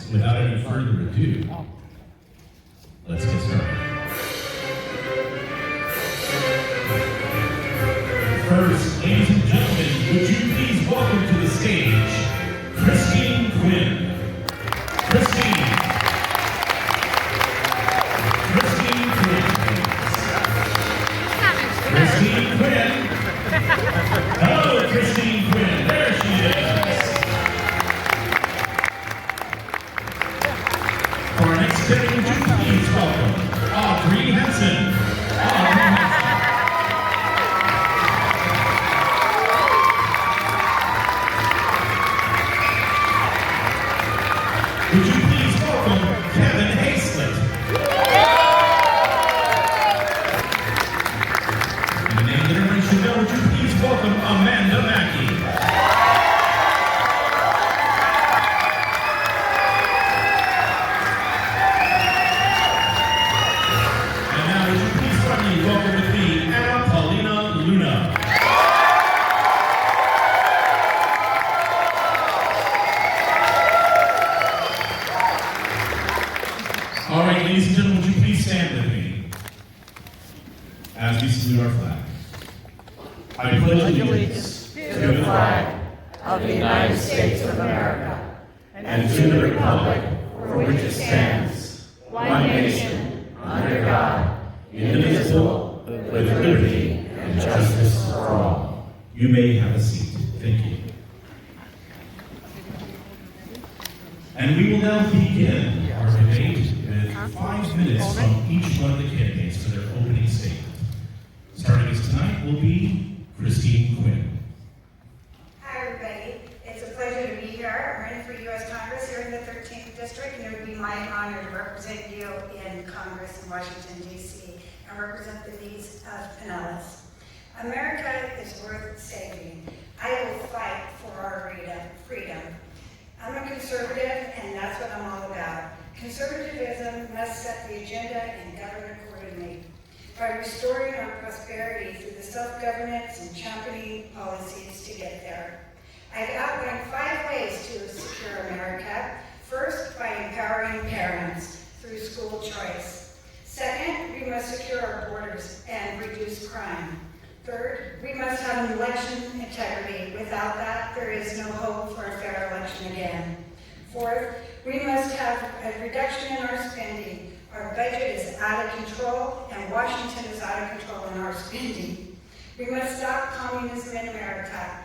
candidates. Without any further ado, let's get started. First, ladies and gentlemen, would you please welcome to the stage, Quinn. Christine Quinn. Christine Quinn. Hello, Christine Quinn. There she is. For our next candidate, would you please welcome Audrey Henson. Would you please welcome Hayslett? In the name that everybody should know, would you please welcome Makki? And now would you please finally welcome with me Paulina. All right, ladies and gentlemen, would you please stand with me as we salute our flag? I pledge allegiance to the flag of the United States of America and to the republic for which it stands, one nation, under God, indivisible, with liberty and justice for all. You may have a seat. Thank you. And we will now begin our debate with 5 minutes from each one of the candidates for their opening statement. Starting us tonight will be Christine Quinn. Hi, everybody. It's a pleasure to be here. I'm running for U.S. Congress here in the 13th District, and it would be my honor to represent you in Congress in Washington, D.C., and represent the needs of Pinellas. America is worth saving. I will fight for our freedom. I'm a conservative, and that's what I'm all about. Conservatism must set the agenda and govern accordingly. By restoring our prosperity through the self-governance and championing policies to get there. I've outlined 5 ways to secure America. First, by empowering parents through school choice. Second, we must secure our borders and reduce crime. Third, we must have an election integrity. Without that, there is no hope for a fair election again. Fourth, we must have a reduction in our spending. Our budget is out of control, and Washington is out of control in our spending. We must stop communism in America.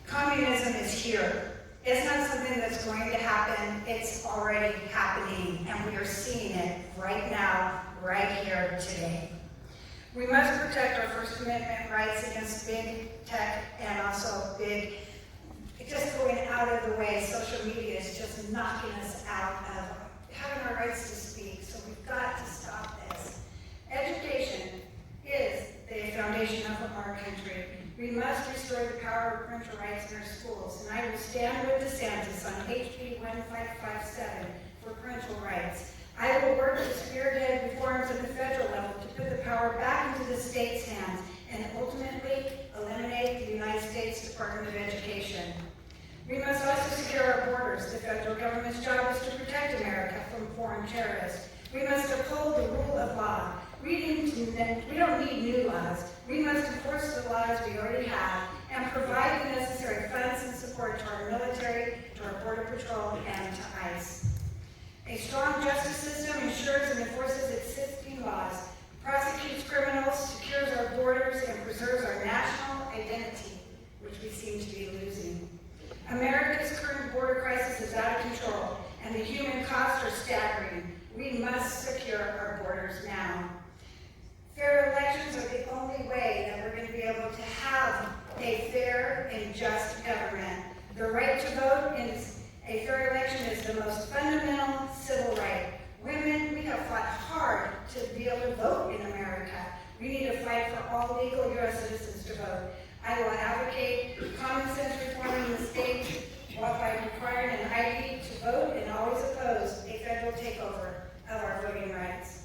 Communism is here. It's not something that's going to happen. It's already happening, and we are seeing it right now, right here today. We must protect our First Amendment rights against big tech and also big, just going out of the way. Social media is just knocking us out of having our rights to speak, so we've got to stop this. Education is the foundation of our country. We must restore the power of parental rights in our schools, and I will stand with DeSantis on HB 1557 for parental rights. I will work to spearhead reforms at the federal level to put the power back into the state's hands and ultimately eliminate the United States Department of Education. We must also secure our borders. The federal government's job is to protect America from foreign terrorists. We must uphold the rule of law. We don't need new laws. We must enforce the laws we already have and provide the necessary funds and support to our military, to our border patrol, and to ICE. A strong justice system ensures and enforces existing laws, prosecutes criminals, secures our borders, and preserves our national identity, which we seem to be losing. America's current border crisis is out of control, and the human costs are staggering. We must secure our borders now. Fair elections are the only way that we're going to be able to have a fair and just government. The right to vote in a fair election is the most fundamental civil right. Women, we have fought hard to be able to vote in America. We need to fight for all legal U.S. citizens to vote. I will advocate common sense reform in the state by requiring an ID to vote and always oppose a federal takeover of our voting rights.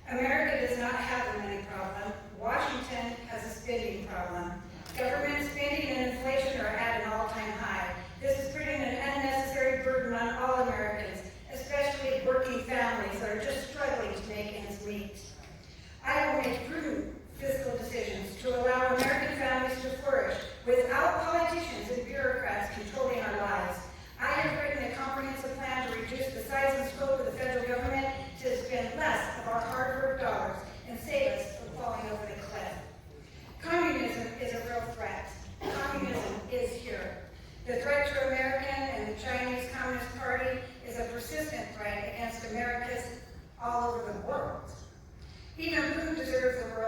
America does not have a money problem. Washington has a spending problem. Government spending and inflation are at an all-time high. This is putting an unnecessary burden on all Americans, especially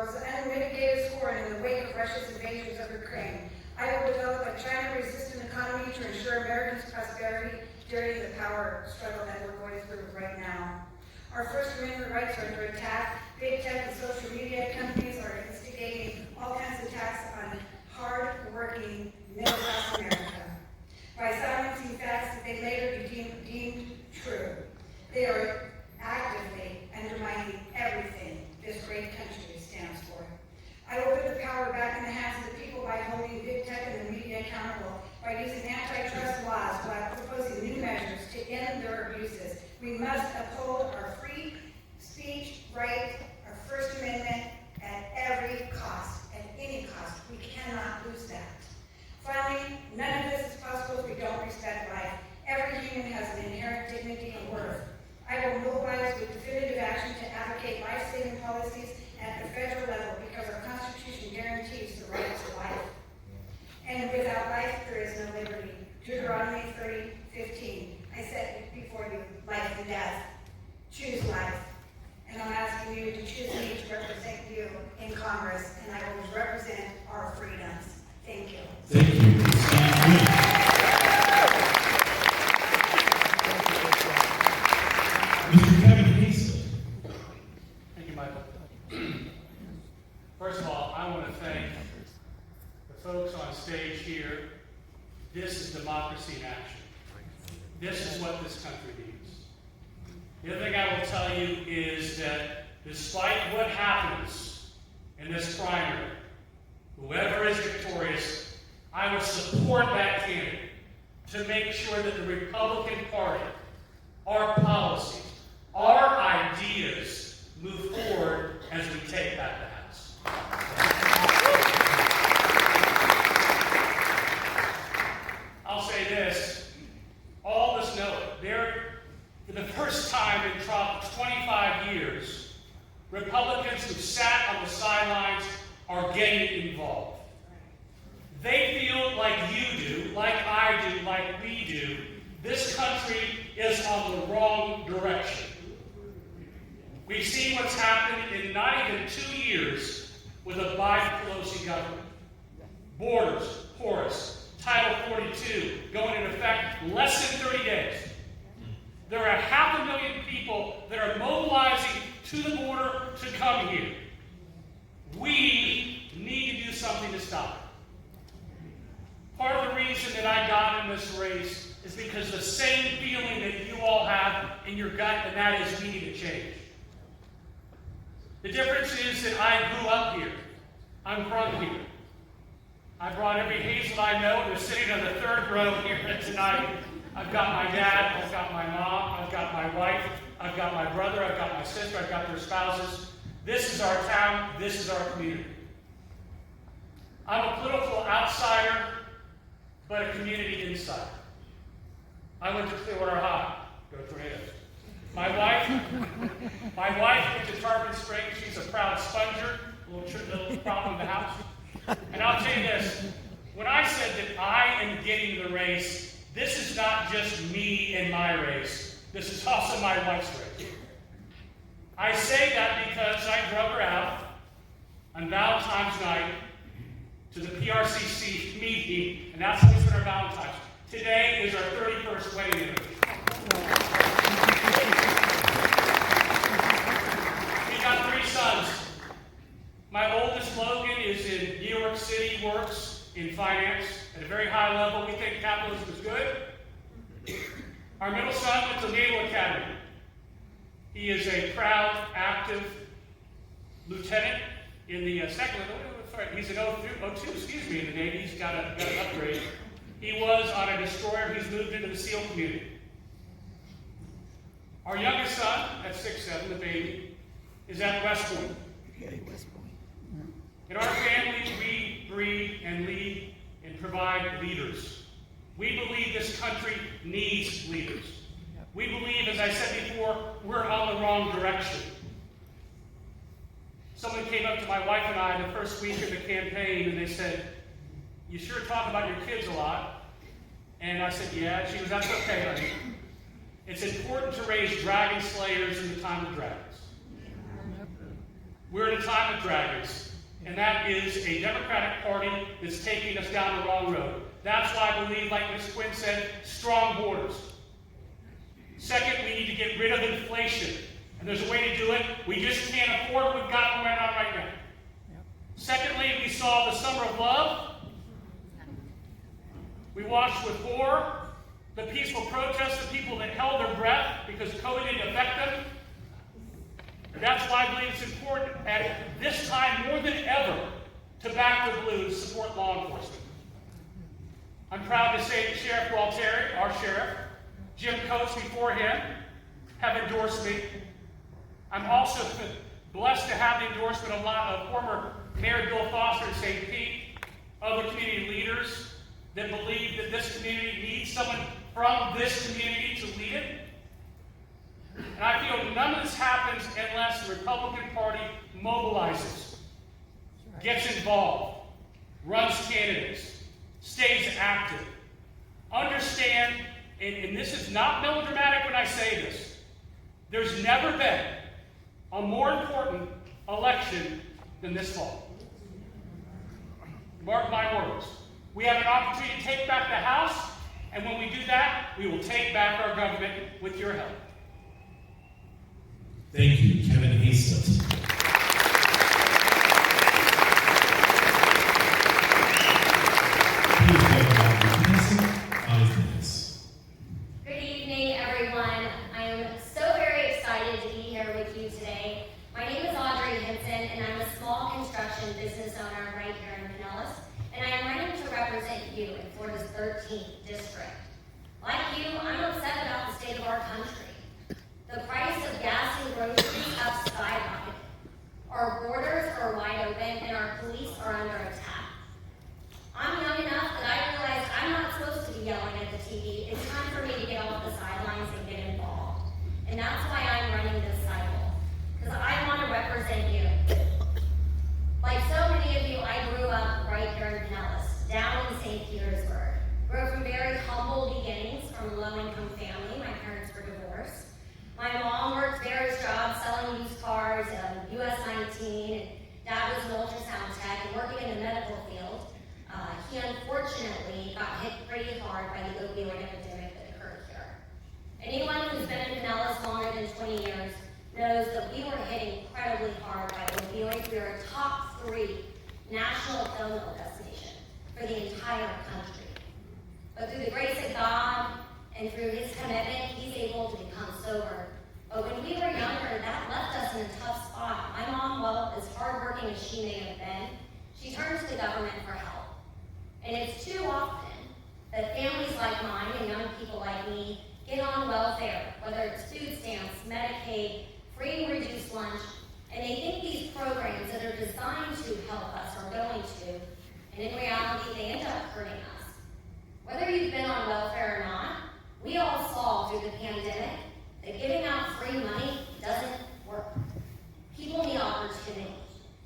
Belarus's unmitigated scorn in the wake of Russia's invasions of Ukraine. I will develop a China-resistant economy to ensure Americans' prosperity during the power struggle that we're going through right now. Our First Amendment rights are under attack. Big tech and social media companies are instigating all kinds of attacks on hard-working middle-class America by silencing facts that they later deemed true. They are actively undermining everything this great country stands for. I will put the power back in the hands of the people by holding big tech and the media accountable, by using antitrust laws, by proposing new measures to end their abuses. We must uphold our free speech right, our First Amendment, at every cost, at any cost. We cannot lose that. Finally, none of this is possible if we don't respect life. Every human has an inherent dignity and worth. I will mobilize with definitive action to advocate life-saving policies at the federal level because our Constitution guarantees the right to life. And without life, there is no liberty. Deuteronomy 30:15. I set before you life and death. Choose life. And I'm asking you to choose me to represent you in Congress, and I will represent our freedoms. Thank you. Thank you, Christine. Mr. Kevin Hayslett. Thank you, Michael. First of all, I want to thank the folks on stage here. This is democracy in action. This is what this country needs. The other thing I will tell you is that despite what happens in this primary, whoever is victorious, I will support that candidate to make sure that the Republican Party, our policies, our ideas move forward as we take back the House. I'll say this, all of us know it. For the first time in Trump 25 years, Republicans who sat on the sidelines are getting involved. They feel like you do, like I do, like we do. This country is on the wrong direction. We've seen what's happened in not even 2 years with a Biden-Pelosi government. Borders, porous, Title 42 going into effect less than 30 days. There are 500,000 people that are mobilizing to the border to come here. We need to do something to stop it. Part of the reason that I got in this race is because the same feeling that you all have in your gut, and that is we need to change. The difference is that I grew up here. I'm from here. I brought every Hayslett I know. They're sitting on the third row here tonight. I've got my dad, I've got my mom, I've got my wife, I've got my brother, I've got my sister, I've got their spouses. This is our town, this is our community. I'm a political outsider, but a community insider. I went to Clearwater High, go Tornadoes. My wife went to Tarpon Springs. She's a proud sponger, little problem in the house. And I'll tell you this, when I said that I am getting the race, this is not just me and my race. This is also my wife's race. I say that because I drug her out on Valentine's night to the PRCC meeting, and that's when we spent our Valentine's. Today is our 31st wedding anniversary. We got 3 sons. My oldest, Logan, is in New York City, works in finance at a very high level. We think capitalism is good. Our middle son went to Naval Academy. He is a proud, active lieutenant in the second, he's an 02, in the Navy. He's got an upgrade. He was on a destroyer. He's moved into the SEAL community. Our youngest son, at 6'7", the baby, is at West Point. In our family, we breed and lead and provide leaders. We believe this country needs leaders. We believe, as I said before, we're on the wrong direction. Someone came up to my wife and I the first week of the campaign and they said, "You sure talk about your kids a lot." And I said, "Yeah." And she goes, "That's okay, honey. It's important to raise dragon slayers in the time of dragons." We're in a time of dragons, and that is a Democratic Party that's taking us down the wrong road. That's why I believe, like Ms. Quinn said, strong borders. Second, we need to get rid of inflation. And there's a way to do it. We just can't afford what we've got going on right now. Secondly, we saw the Summer of Love. We watched with horror the peaceful protests, the people that held their breath because COVID didn't affect them. And that's why I believe it's important at this time more than ever to back the blue to support law enforcement. I'm proud to say that Sheriff Walteri, our sheriff, Jim Coates before him, have endorsed me. I'm also blessed to have the endorsement of a lot of former Mayor Bill Foster in St. Pete, other community leaders that believe that this community needs someone from this community to lead it. And I feel none of this happens unless the Republican Party mobilizes, gets involved, runs candidates, stays active. Understand, and this is not melodramatic when I say this, there's never been a more important election than this fall. Mark my words. We have an opportunity to take back the House, and when we do that, we will take back our government with your help. Thank you, Kevin Hayslett. Please welcome Audrey. Good evening, everyone. I am so very excited to be here with you today. My name is Audrey Henson, and I'm a small construction business owner right here in Pinellas, and I am running to represent you in Florida's 13th district. Like you, I'm upset about the state of our country. The price of gas and groceries have skyrocketed. Our borders are wide open, and our police are under attack. I'm young enough that I realize I'm not supposed to be yelling at the TV. It's time for me to get off the sidelines and get involved. And that's why I'm running this cycle, because I want to represent you. Like so many of you, I grew up right here in Pinellas, down in St. Petersburg. Grew from very humble beginnings from a low-income family. My parents were divorced. My mom worked various jobs selling used cars, US 19, and dad was an ultrasound tech and working in the medical field. He unfortunately got hit pretty hard by the opioid epidemic that occurred here. Anyone who's been in Pinellas longer than 20 years knows that we were hit incredibly hard by opioids. We are a top 3 national fentanyl destination for the entire country. But through the grace of God and through his commitment, he's able to become sober. But when we were younger, that left us in a tough spot. My mom, well, as hardworking as she may have been, she turned to the government for help. And it's too often that families like mine and young people like me get on welfare, whether it's food stamps, Medicaid, free and reduced lunch, and they think these programs that are designed to help us are going to, and in reality, they end up hurting us. Whether you've been on welfare or not, we all saw through the pandemic that giving out free money doesn't work. People need opportunity.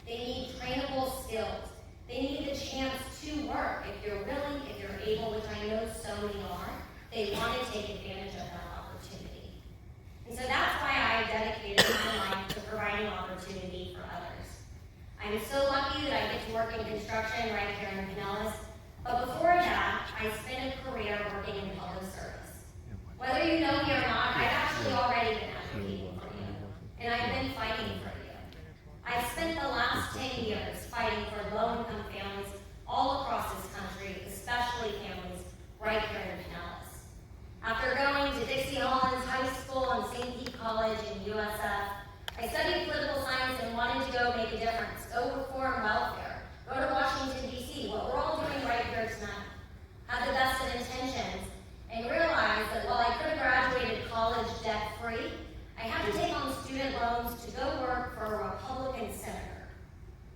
They need trainable skills. They need the chance to work. If you're willing, if you're able, which I know so many are, they want to take advantage of that opportunity. And so that's why I dedicated my life to providing opportunity for others. I'm so lucky that I get to work in construction right here in Pinellas. But before that, I spent a career working in public service. Whether you know me or not, I've actually already been advocating for you. And I've been fighting for you. I've spent the last 10 years fighting for low-income families all across this country, especially families right here in Pinellas. After going to Dixie Hollins High School and St. Pete College in USF, I studied political science and wanted to go make a difference, go reform welfare, go to Washington, D.C., what we're all doing right here tonight. Had the best of intentions, and realized that while I could have graduated college debt-free, I had to take on student loans to go work for a Republican senator.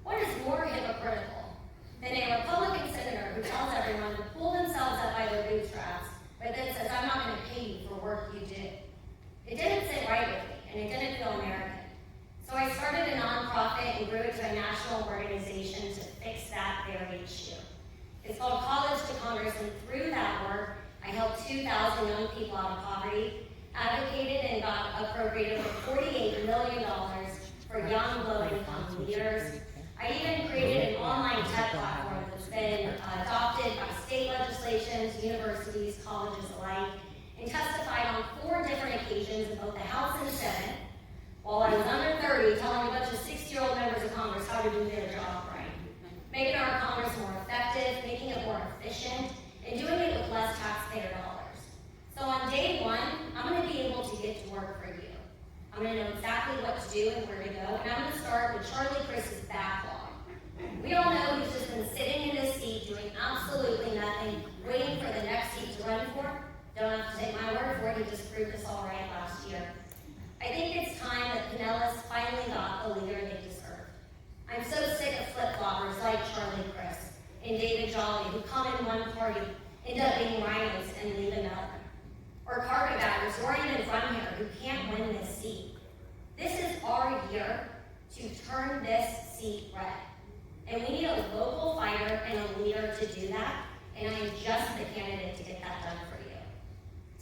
What is more hypocritical than a Republican senator who tells everyone to pull themselves up by their bootstraps, but then says, I'm not going to pay you for work you did? It didn't sit right with me, and it didn't feel American. So I started a nonprofit and grew it to a national organization to fix that very issue. It's called College to Congress, and through that work, I helped 2,000 young people out of poverty, advocated and got appropriated over $48 million for young low-income County leaders. I even created an online tech platform that's been adopted by state legislations, universities, colleges alike, and testified on 4 different occasions in both the House and the Senate, while I was under 30, telling a bunch of 60-year-old members of Congress how to do their job right, making our Congress more effective, making it more efficient, and doing it with less taxpayer dollars. So on day 1, I'm going to be able to get to work for you. I'm going to know exactly what to do and where to go, and I'm going to start with Charlie Chris's backlog. We all know he's just been sitting in his seat doing absolutely nothing, waiting for the next seat to run for. Don't have to take my word for it, he just proved us all right last year. I think it's time that Pinellas finally got the leader they deserve. I'm so sick of flip-floppers like Charlie Chris and David Jolly, who come in one party, end up being rhinos and leave another. Or carpetbaggers who aren't even from here, who can't win this seat. This is our year to turn this seat red. And we need a local fighter and a leader to do that, and I am just the candidate to get that done for you.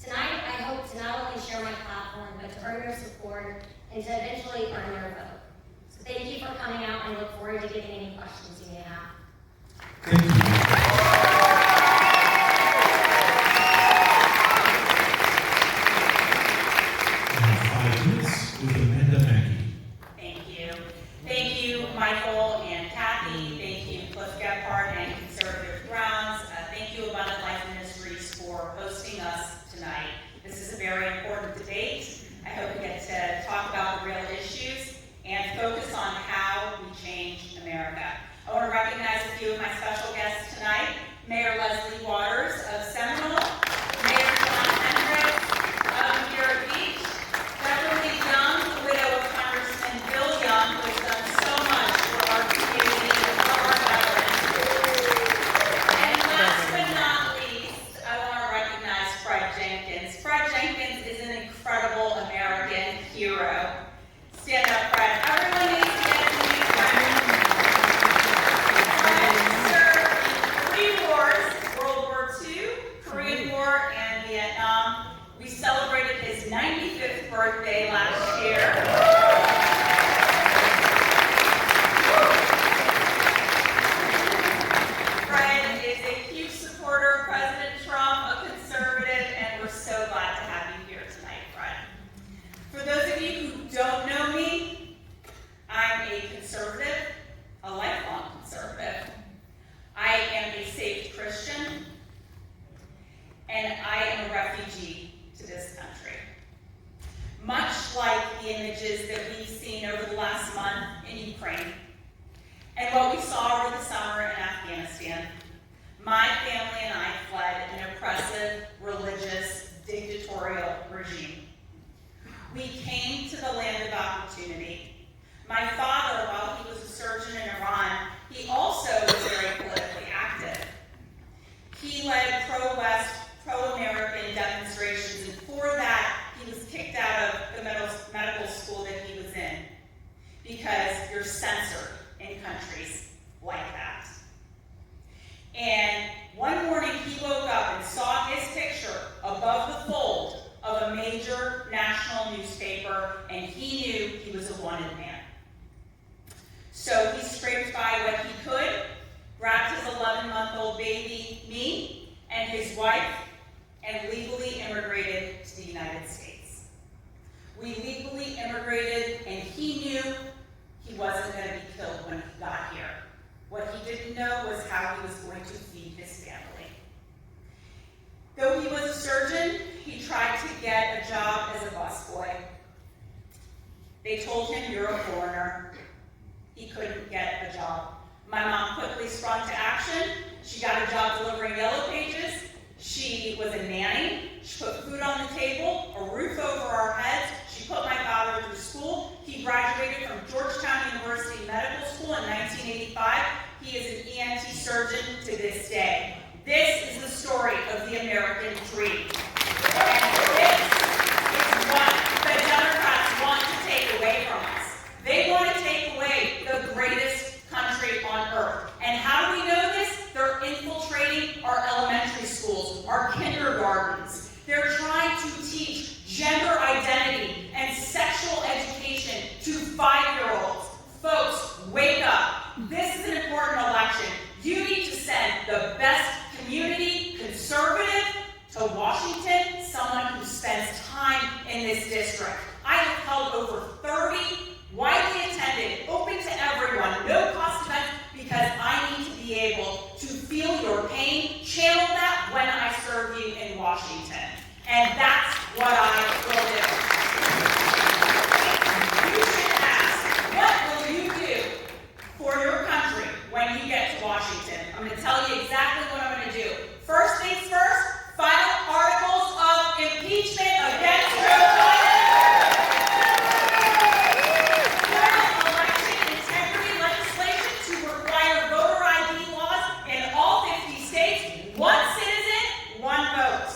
Tonight, I hope to not only share my platform, but to earn your support and to eventually earn your vote. So thank you for coming out, and I look forward to getting any questions you may have. Thank you. Thank you, Michael and Kathy. Thank you, Cliff Gephardt and Conservative Grounds. Thank you, Abundant Life Ministries, for hosting us tonight. This is a very important debate. I hope we get to talk about the real issues and focus on how we change America. I want to recognize a few of my special guests tonight. Mayor Leslie Waters of Seminole, Mayor John Hendricks of Muir Beach, Beverly Young, the widow of Congressman Bill Young, who has done so much for our community and for our veterans. And last but not least, I want to recognize Fred Jenkins. Fred Jenkins is an incredible American hero. Stand up, Fred. Everyone needs to get to meet Fred. Fred served in 3 wars, World War II, Korean War, and Vietnam. We celebrated his 95th birthday last year. Fred is a huge supporter of President Trump, a conservative, and we're so glad to have you here tonight, Fred. For those of you who don't know me, I'm a conservative, a lifelong conservative. I am a saved Christian, and I am a refugee to this country. Much like the images that we've seen over the last month in Ukraine, and what we saw over the summer in Afghanistan, my family and I fled an oppressive, religious, dictatorial regime. We came to the land of opportunity. My father, while he was a surgeon in Iran, he also was very politically active. He led pro-West, pro-American demonstrations, and for that, he was kicked out of the medical school that he was in, because you're censored in countries like that. And one morning, he woke up and saw his picture above the fold of a major national newspaper, and he knew he was a wanted man. So he scraped by what he could, grabbed his 11-month-old baby, me, and his wife, and legally immigrated to the United States. We legally immigrated, and he knew he wasn't going to be killed when he got here. What he didn't know was how he was going to feed his family. Though he was a surgeon, he tried to get a job as a busboy. They told him, "You're a foreigner." He couldn't get a job. My mom quickly sprung to action. She got a job delivering Yellow Pages. She was a nanny. She put food on the table, a roof over our heads. She put my father through school. He graduated from Georgetown University Medical School in 1985. He is an ENT surgeon to this day. This is the story of the American dream. And this is what the Democrats want to take away from us. They want to take away the greatest country on earth. And how do we know this? They're infiltrating our elementary schools, our kindergartens. They're trying to teach gender identity district, I have held over 30 widely attended, open to everyone, no-cost events, because I need to be able to feel your pain, channel that when I serve you in Washington. And that's what I will do. You should ask, what will you do for your country when you get to Washington? I'm going to tell you exactly what I'm going to do. First things first, file articles of impeachment against Joe Biden. File election integrity legislation to require voter ID laws in all 50 states. One citizen, one vote.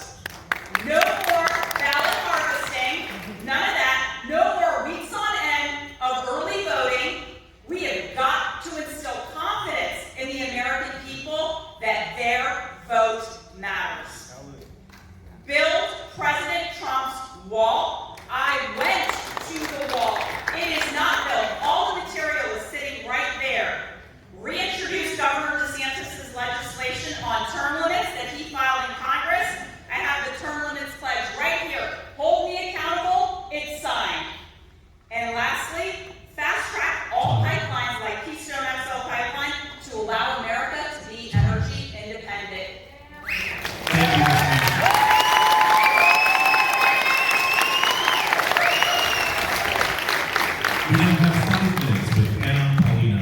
No more ballot harvesting. None of that. No more weeks on end of early voting. We have got to instill confidence in the American people that their vote matters. Build President Trump's wall. I went to the wall. It is not built. All the material is sitting right there. Reintroduce Governor DeSantis' legislation on term limits that he filed in Congress. I have the term limits pledge right here. Hold me accountable. It's signed. And lastly, fast track all pipelines like Keystone XL pipeline to allow America to be energy independent. We now have 5 minutes with Paulina.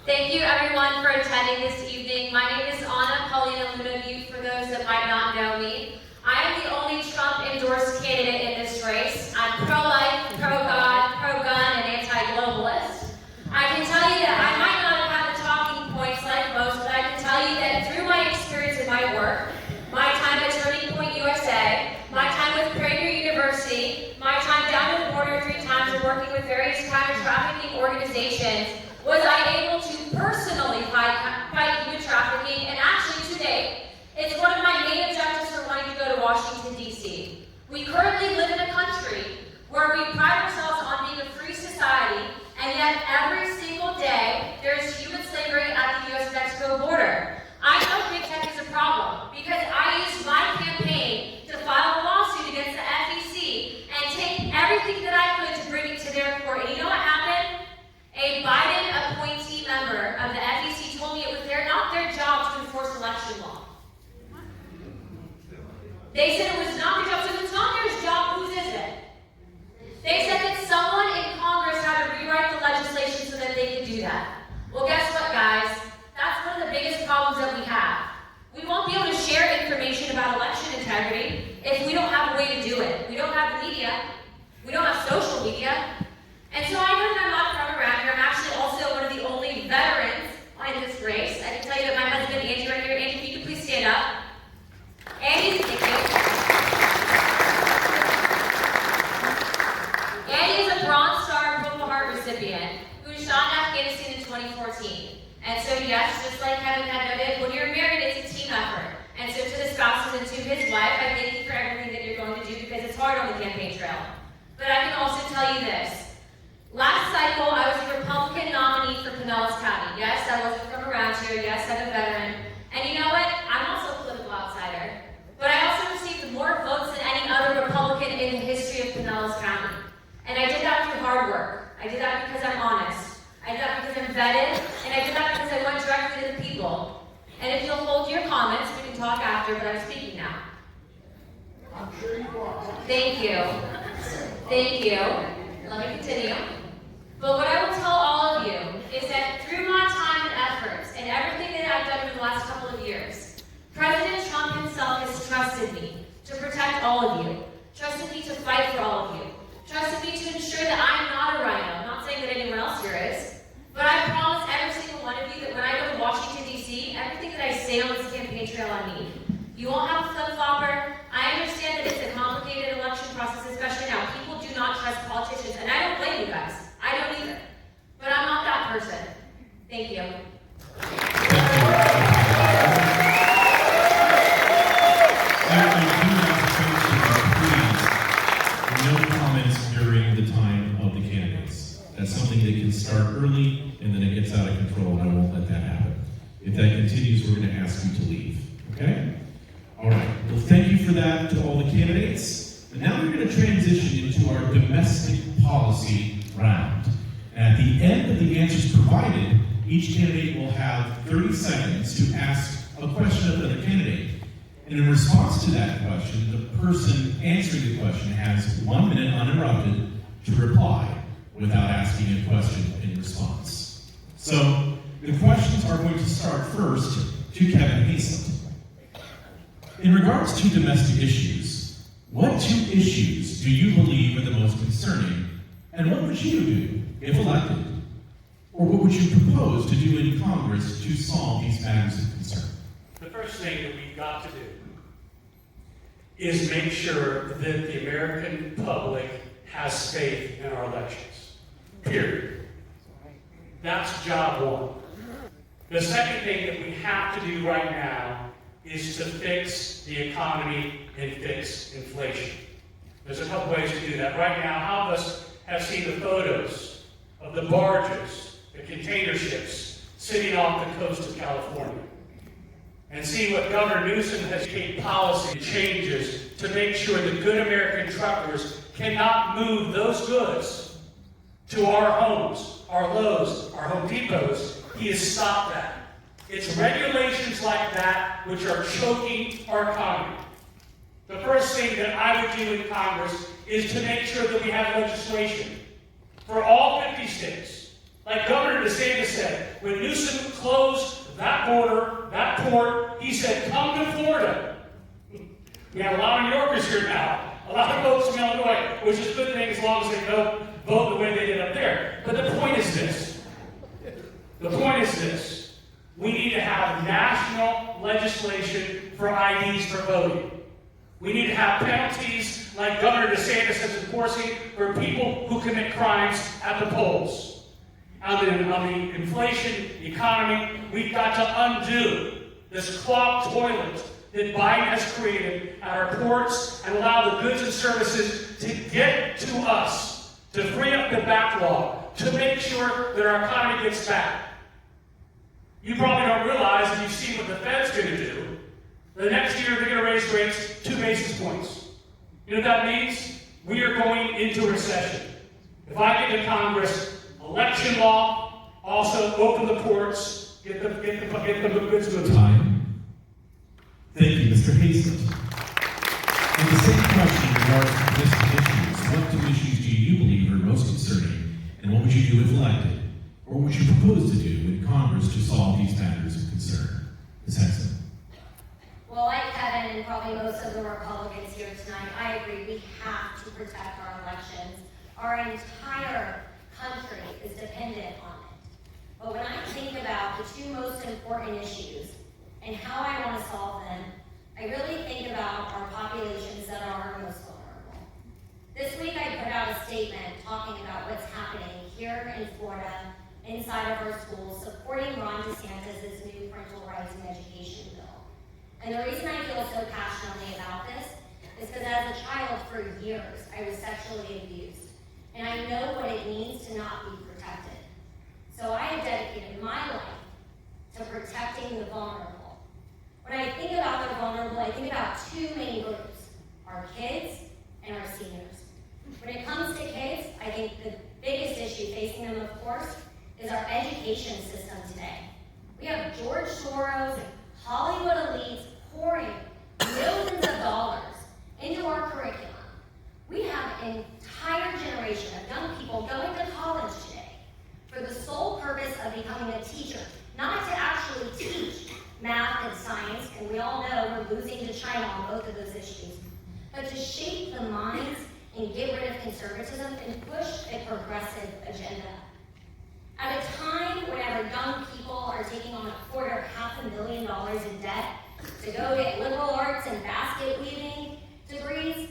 Thank you everyone for attending this evening. My name is Paulina, for those that might not know me. I am the only Trump-endorsed candidate in this race. I'm pro-life, pro-God, pro-gun, and anti-globalist. I can tell you that I might not have had the talking points like most, but I can tell you that through my experience in my work, my time at Turning Point USA, my time with Prager University, my time down at the border 3 times and working with various counter-trafficking organizations, was I able to personally fight human trafficking, and actually today, it's one of my main objectives for wanting to go to Washington, D.C. We currently live in a country where we pride ourselves on being a free society, and yet every single day, there's human slavery at the U.S.-Mexico border. I know big tech is a problem because I used my campaign to file a lawsuit against the FEC and take everything that I could to bring it to their court. And you know what happened? A Biden appointee member of the FEC told me it was not their job to enforce election law. They said it was not their job. So if it's not their job, whose is it? They said that someone in Congress had to rewrite the legislation so that they could do that. Well, guess what, guys? That's one of the biggest problems that we have. We won't be able to share information about election integrity if we don't have a way to do it. We don't have the media. We don't have social media. And so I know that I'm not from around here. I'm actually also one of the only veterans in this race. I can tell you that my husband, Andy, right here. Andy, if you could please stand up. Andy, thank you. Andy is a Bronze Star Purple Heart recipient who was shot in Afghanistan in 2014. And so yes, just like Kevin had noted, when you're married, it's a team effort. And so to the spouses and to his wife, I thank you for everything that you're going to do because it's hard on the campaign trail. But I can also tell you this. Last cycle, I was a Republican nominee for Pinellas County. Yes, I wasn't from around here. Yes, I'm a veteran. And you know what? I'm also a political outsider. But I also received more votes than any other Republican in the history of Pinellas County. And I did that through hard work. I did that because I'm honest. I did that because I'm vetted. And I did that because I went directly to the people. And if you'll hold your comments, we can talk after, but I'm speaking now. I'm sure you are. Thank you. Thank you. Let me continue. But what I will tell all of you is that through my time and efforts and everything that I've done over the last couple of years, President Trump himself has trusted me to protect all of you, trusted me to fight for all of you, trusted me to ensure that I'm not a rhino. I'm not saying that anyone else here is, but I promise every single one of you that when I go to Washington, D.C., everything that I say on this campaign trail I mean. You won't have a flip-flopper. I understand that it's a complicated election process, especially now. People do not trust politicians, and I don't blame you guys. I don't either. But I'm not that person. Thank you. No comments during the time of the candidates. That's something that can start early and then it gets out of control, and I won't let that happen. If that continues, we're going to ask you to leave. Okay? All right. Well, thank you for that to all the candidates. But now we're going to transition into our domestic policy round. And at the end of the answers provided, each candidate will have 30 seconds to ask a question of the other candidate. And in response to that question, the person answering the question has 1 minute uninterrupted to reply without asking a question in response. So the questions are going to start first to Kevin Hayslett. In regards to domestic issues, what 2 issues do you believe are the most concerning, and what would you do if elected? Or what would you propose to do in Congress to solve these matters of concern? The first thing that we've got to do is make sure that the American public has faith in our elections. Period. That's job one. The second thing that we have to do right now is to fix the economy and fix inflation. There's a couple ways to do that. Right now, how of us have seen the photos of the barges, the container ships, sitting off the coast of California? And see what Governor Newsom has made policy changes to make sure that good American truckers cannot move those goods to our homes, our Lowe's, our Home Depots. He has stopped that. It's regulations like that which are choking our economy. The first thing that I would do in Congress is to make sure that we have legislation for all 50 states. Like Governor DeSantis said, when Newsom closed that border, that port, he said, come to Florida. We have a lot of New Yorkers here now, a lot of folks from Illinois, which is a good thing as long as they don't vote the way they did up there. But the point is this. The point is this. We need to have national legislation for IDs for voting. We need to have penalties like Governor DeSantis is enforcing for people who commit crimes at the polls. On the inflation economy, we've got to undo this clogged toilet that Biden has created at our ports and allow the goods and services to get to us, to free up the backlog, to make sure that our economy gets back. You probably don't realize, and you've seen what the Fed's going to do. The next year, they're going to raise rates 2 basis points. You know what that means? We are going into a recession. If I get to Congress, election law, also open the ports, get the goods moving. Time. Thank you, Mr. Hayslett. And the same question regards to domestic issues. What 2 issues do you believe are most concerning, and what would you do if elected? Or what would you propose to do in Congress to solve these matters of concern? Ms. Henson. Well, like Kevin and probably most of the Republicans here tonight, I agree we have to protect our elections. Our entire country is dependent on it. But when I think about the 2 most important issues and how I want to solve them, I really think about our populations that are our most vulnerable. This week I put out a statement talking about what's happening here in Florida, inside of our schools, supporting Ron DeSantis' new parental rights and education bill. And the reason I feel so passionately about this is because as a child for years, I was sexually abused. And I know what it means to not be protected. So I have dedicated my life to protecting the vulnerable. When I think about the vulnerable, I think about 2 main groups, our kids and our seniors. When it comes to kids, I think the biggest issue facing them, of course, is our education system today. We have George Soros, Hollywood elites pouring millions of dollars into our curriculum. We have an entire generation of young people going to college today for the sole purpose of becoming a teacher, not to actually teach math and science, and we all know we're losing to China on both of those issues, but to shape the minds and get rid of conservatism and push a progressive agenda. At a time whenever young people are taking on $250,000 in debt to go get liberal arts and basket weaving degrees,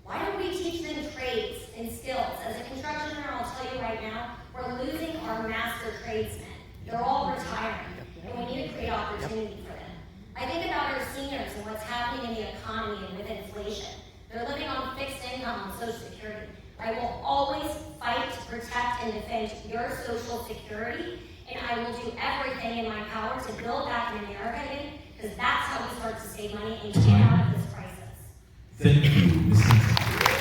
why don't we teach them trades and skills? As a constructioner, I'll tell you right now, we're losing our master tradesmen. They're all retiring, and we need to create opportunity for them. I think about our seniors and what's happening in the economy and with inflation. They're living on fixed income on Social Security. I will always fight to protect and defend your Social Security, and I will do everything in my power to build back in America again, because that's how we start to save money and get out of this crisis. Thank you, Ms. Henson.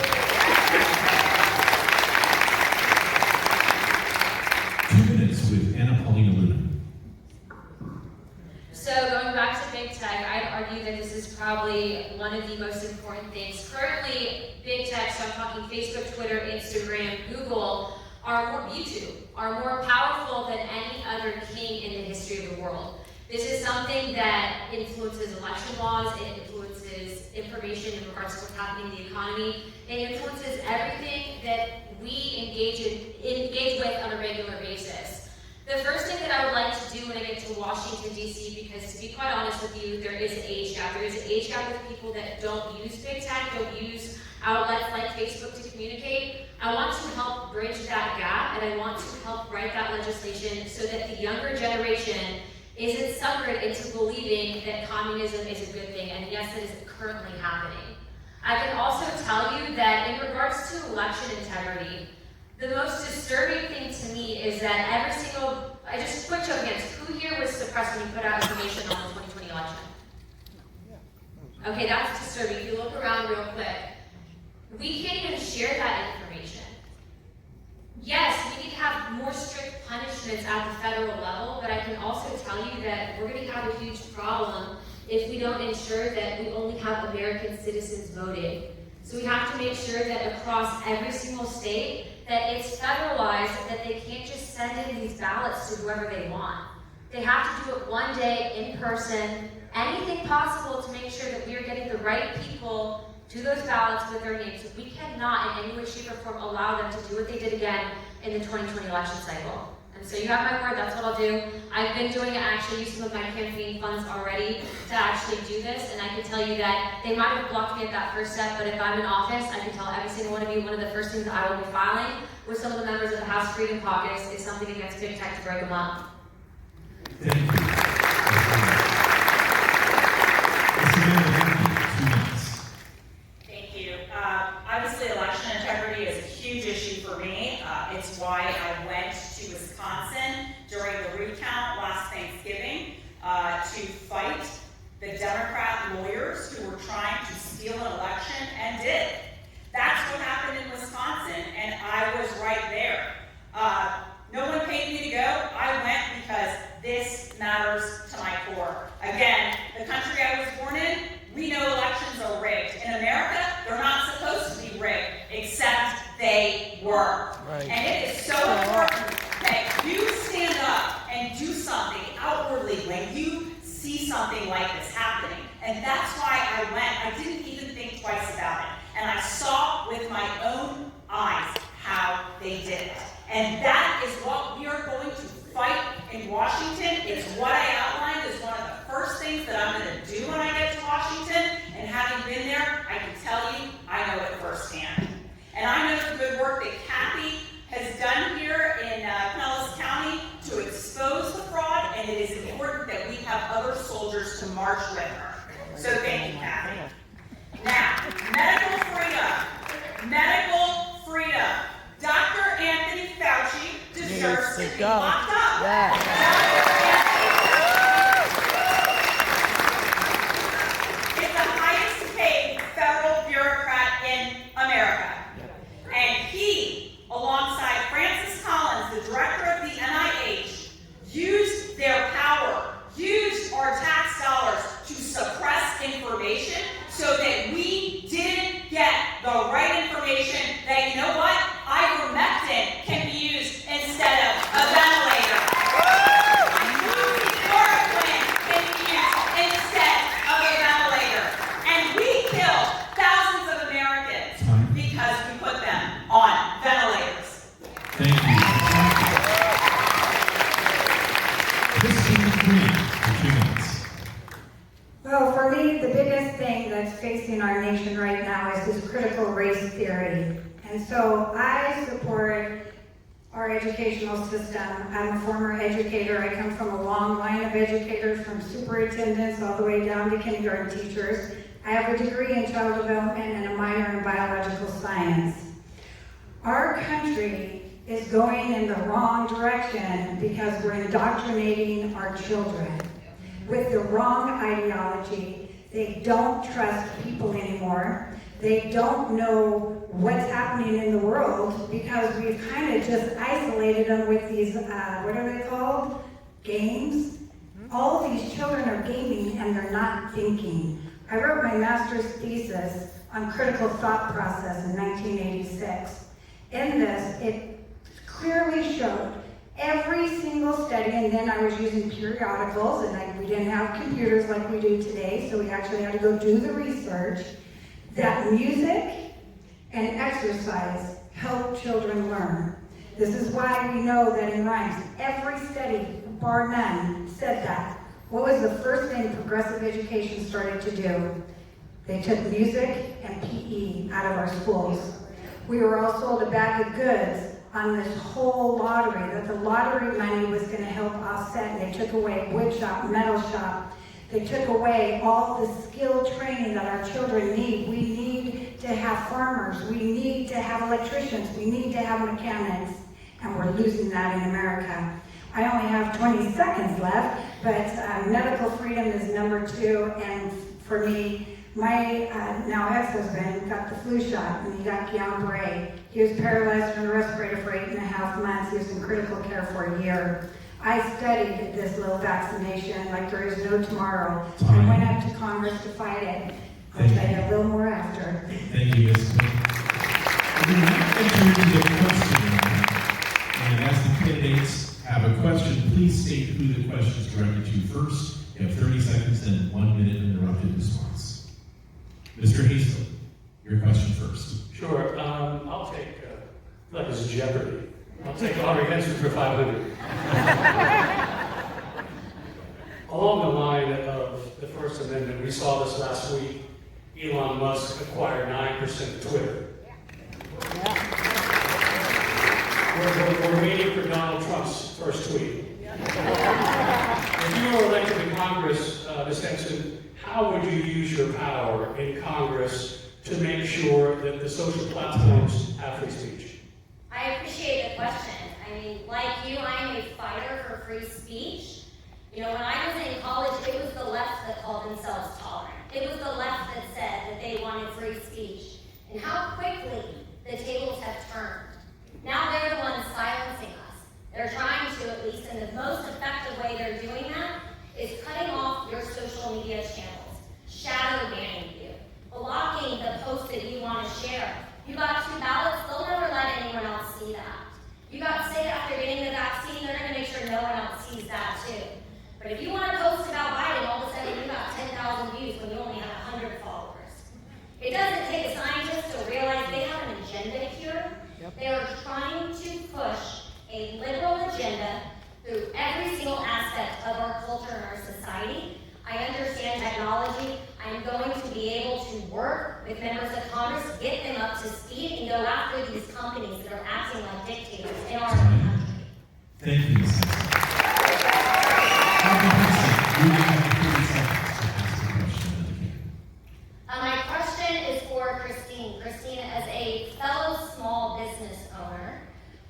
Twitter, Instagram, Google, YouTube, are more powerful than any other king in the history of the world. This is something that influences election laws, it influences information in regards to what's happening in the economy, it influences everything that we engage with on a regular basis. The first thing that I would like to do when I get to Washington, D.C., because to be quite honest with you, there is an age gap. There is an age gap with people that don't use big tech, don't use outlets like Facebook to communicate. I want to help bridge that gap, and I want to help write that legislation so that the younger generation isn't suckered into believing that communism is a good thing, and yes, it is currently happening. I can also tell you that in regards to election integrity, the most disturbing thing to me is that quick show of hands, who here was suppressed when you put out information on the 2020 election? Okay, that's disturbing. If you look around real quick, we can't even share that information. Yes, we need to have more strict punishments at the federal level, but I can also tell you that we're going to have a huge problem if we don't ensure that we only have American citizens voting. So we have to make sure that across every single state that it's federalized, that they can't just send in these ballots to whoever they want. They have to do it one day in person, anything possible to make sure that we are getting the right people to those ballots with their names. We cannot in any way, shape, or form allow them to do what they did again in the 2020 election cycle. And so you have my word, that's what I'll do. I've been doing it, actually used some of my campaign funds already to actually do this, and I can tell you that they might have blocked me at that first step, but if I'm in office, I can tell every single one of you, one of the first things that I will be filing with some of the members of the House Freedom Caucus is something against big tech to break them up. Thank you. Thank you. Obviously, election integrity is a huge issue for me. It's why I went to Wisconsin during the recount last Thanksgiving to fight the Democrat lawyers who were trying to steal an election and did. That's what happened in Wisconsin, and I was right there. No one paid me to go. I went because this matters to my core. Again, the country I was born in, we know elections are rigged. In America, they're not supposed to be rigged, except they were. Right. And it is so important that you stand up and do something outwardly when you see something like this happening. And that's why I went. I didn't even think twice about it. And I saw with my own eyes how they did it. And that is what we are going to fight in Washington. It's what I outlined as one of the first things that I'm going to do when I get to Washington. And having been there, I can tell you, I know it firsthand. And I know the good work that Kathy has done here in Pinellas County to expose the fraud, and it is important that we have other soldiers to march with her. So thank you, Kathy. Now, medical freedom. Medical freedom. Dr. Anthony Fauci deserves to be locked up. He's the highest paid federal bureaucrat in America. And he, alongside Francis Collins, the director of the NIH, used their power, used our tax dollars to suppress information so that we didn't get the right information that, you know what, ivermectin can be used instead of a ventilator. Chloroquine can be used instead of a ventilator. And we killed thousands of Americans because we put them on ventilators. Thank you. Quinn, for 2 minutes. Well, for me, the biggest thing that's facing our nation right now is this critical race theory. And so I support our educational system. I'm a former educator. I come from a long line of educators, from superintendents all the way down to kindergarten teachers. I have a degree in child development and a minor in biological science. Our country is going in the wrong direction because we're indoctrinating our children with the wrong ideology. They don't trust people anymore. They don't know what's happening in the world because we've kind of just isolated them with these, what are they called? Games. All of these children are gaming and they're not thinking. I wrote my master's thesis on critical thought process in 1986. In this, it clearly showed every single study, and then I was using periodicals, and we didn't have computers like we do today, so we actually had to go do the research, that music and exercise help children learn. This is why we know that in rhymes, every study, bar none, said that. What was the first thing progressive education started to do? They took music and PE out of our schools. We were all sold a bag of goods on this whole lottery, that the lottery money was going to help offset. They took away wood shop, metal shop. They took away all the skill training that our children need. We need to have farmers. We need to have electricians. We need to have mechanics. And we're losing that in America. I only have 20 seconds left, but medical freedom is number 2. And for me, my now ex-husband got the flu shot, and he got Guillain-Barré. He was paralyzed in a respirator for 8.5 months. He was in critical care for a year. I studied this little vaccination like there is no tomorrow. I went up to Congress to fight it. I'll tell you a little more after. Thank you, Ms. Quinn. We're going to enter into the question round. And as the candidates have a question, please state who the question is directed to first. You have 30 seconds and 1 minute uninterrupted response. Mr. Hayslett, your question first. Sure. I'll take, like it's Jeopardy. I'll take Audrey Henson for 500. Along the line of the First Amendment, we saw this last week. Elon Musk acquired 9% of Twitter. We're waiting for Donald Trump's first tweet. If you were elected to Congress, Ms. Henson, how would you use your power in Congress to make sure that the social platforms have free speech? I appreciate the question. I mean, like you, I am a fighter for free speech. You know, when I was in college, it was the left that called themselves tolerant. It was the left that said that they wanted free speech. And how quickly the tables have turned. Now they're the ones silencing us. They're trying to, at least, and the most effective way they're doing that is cutting off your social media channels, shadow banning you, blocking the posts that you want to share. You got 2 ballots, they'll never let anyone else see that. You got sick after getting the vaccine, they're going to make sure no one else sees that too. But if you want to post about Biden, all of a sudden you got 10,000 views when you only have 100 followers. It doesn't take a scientist to realize they have an agenda here. They are trying to push a liberal agenda through every single aspect of our culture and our society. I understand technology. I'm going to be able to work with members of Congress, get them up to speed, and go after these companies that are acting like dictators in our country. Thank you, Ms. Henson. You have 30 seconds to ask the question of the candidate. My question is for Christine. Christine, as a fellow small business owner,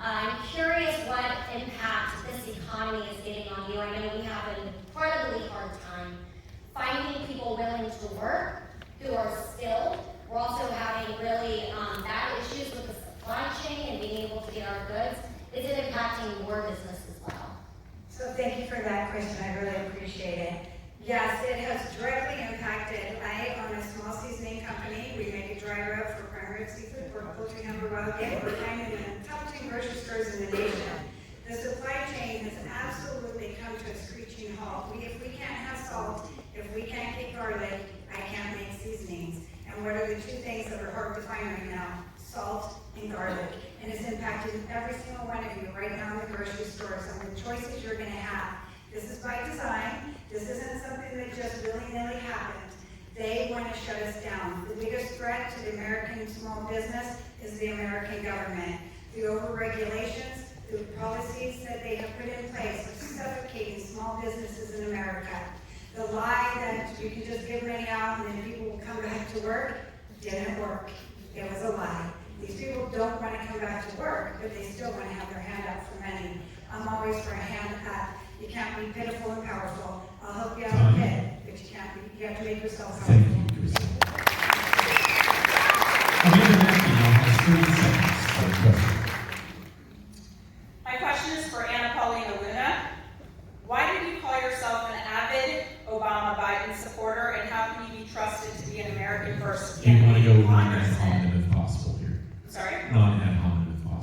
I'm curious what impact this economy is getting on you. I know we have an incredibly hard time finding people willing to work who are skilled. We're also having really bad issues with the supply chain and being able to get our goods. Is it impacting your business as well? So thank you for that question. I really appreciate it. Yes, it has directly impacted. I own a small seasoning company. We make a dry rub for primary seafood, pork, poultry, hamburger, wild game. We're kind of in the top 10 grocery stores in the nation. The supply chain has absolutely come to a screeching halt. If we can't have salt, if we can't get garlic, I can't make seasonings. And what are the 2 things that are hard to find right now? Salt and garlic. And it's impacting every single one of you right now in the grocery stores and the choices you're going to have. This is by design. This isn't something that just willy-nilly happened. They want to shut us down. The biggest threat to the American small business is the American government. The over-regulations, the policies that they have put in place are suffocating small businesses in America. The lie that you can just give money out and then people will come back to work didn't work. It was a lie. These people don't want to come back to work, but they still want to have their hand up for money. I'm always for a hand up. You can't be pitiful and powerful. I'll help you out a bit, but you can't be. You have to make yourself powerful. Thank you, Christine. Amanda Makki now has 30 seconds for a question. My question is for Paulina Luna. Why did you call yourself an avid Obama-Biden supporter, and how can you be trusted to be an American first We want to candidate go in Congress? non-ad hominem if possible here. Sorry? Non-ad hominem if possible.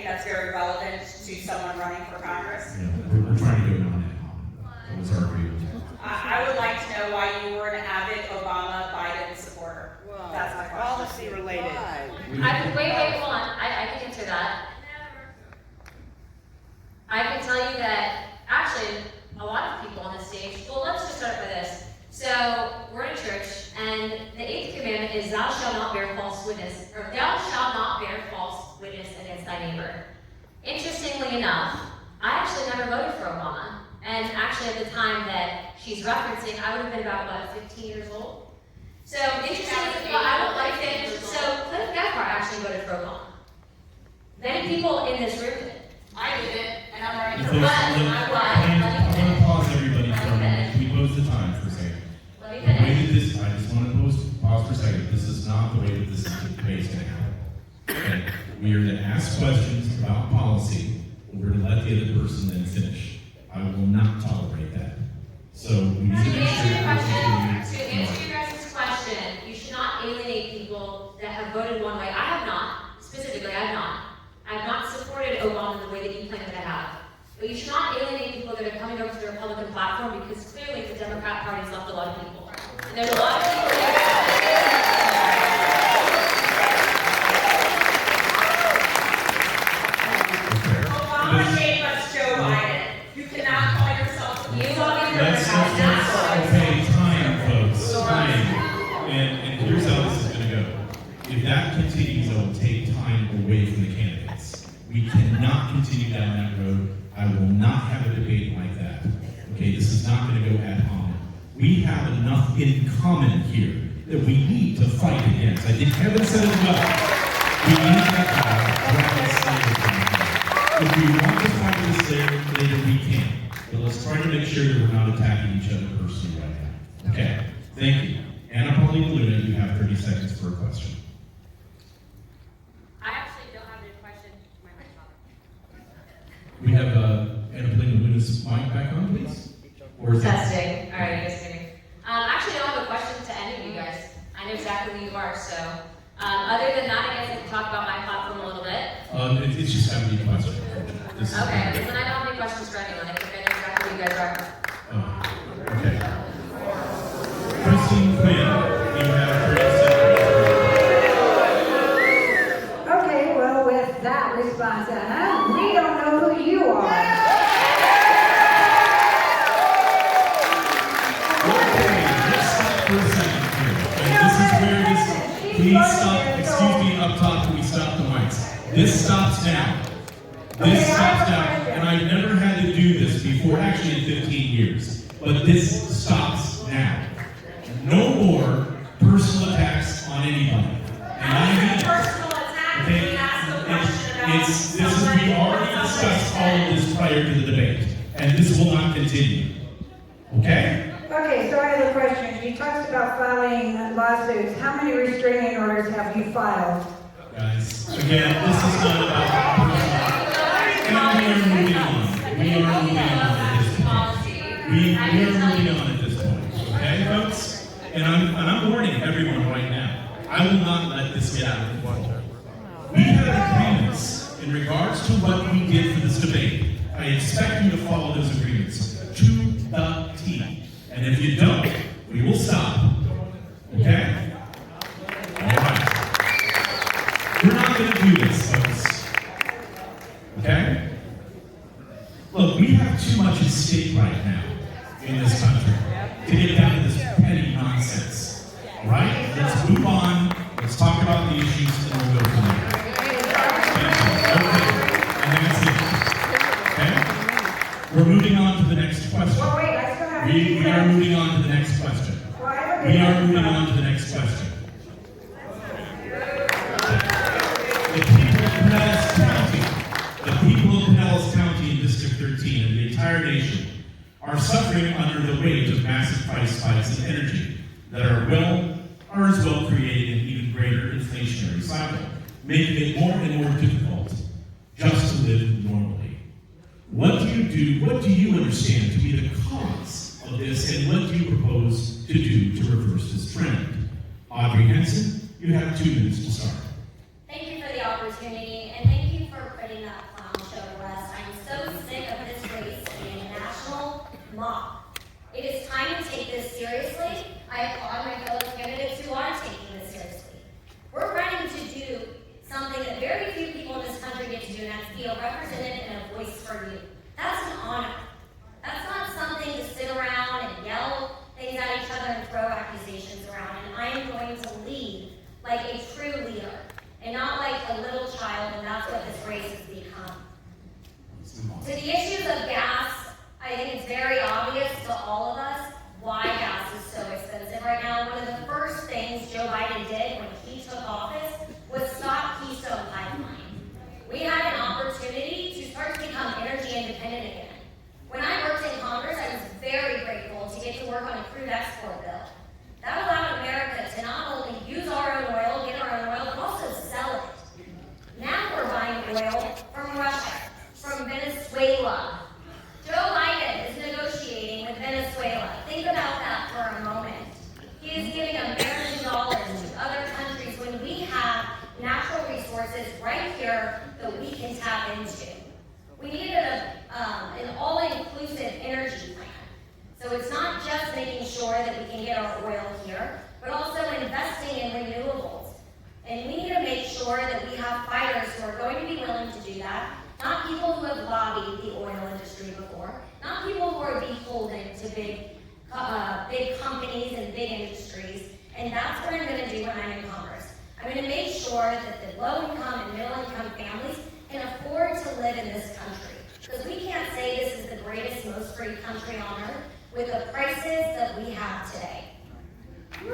think that's very relevant to someone running for Congress. Yeah, we're trying to go down that path. That was our agreement. I would like to know why you were an avid Obama-Biden supporter. Well, That's my question. policy related. Wait, hold on. I can answer that. I can tell you that, actually, a lot of people on this stage, well, let's just start with this. So, we're in a church, and the 8th commandment is, thou shalt not bear false witness, or thou shalt not bear false witness against thy neighbor. Interestingly enough, I actually never voted for Obama. And actually, at the time that she's referencing, I would have been about, 15 years old? So, interestingly, well, I don't like it. So, Cliff Gephardt actually voted for Obama. Many people in this room did. I did it, and I'm running You for folks, president. I'm going to pause everybody for a moment. Can we close the time for a second? Let me The way finish. that this, I just want to pause for a second. This is not the way that this debate is going to happen. Okay? We are going to ask questions about policy. We're going to let the other person then finish. I will not tolerate that. So we need to make sure To that answer we're your guys' question, you should not alienate people that have voted one way. I have not. Specifically, I have not. I have not supported Obama the way that you claim that I have. But you should not alienate people that are coming over to the Republican platform because clearly the Democrat Party's left a lot of people. And there's a lot of people Obama gave us Joe Biden. You cannot call yourself a You want me to Let's okay, time, folks, time. And here's how this is going to go. If that continues, I will take time away from the candidates. We cannot continue down that road. I will not have a debate like that. Okay, this is not going to go ad hominem. We have enough in common here that we need to fight against. I think Kevin said it well. We need to have if we want to fight this later, we can. But let's try to make sure that we're not attacking each other personally right now. Okay, thank you. Anna Paulina Luna, you have 30 seconds for a question. I actually don't have any question. My mic's on. We have Anna Paulina Luna's mic back on, please. Or is that? Testing. All right, you guys hear me? Actually, I don't have a question to any of you guys. I know exactly who you are, so. Other than that, I guess I can talk about my platform a little bit. It's just going to be a question. Okay, then I don't have any questions for anyone. I think I know exactly who you guys are. Okay. Christine Quinn, you have 30 seconds. Okay, well, with that response, Anna, we don't know who you are. Okay, let's stop for a second here. And this is where this, please stop, excuse me, up top, can we stop the mics? This stops now. This stops now, and I've never had to do this before, actually in 15 years. But this stops now. No more personal attacks on anybody. And I mean it. personal attack when you ask a question about We already discussed all of this prior to the debate, and this will not continue. Okay? Okay, so I have a question. You talked about filing lawsuits. How many restraining orders have you filed? Guys, again, this is not about personal. And we are moving on. We are moving on at this point. We are moving on at this point. Okay, folks? And I'm warning everyone right now. I will not let this get out of control. We have agreements in regards to what we did for this debate. I expect you to follow those agreements to the T. And if you don't, we will stop. Okay? All right. We're not going to do this, folks. Okay? Look, we have too much at stake right now in this country to get down to this petty nonsense. All right? Let's move on. Let's talk about the issues and we'll go from there. Thank you. Okay. And that's it. Okay? We're moving on to the next question. Well, wait, I still have We are moving on to the next question. Well, I have a We are moving different- on to the next question. The people of Pinellas County, in District 13 and the entire nation are suffering under the weight of massive price spikes in energy that are as well creating an even greater inflationary cycle, making it more and more difficult just to live normally. What do you understand to be the cause of this, and what do you propose to do to reverse this trend? Audrey Henson, you have 2 minutes to start. Thank you for the opportunity, and thank you for putting putting that clown show to rest. I'm so sick of this race being a national mock. It is time to take this seriously. I applaud my fellow candidates who are taking this seriously. We're running to do something that very few people in this country get to do, and that's be a representative and a voice for you. That's an honor. That's not something to sit around and yell things at each other and throw accusations around. And I am going to lead like a true leader and not like a little child, and that's what this race has become. To the issues of gas, I think it's very obvious to all of us why gas is so expensive right now. One of the first things Joe Biden did when he took office was stop Keystone Pipeline. We had an opportunity to start to become energy independent again. When I worked in Congress, I was very grateful to get to work on a crude export bill. That allowed America to not only use our own oil, get our own oil, but also sell it. Now we're buying oil from Russia, from Venezuela. Joe Biden is negotiating with Venezuela. Think about that for a moment. He is giving American dollars to other countries when we have natural resources right here that we can tap into. We needed an all-inclusive energy plan. So it's not just making sure that we can get our oil here, but also investing in renewables. And we need to make sure that we have fighters who are going to be willing to do that, not people who have lobbied the oil industry before, not people who are beholden to big companies and big industries. And that's what I'm going to do when I'm in Congress. I'm going to make sure that the low-income and middle-income families can afford to live in this country. Because we can't say this is the greatest, most free country on earth with the prices that we have today. Thank you,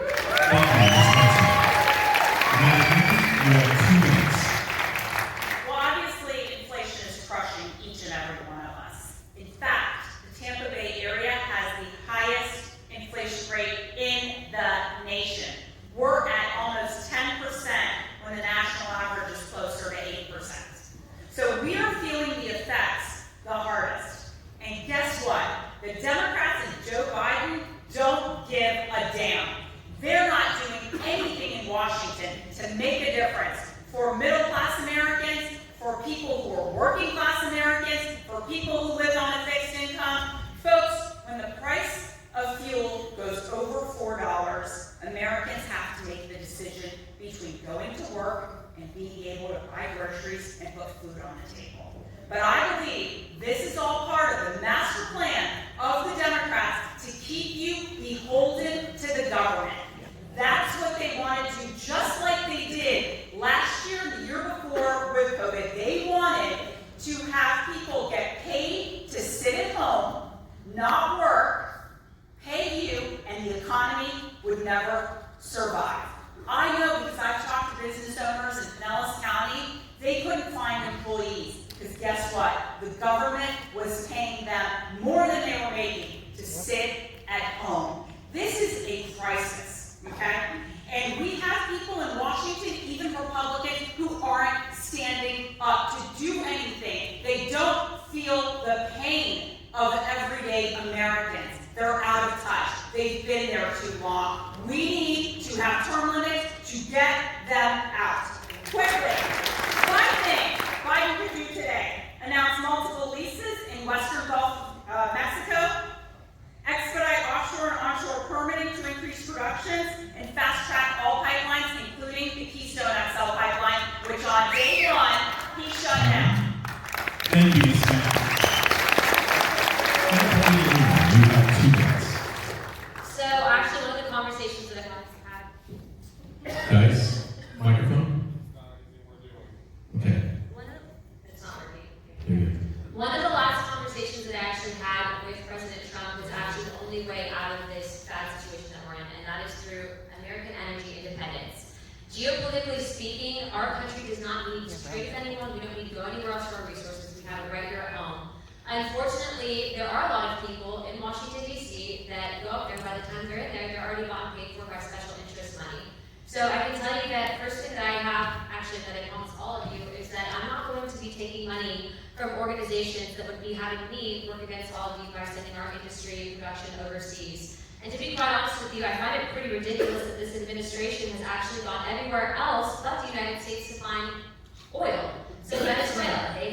Ms. Makki. You have 2 minutes. Well, obviously, inflation is crushing each and every one of us. In fact, the Tampa Bay area has the highest inflation rate in the nation. We're at almost 10% when the national average is closer to 8%. So we are feeling the effects the hardest. And guess what? The Democrats and Joe Biden don't give a damn. They're not doing anything in Washington to make a difference for middle-class Americans, for people who are working-class Americans, for people who live on a fixed income. Folks, when the price of fuel goes over $4, Americans have to make the decision between going to work and being able to buy groceries and put food on the table. But I believe this is all part of the master plan of the Democrats to keep you beholden to the government. That's what they want to do, just like they did last year and the year before with COVID. They wanted to have people get paid to sit at home, not work, pay you, and the economy would never survive. I know because I've talked to business owners in Pinellas County, they couldn't find employees. Because guess what? The government was paying them more than they were making to sit at home. This is a crisis, okay? And we have people in Washington, even Republicans, who aren't standing up to do anything. They don't feel the pain of everyday Americans. They're out of touch. They've been there too long. We need to have term limits to get them out. Quickly, one thing Biden could do today: announce multiple leases in Western Gulf of Mexico, expedite offshore and onshore permitting to increase production, and fast-track all pipelines, including the Keystone XL pipeline, which on day 1, he shut down. Thank you, Ms. Makki. You have 2 minutes. So actually, one of the conversations that I've had. Guys, microphone? Okay. It's not working. Very good. One of the last conversations that I actually had with President Trump was actually the only way out of this bad situation that we're in, and that is through American energy independence. Geopolitically speaking, our country does not need to trade with anyone. We don't need to go anywhere else for our resources. We have it right here at home. Unfortunately, there are a lot of people in Washington, D.C. that go up there. By the time they're in there, they're already bought and paid for by special interest money. So I can tell you that first thing that I have, actually that I promise all of you, is that I'm not going to be taking money from organizations that would be having me work against all of you by sending our industry and production overseas. And to be quite honest with you, I find it pretty ridiculous that this administration has actually gone everywhere else but the United States to find oil. So Venezuela, they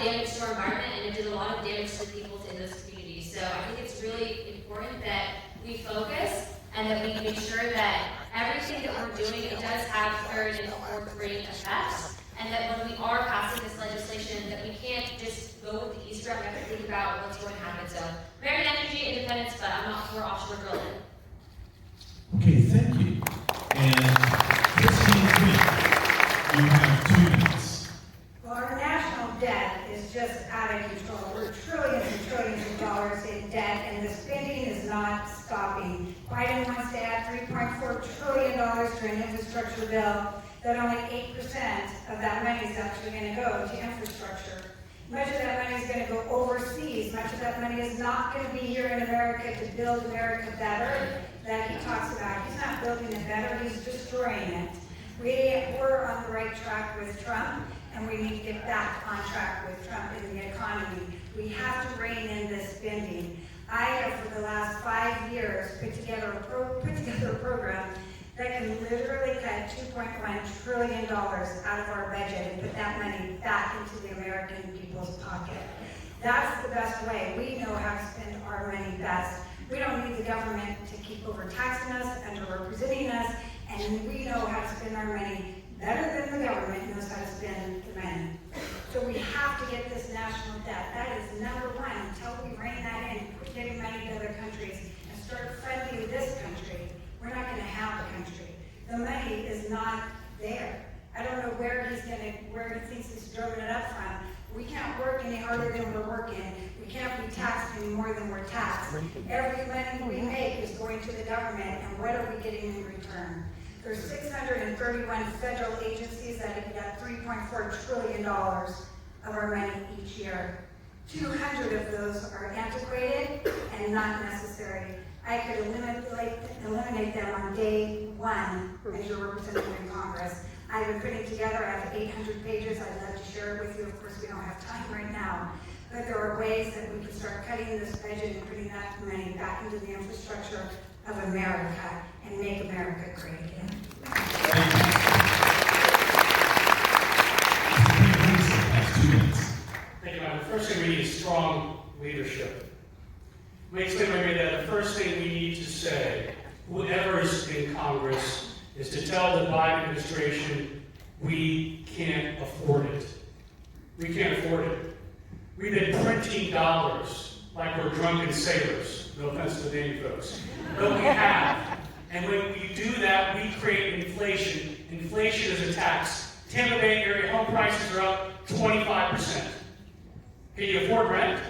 of damage to our environment, and it did a lot of damage to the people in this community. So I think it's really important that we focus and that we make sure that everything that we're doing, it does have third and fourth rate effects, and that when we are passing this legislation, that we can't just go with the east route. We have to think about what's going to happen. So American energy independence, but I'm not for offshore drilling. Okay, thank you. And Christine Quinn, you have 2 minutes. Well, our national debt is just out of control. We're trillions and trillions of dollars in debt, and the spending is not stopping. Biden wants to add $3.4 trillion to an infrastructure bill, that only 8% of that money is actually going to go to infrastructure. Much of that money is going to go overseas. Much of that money is not going to be here in America to build America better, that he talks about. He's not building it better, he's destroying it. We're on the right track with Trump, and we need to get back on track with Trump in the economy. We have to rein in this spending. I have, for the last 5 years, put together a program that can literally cut $2.1 trillion out of our budget and put that money back into the American people's pocket. That's the best way. We know how to spend our money best. We don't need the government to keep overtaxing us, underrepresenting us, and we know how to spend our money better than the government knows how to spend the money. So we have to get this national debt. That is number one. Until we rein that in, quit giving money to other countries, and start funding this country, we're not going to have a country. The money is not there. I don't know where he thinks he's drumming it up from. We can't work any harder than we're working. We can't be taxed any more than we're taxed. Every money we make is going to the government, and what are we getting in return? There's 631 federal agencies that have got $3.4 trillion of our money each year. 200 of those are antiquated and not necessary. I could eliminate them on day one as your representative in Congress. I've been putting together, I have 800 pages, I'd love to share it with you. Of course, we don't have time right now, but there are ways that we can start cutting this budget and putting that money back into the infrastructure of America and make America great again. Thank you, Madam. The first thing we need is strong leadership. Let me explain what I mean that the first thing we need to say, whoever is in Congress, is to tell the Biden administration, we can't afford it. We can't afford it. We've been printing dollars like we're drunken sailors. No offense to the Navy folks. But we have. And when we do that, we create inflation. Inflation is a tax. Tampa Bay area home prices are up 25%. Can you afford rent?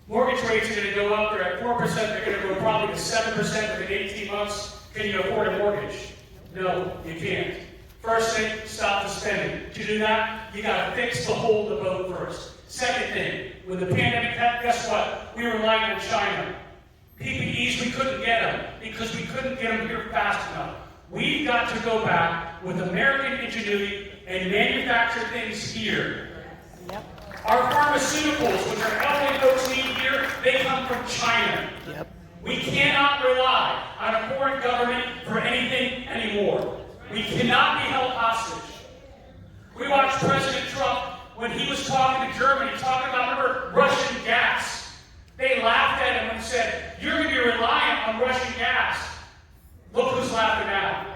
Mortgage rates are going to go up. They're at 4%. They're going to go probably to 7% within 18 months. Can you afford a mortgage? No, you can't. First thing, stop the spending. To do that, you got to fix the hole in the boat first. Second thing, when the pandemic hit, guess what? We relied on China. PPEs, we couldn't get them because we couldn't get them here fast enough. We've got to go back with American ingenuity and manufacture things here. Our pharmaceuticals, which our elderly folks need here, they come from China. We cannot rely on a foreign government for anything anymore. We cannot be held hostage. We watched President Trump when he was talking to Germany, talking about Russian gas. They laughed at him and said, you're going to be reliant on Russian gas. Look who's laughing now.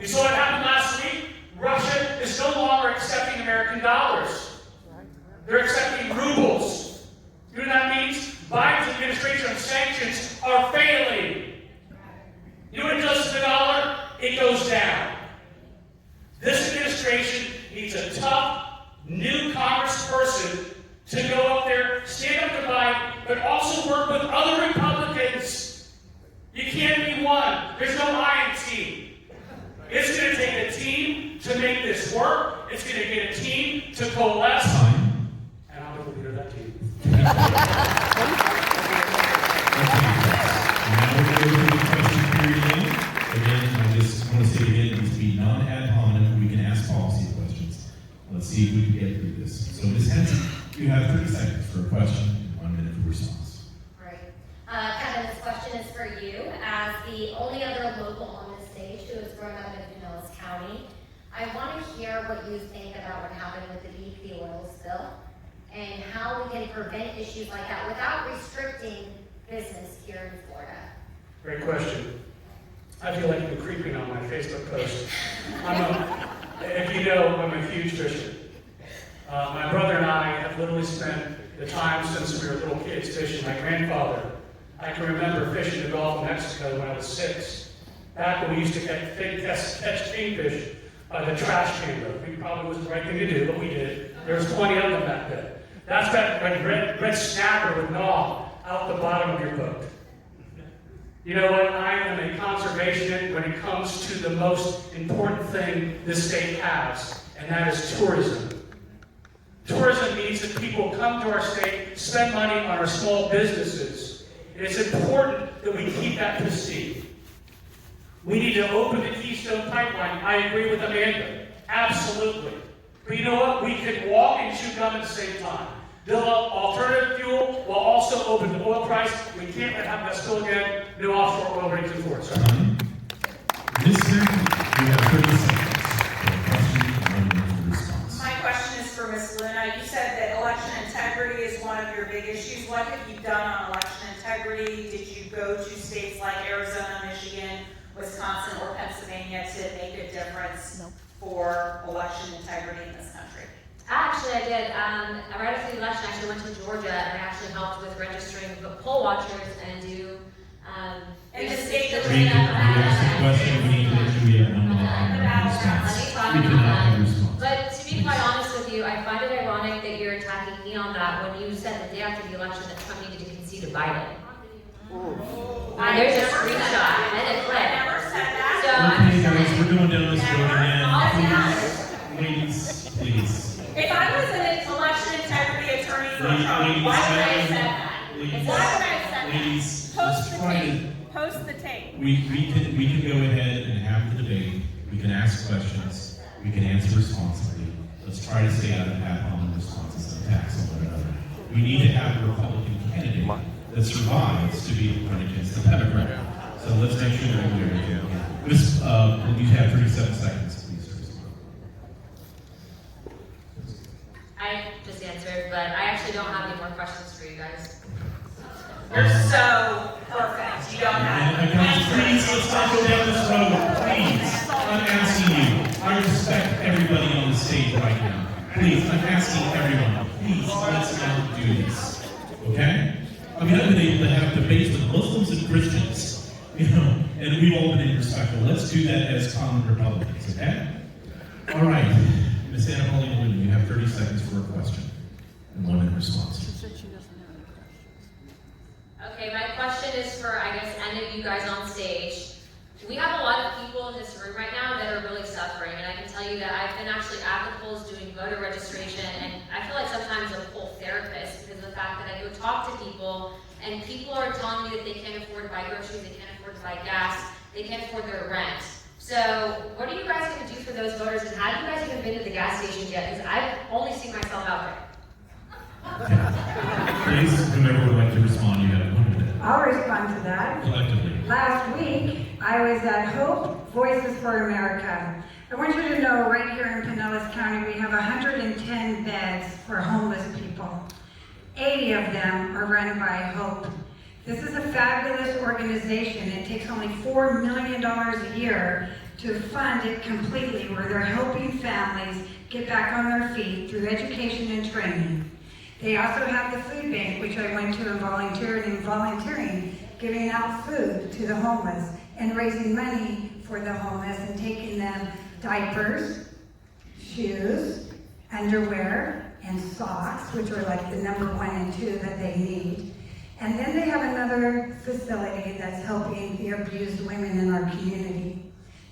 You saw what happened last week? Russia is no longer accepting American dollars. They're accepting rubles. You know what that means? Biden's administration of sanctions are failing. You know what it does to the dollar? It goes down. This administration needs a tough, new congressperson to go up there, stand up to Biden, but also work with other Republicans. You can't be one. There's no I in team. It's going to take a team to make this work. It's going to get a team to coalesce. And I'm the leader of that team. Now we're going to go to the question period. Again, I just want to say again, it needs to be non-ad hominem. We can ask policy questions. Let's see if we can get through this. So, Ms. Henson, you have 30 seconds for a question and 1 minute for response. Right. Kevin, this question is for you. As the only other local on this stage who has grown up in Pinellas County, I want to hear what you think about what happened with the BP oil can prevent issues like that without restricting business here in Florida? Great question. I feel like you're creeping on my Facebook post. If you know, I'm a huge fisher. My brother and I have literally spent the time since we were little kids fishing. My grandfather, I can remember fishing the Gulf of Mexico when I was 6. Back when we used to catch kingfish by the trash can. It probably wasn't the right thing to do, but we did. There was 20 of them back then. That's that red snapper would gnaw out the bottom of your boat. You know what? I am a conservationist when it comes to the most important thing this state has, and that is tourism. Tourism means that people come to our state, spend money on our small businesses. And it's important that we keep that pristine. We need to open the Keystone Pipeline. I agree with Amanda. Absolutely. But you know what? We can walk and chew gum at the same time. Develop alternative fuel while also open the oil price. We can't have that spill again. No offshore oil rigs in Florida. Mr. You have 30 seconds for a question and 1 minute for response. My question is for Ms. Luna. You said that election integrity is one of your big issues. What have you done on election integrity? Did you go to states like Arizona, Michigan, Wisconsin, or Pennsylvania to make a difference for election integrity in this country? Actually, I did. Right after the election, I actually went to Georgia and I actually helped with registering the poll watchers and do. In the state that that We asked the question, we need to make sure we have 1 minute response. We cannot have a response. But to be quite honest with you, I find it ironic that you're attacking me on that when you said the day after the election that Trump needed to concede to Biden. There's a screenshot and a clip. I never said that. So I'm Okay, just guys, saying. we're going down this road Calm down. again. Ladies, please. If I was an election integrity attorney for Trump, Ladies, why would I have said that? ladies, Why would I have said that? ladies, Post let's the try to. tape. Post the tape. We can go ahead and have the debate. We can ask questions. We can answer responsibly. Let's try to stay out of ad-hominem responses and attacks on one another. We need to have a Republican candidate that survives to be run against the Democrat. So let's make sure that we're here. Ms. You have 37 seconds, please. To respond. I just answered, but I actually don't have any more questions for you guys. You're so perfect. You don't have And guys, please, let's not go down this road. Please, I'm asking you. I respect everybody on the stage right now. Please, I'm asking everyone. Please, let's not do this. Okay? I mean, I've been able to have debates with Muslims and Christians, and we've all been respectful. Let's do that as common Republicans, okay? All right. Ms. Anna Paulina, you have 30 seconds for a question and 1 minute response. Okay, my question is for, I guess, any of you guys on stage. We have a lot of people in this room right now that are really suffering, and I can tell you that I've been actually at the polls doing voter registration, and I feel like sometimes I'm a poll therapist because of the fact that I go talk to people, and people are telling me that they can't afford to buy groceries, they can't afford to buy gas, they can't afford their rent. So, what are you guys going to do for those voters, and have you guys even been to the gas stations yet? Because I've only seen myself out there. Please, whomever would like to respond, you have 1 minute. I'll respond to that. Collectively. Last week, I was at Hope Voices for America. I want you to know right here in Pinellas County, we have 110 beds for homeless people. 80 of them are run by Hope. This is a fabulous organization. It takes only $4 million a year to fund it completely, where they're helping families get back on their feet through education and training. They also have the food bank, which I went to and volunteered in volunteering, giving out food to the homeless and raising money for the homeless and taking them diapers, shoes, underwear, and socks, which are like the number 1 and 2 that they need. And then they have another facility that's helping the abused women in our community.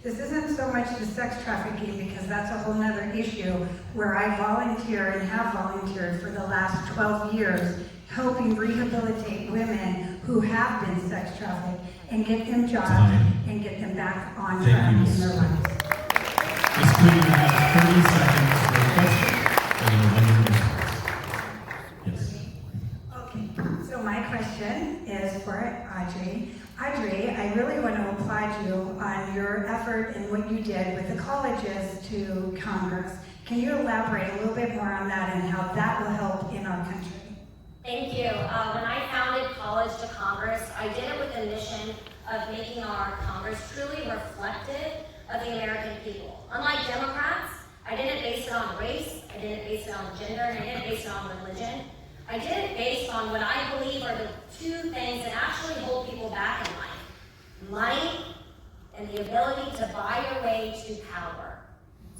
This isn't so much the sex trafficking, because that's a whole nother issue where I volunteer and have volunteered for the last 12 years, helping rehabilitate women who have been sex trafficked and get them jobs and get them back on track in their lives. Ms. Quinn, you have 30 seconds for a question and 1 minute response. Yes. Okay, so my question is for Audrey. Audrey, I really want to applaud you on your effort and what you did with the colleges to Congress. Can you elaborate a little bit more on that and how that will help in our country? When I founded College to Congress, I did it with a mission of making our Congress truly reflective of the American people. Unlike Democrats, I didn't base it on race, I didn't base it on gender, and I didn't base it on religion. I did it based on what I believe are the two things that actually hold people back in life: money and the ability to buy your way to power.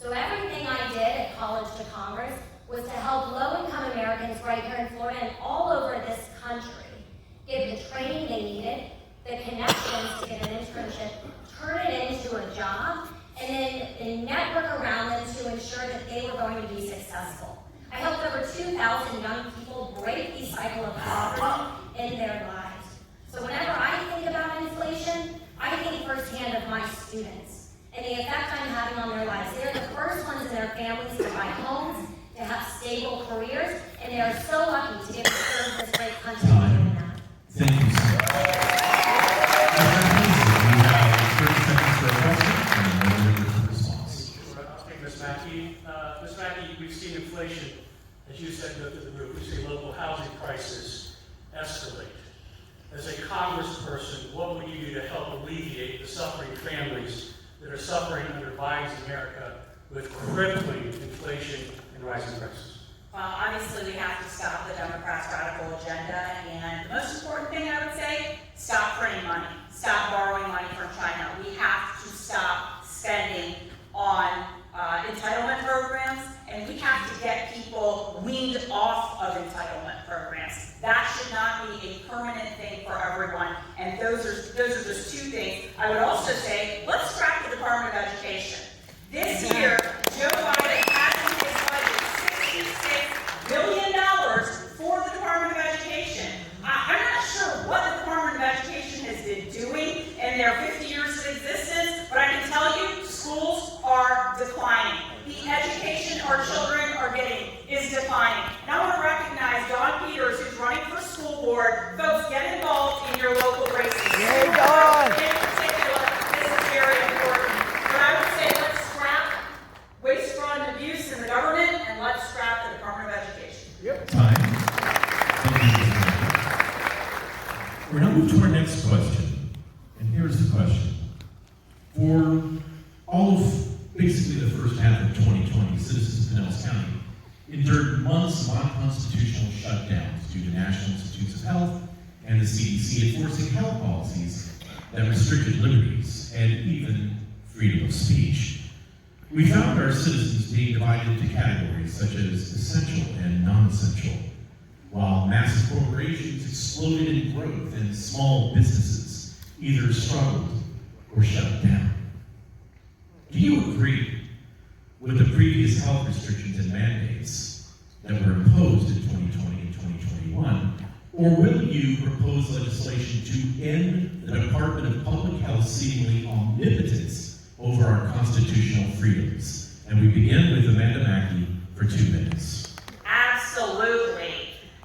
So everything I did at College to Congress was to help low-income Americans right here in Florida and all over this country get the training they needed, the connections to get an internship, turn it into a job, and then network around them to ensure that they were going to be successful. I helped over 2,000 young people break the cycle of poverty in their lives. So whenever I think about inflation, I think firsthand of my students and the effect I'm having on their lives. They're the first ones in their families to buy homes, to have stable careers, and they are so lucky to get to serve this great country doing that. Thank you so much. You have 30 seconds for a question and then a response. I'll take Ms. Makki. Ms. Makki, we've seen inflation, as you said, go through the roof. We've seen local housing prices escalate. As a congressperson, what would you do to help alleviate the suffering families that are suffering under Biden's America with crippling inflation and rising prices? Well, obviously, we have to stop the Democrats' radical agenda, and the most important thing I would say, stop printing money. Stop borrowing money from China. We have to stop spending on entitlement programs, and we have to get people weaned off of entitlement programs. That should not be a permanent thing for everyone, and those are just two things. I would also say, let's scrap the Department of Education. This year, Joe Biden has in his budget $66 billion for the Department of Education. I'm not sure what the Department of Education has been doing in their 50 years of existence, but I can tell you, schools are declining. The education our children are getting is declining. And I want to recognize Don Peters, who's running for school board. Folks, get involved in your local races. Yay, Don! In particular, this is very important. But I would say let's scrap waste, fraud, and abuse in the government, and let's scrap the Department of Education. Time. Thank you. We're now moving to our next question. And here's the question. For all of basically the first half of 2020, citizens of Pinellas County endured months of unconstitutional shutdowns due to National Institutes of Health and the CDC enforcing health policies that restricted liberties and even freedom of speech. We found our citizens being divided into categories such as essential and non-essential, while massive corporations exploded in growth and small businesses either struggled or shut down. Do you agree with the previous health restrictions and mandates that were imposed in 2020 and 2021, or will you propose legislation to end the Department of Public Health's seemingly omnipotence over our constitutional freedoms? And we begin with Amanda Makki for 2 minutes. Absolutely.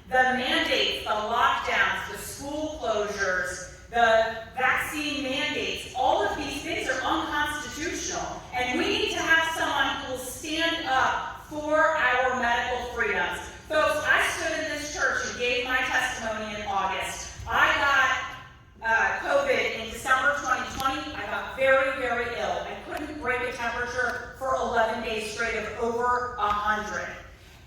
The mandates, the lockdowns, the school closures, the vaccine mandates, all of these things are unconstitutional. And we need to have someone who will stand up for our medical freedoms. Folks, I stood in this church and gave my testimony in August. I got COVID in December 2020. I got very, very ill. I couldn't break a temperature for 11 days straight of over 100.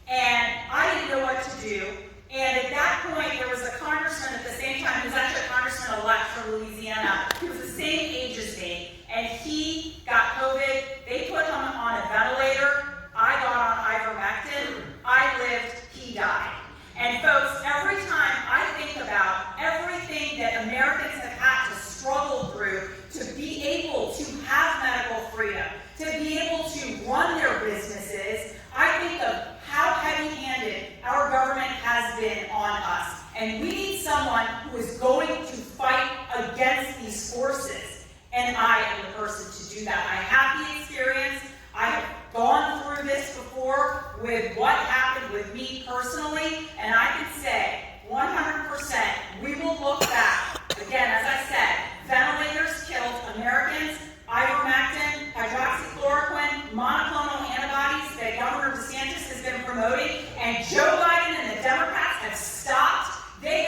And I didn't know what to do. And at that point, there was a congressman at the same time, he was actually a congressman-elect from Louisiana. He was the same age as me, and he got COVID. They put him on a ventilator. I got on ivermectin. I lived, he died. And folks, every time I think about everything that Americans have had to struggle through to be able to have medical freedom, to be able to run their businesses, I think of how heavy-handed our government has been on us. And we need someone who is going to fight against these forces. And I am the person to do that. I have the experience. I have gone through this before with what happened with me personally. And I can say 100% we will look back. Again, as I said, ventilators killed Americans. Ivermectin, hydroxychloroquine, monoclonal antibodies that Governor DeSantis has been promoting, and Joe Biden and the Democrats have stopped. They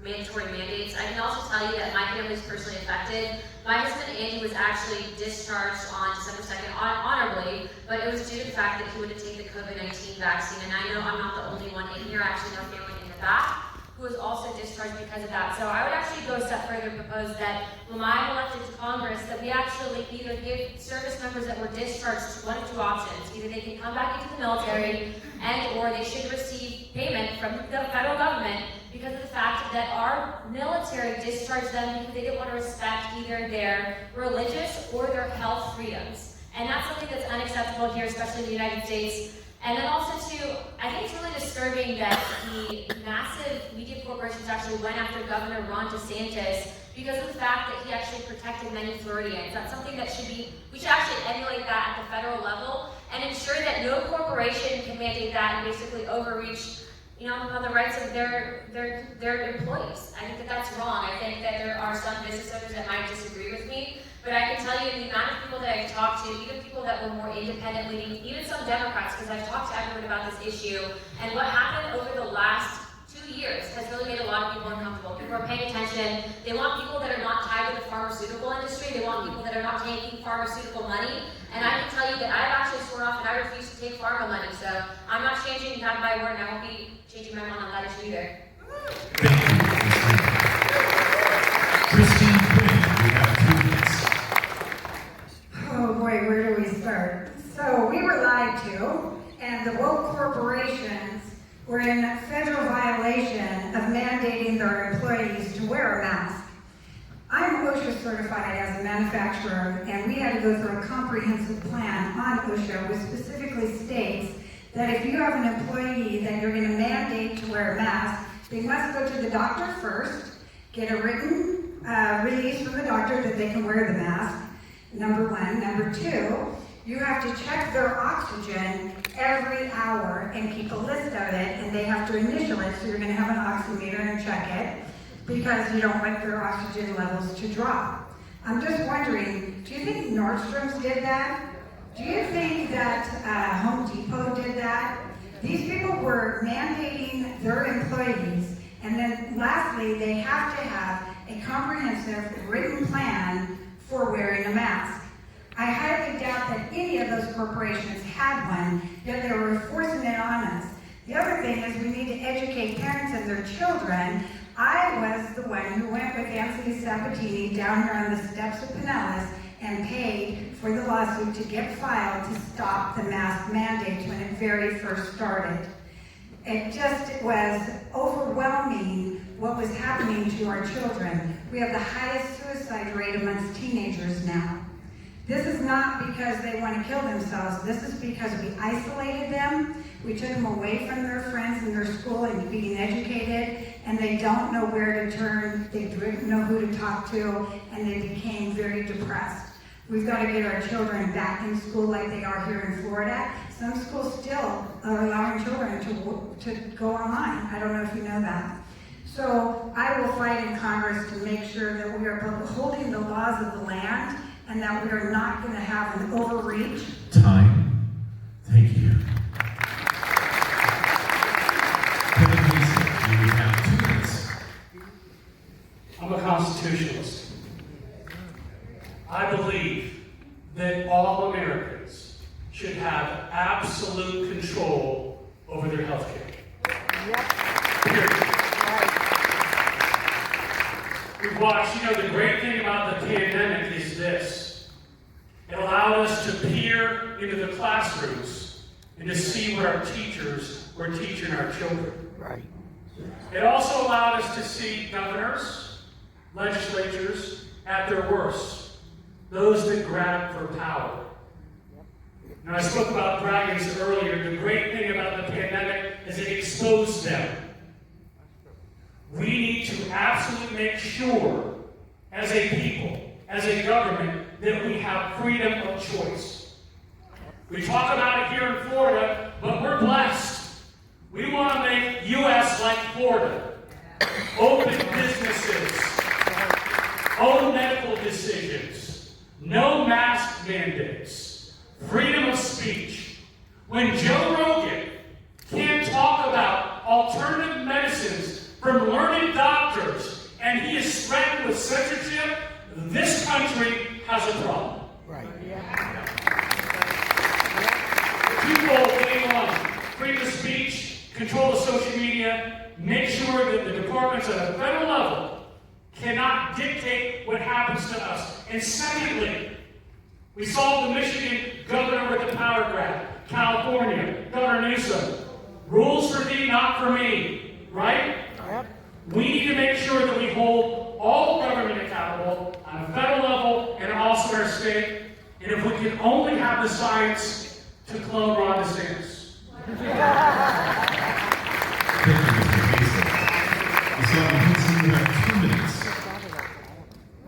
mandatory mandates. I can also tell you that my family is personally affected. My husband Andy was actually discharged on December 2nd honorably, but it was due to the fact that he wouldn't take the COVID-19 vaccine. And I know I'm not the only one in here. I actually know family in the back who was also discharged because of that. So I would actually go a step further and propose that when I'm elected to Congress, that we actually either give service members that were discharged one of two options. Either they can come back into the military and or they should receive payment from the federal government because of the fact that our military discharged them because they didn't want to respect either their religious or their health freedoms. And that's something that's unacceptable here, especially in the United States. And then also too, I think it's really disturbing that the massive media corporations actually went after Governor Ron DeSantis because of the fact that he actually protected many Floridians. That's something that we should actually emulate that at the federal level and ensure that no corporation can mandate that and basically overreach, on the rights of their employees. I think that that's wrong. I think that there are some business owners that might disagree with me, but I can tell you the amount of people that I've talked to, even people that were more independent leaning, even some Democrats, because I've talked to everyone about this issue, and what happened over the last 2 years has really made a lot of people uncomfortable. People are paying attention. They want people that are not tied to the pharmaceutical industry. They want people that are not taking pharmaceutical money. And I can tell you that I've actually sworn off and I refuse to take pharma money. So I'm not changing that by word, and I won't be changing my mind on that issue either. Christine Quinn, we have 2 minutes. Oh boy, where do we start? So we were lied to, and the woke corporations were in federal violation of mandating their employees to wear a mask. I'm OSHA certified as a manufacturer, and we had to go through a comprehensive plan on OSHA, which specifically states that if you have an employee that you're going to mandate to wear a mask, they must go to the doctor first, get a written release from the doctor that they can wear the mask, number one. Number two, you have to check their oxygen every hour and keep a list of it, and they have to initial it, so you're going to have an oximeter and check it, because you don't want their oxygen levels to drop. I'm just wondering, do you think Nordstrom's did that? Do you think that Home Depot did that? These people were mandating their employees, and then lastly, they have to have a comprehensive written plan for wearing a mask. I highly doubt that any of those corporations had one, yet they were forcing it on us. The other thing is we need to educate parents and their children. I was the one who went with Anthony Sabatini down here on the steps of Pinellas and paid for the lawsuit to get filed to stop the mask mandates when it very first started. It just was overwhelming what was happening to our children. We have the highest suicide rate amongst teenagers now. This is not because they want to kill themselves. This is because we isolated them. We took them away from their friends and their school and being educated, and they don't know where to turn. They don't know who to talk to, and they became very depressed. We've got to get our children back in school like they are here in Florida. Some schools still are allowing children to go online. I don't know if you know that. So I will fight in Congress to make sure that we are upholding the laws of the land and that we are not going to have an overreach. Time. Thank you. Kevin Hayslett, we have 2 minutes. I'm a constitutionalist. I believe that all Americans should have absolute control over their health care. Period. We've watched, the great thing about the pandemic is this. It allowed us to peer into the classrooms and to see what our teachers were teaching our children. Right. It also allowed us to see governors, legislatures at their worst, those that grab for power. Now, I spoke about dragons earlier. The great thing about the pandemic is it exposed them. We need to absolutely make sure, as a people, as a government, that we have freedom of choice. We talk about it here in Florida, but we're blessed. We want to make U.S. like Florida. Open businesses, own medical decisions, no mask mandates, freedom of speech. When Joe Rogan can't talk about alternative medicines from learned doctors, and he is threatened with censorship, this country has a problem. Right. Twofold thing on freedom of speech, control of social media, make sure that the departments at a federal level cannot dictate what happens to us. And secondly, we saw the Michigan governor with the power grab, California, Governor Newsom. Rules for thee, not for me, right? Yep. We need to make sure that we hold all government accountable on a federal level and also in our state. And if we can only have the science to clone Ron DeSantis. Thank you, Mr. Hayslett. Ms. Henson, you have 2 minutes.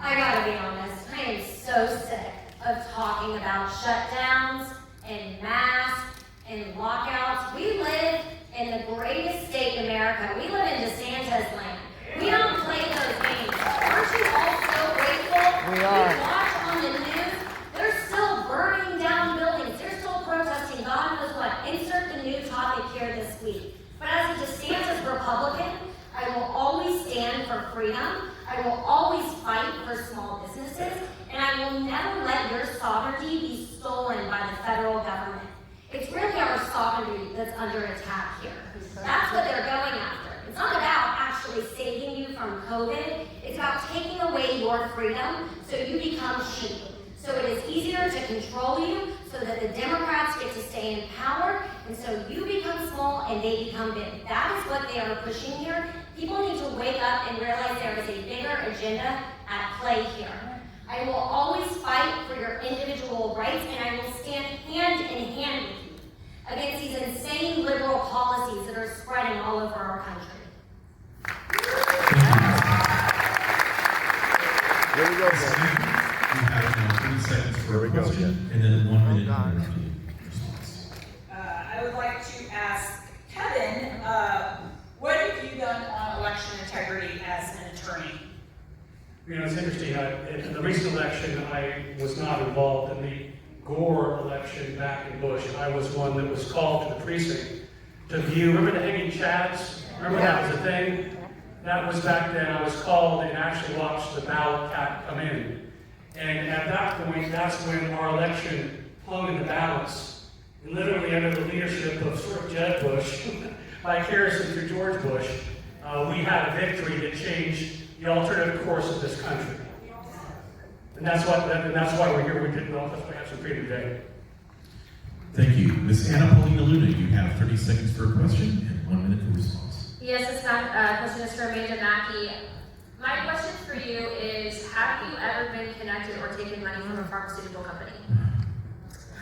I gotta be honest, I am so sick of talking about shutdowns and masks and lockouts. We live in the greatest state in America. We live in DeSantis land. We don't play those games. Aren't you all so grateful? We are. We watch on the news, they're still burning down buildings. They're still protesting God knows what. Insert the new topic here this week. But as a DeSantis Republican, I will always stand for freedom. I will always fight for small businesses. And I will never let your sovereignty be stolen by the federal government. It's really our sovereignty that's under attack here. That's what they're going after. It's not about actually saving you from COVID. It's about taking away your freedom so you become sheep. So it is easier to control you so that the Democrats get to stay in power, and so you become small and they become big. That is what they are pushing here. People need to wake up and realize there is a bigger agenda at play here. I will always fight for your individual rights, and I will stand hand in hand with you against these insane liberal policies that are spreading all over our country. Here we go, You have now 30 seconds for a question, and then 1 minute for response. I would like to ask Kevin, what have you done on election integrity as an attorney? You know, it's interesting. In the recent election, I was not involved in the Gore election back in Bush. I was one that was called to the precinct to view. Remember the hanging chads? Remember that was a thing? That was back then. I was called and actually watched the ballot count come in. And at that point, that's when our election hung in the balance. Literally under the leadership of sort of Jeb Bush, vicariously through George Bush, we had a victory that changed the alternative course of this country. And that's why we're here. We didn't know if we have some freedom today. Thank you. Ms. Paulina Luna, you have 30 seconds for a question and 1 minute for response. Yes, this question is from Major Makki. My question for you is, have you ever been connected or taken money from a pharmaceutical company?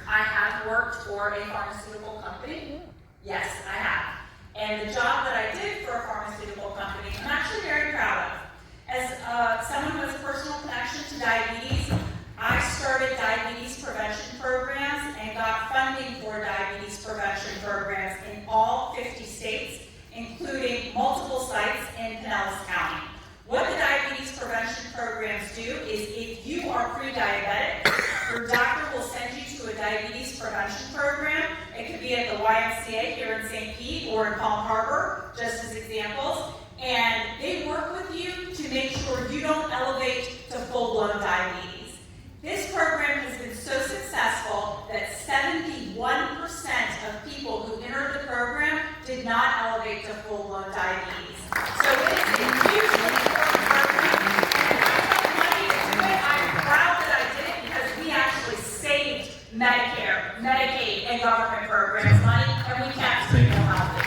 I have worked for a pharmaceutical company. Yes, I have. And the job that I did for a pharmaceutical company, I'm actually very proud of. As someone with a personal connection to diabetes, I started diabetes prevention programs and got funding for diabetes prevention programs in all 50 states, including multiple sites in Pinellas County. What the diabetes prevention programs do is if you are pre-diabetic, your doctor will send you to a diabetes prevention program. It could be at the YMCA here in St. Pete or in Palm Harbor, just as examples. And they work with you to make sure you don't elevate to full-blown diabetes. This program has been so successful that 71% of people who entered the program did not elevate to full-blown diabetes. So it is a hugely important program. And if I have money to do it, I'm proud that I did it because we actually saved Medicare, Medicaid, and government programs money, and we kept people healthy.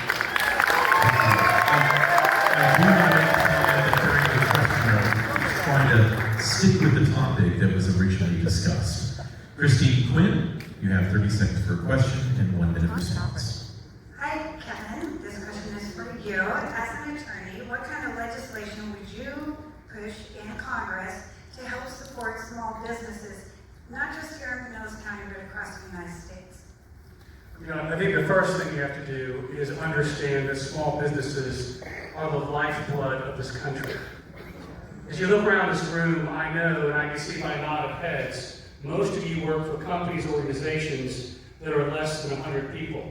Trying to stick with the topic that was originally discussed. Christine Quinn, you have 30 seconds for a question and 1 minute response. Hi, Kevin. This question is for you. As an attorney, what kind of legislation would you push in Congress to help support small businesses, not just here in Pinellas County, but across the United States? You know, I think the first thing you have to do is understand that small businesses are the lifeblood of this country. As you look around this room, I know, and I can see by nod of heads, most of you work for companies, organizations that are less than 100 people.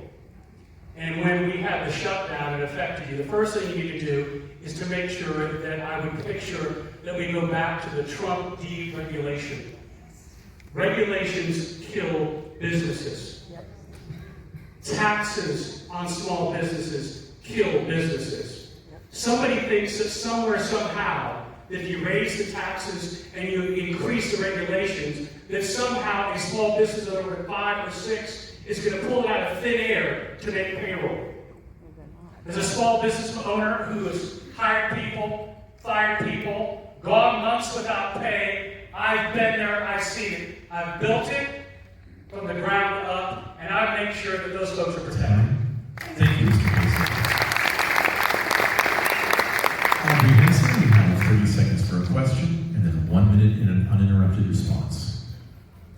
And when we had the shutdown, it affected you. The first thing you need to do is to make sure that I would picture that we go back to the Trump deregulation. Regulations kill businesses. Taxes on small businesses kill businesses. Somebody thinks that somewhere, somehow, that if you raise the taxes and you increase the regulations, that somehow a small business owner at 5 or 6 is going to pull it out of thin air to make payroll. As a small business owner who has hired people, fired people, gone months without pay, I've been there, I've seen it. I've built it from the ground up, and I make sure that those folks are protected. Thank you, Mr. Hayslett. Audrey Henson, you have 30 seconds for a question, and then 1 minute in an uninterrupted response.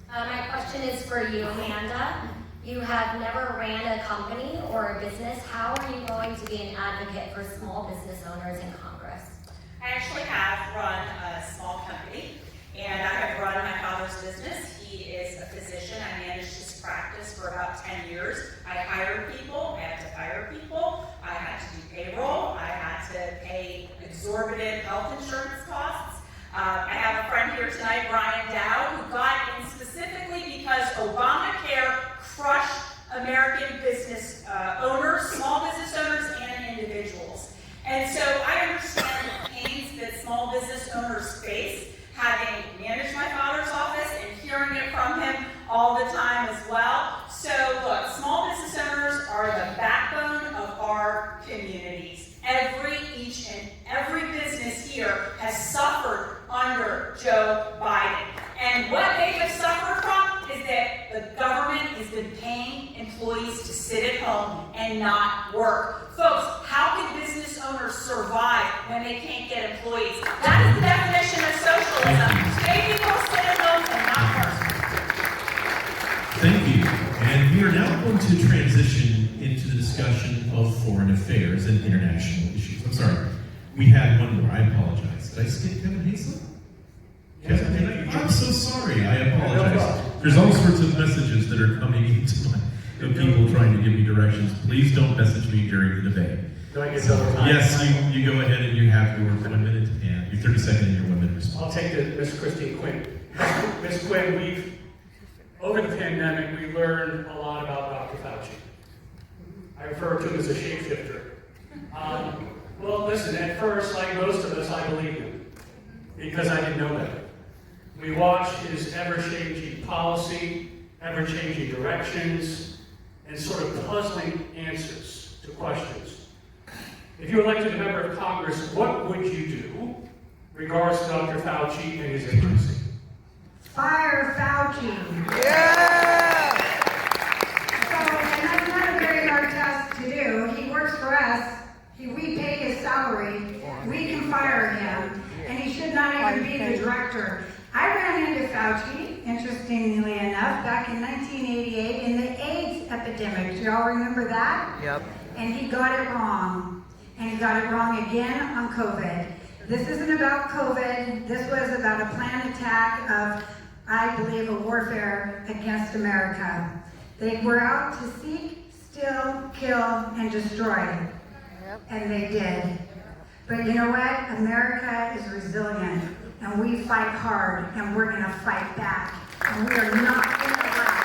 My question is for you, Amanda. You have never ran a company or a business. How are you going to be an advocate for small business owners in Congress? I actually have run a small company, and I have run my father's business. He is a physician. I managed his practice for about 10 years. I hired people, I had to fire people, I had to do payroll, I had to pay exorbitant health insurance costs. I have a friend here tonight, Brian Dow, who got in specifically because Obamacare crushed American business owners, small business owners, and individuals. And so I understand the pains that small business owners face, having managed my father's office and hearing it from him all the time as well. So look, small business owners are the backbone of our communities. Each and every business here has suffered under Joe Biden. And what they have suffered from is that the government has been paying employees to sit at home and not work. Folks, how can business owners survive when they can't get employees? That is the definition of socialism. Pay people to sit at home and not work. Thank you. And we are now going to transition into the discussion of foreign affairs and international issues. I'm sorry. We had one more. I apologize. Did I skip Kevin Hayslett? Kevin, I'm so sorry. I apologize. There's all sorts of messages that are coming into my people trying to give me directions. Please don't message me during the debate. Do I get double time? Yes, you go ahead and you have your 1 minute and your 30-second and your 1 minute response. I'll take Miss Christine Quinn. Miss Quinn, over the pandemic, we learned a lot about Dr. Fauci. I refer to him as a shapeshifter. Well, listen, at first, like most of us, I believed him because I didn't know better. We watched his ever-changing policy, ever-changing directions, and sort of puzzling answers to questions. If you were elected a member of Congress, what would you do regards to Dr. Fauci and his agency? Fire Fauci. Yeah! So, and that's not a very hard task to do. He works for us. We pay his salary. We can fire him. And he should not even be the director. I ran into Fauci, interestingly enough, back in 1988 in the AIDS epidemic. Do y'all remember that? Yep. And he got it wrong. And he got it wrong again on COVID. This isn't about COVID. This was about a planned attack of, I believe, a warfare against America. They were out to seek, steal, kill, and destroy. And they did. But you know what? America is resilient, and we fight hard, and we're going to fight back. And we are not going to allow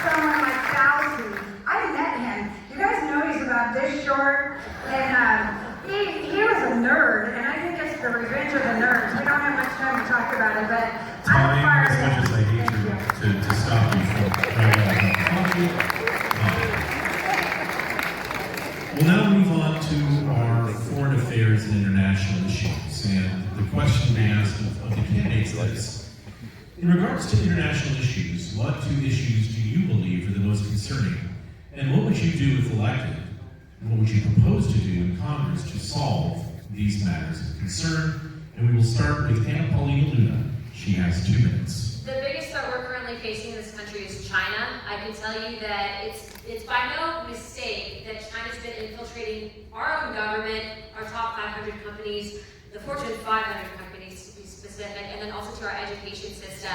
someone like Fauci. I met him. You guys know he's about this short, and he was a nerd, and I think it's the revenge of the nerds. We don't have much time to talk about it, but I'm fired. As much as I hate to stop you from we'll now move on to our foreign affairs and international issues. And the question we asked of the candidates is, in regards to international issues, what two issues do you believe are the most concerning? And what would you do if elected? And what would you propose to do in Congress to solve these matters of concern? And we will start with Paulina Luna. She has 2 minutes. The biggest threat we're currently facing in this country is China. I can tell you that it's by no mistake that China's been infiltrating our own government, our top 500 companies, the Fortune 500 companies to be specific, and then also to our education system.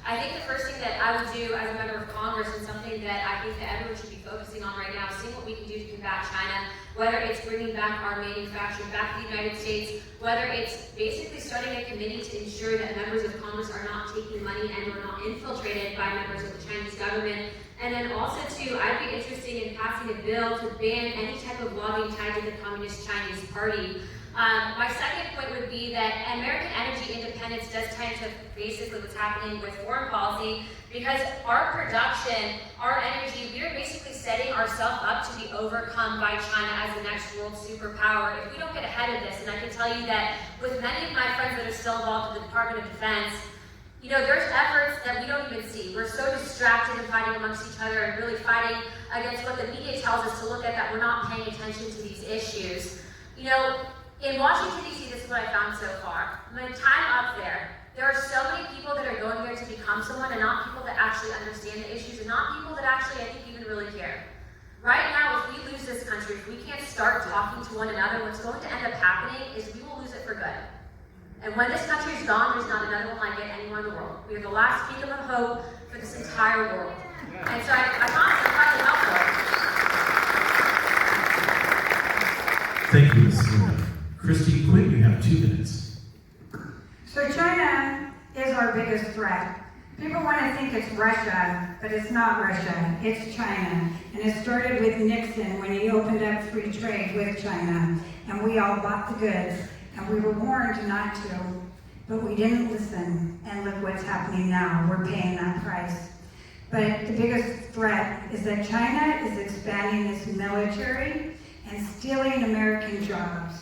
I think the first thing that I would do as a member of Congress, and something that I think that everyone should be focusing on right now, is seeing what we can do to combat China, whether it's bringing back our manufacturing back to the United States, whether it's basically starting a committee to ensure that members of Congress are not taking money and are not infiltrated by members of the Chinese government. And then also too, I'd be interested in passing a bill to ban any type of lobbying tied to the Communist Chinese Party. My second point would be that American energy independence does tie into basically what's happening with foreign policy, because our production, our energy, we are basically setting ourselves up to be overcome by China as the next world superpower if we don't get ahead of this. And I can tell you that with many of my friends that are still involved in the Department of Defense, you know, there's efforts that we don't even see. We're so distracted in fighting amongst each other and really fighting against what the media tells us to look at, that we're not paying attention to these issues. You know, in Washington, D.C., this is what I found so far. My time up there are so many people that are going there to become someone, and not people that actually understand the issues, and not people that actually, I think, even really care. Right now, if we lose this country, if we can't start talking to one another, what's going to end up happening is we will lose it for good. And when this country is gone, there's not another one like it anywhere in the world. We are the last beacon of hope for this entire world. And so I found it incredibly helpful. Thank you, Ms. Luna. Christy, Quinn, you have 2 minutes. So China is our biggest threat. People want to think it's Russia, but it's not Russia, it's China. And it started with Nixon when he opened up free trade with China, and we all bought the goods. And we were warned not to, but we didn't listen. And look what's happening now. We're paying that price. But the biggest threat is that China is expanding its military and stealing American jobs.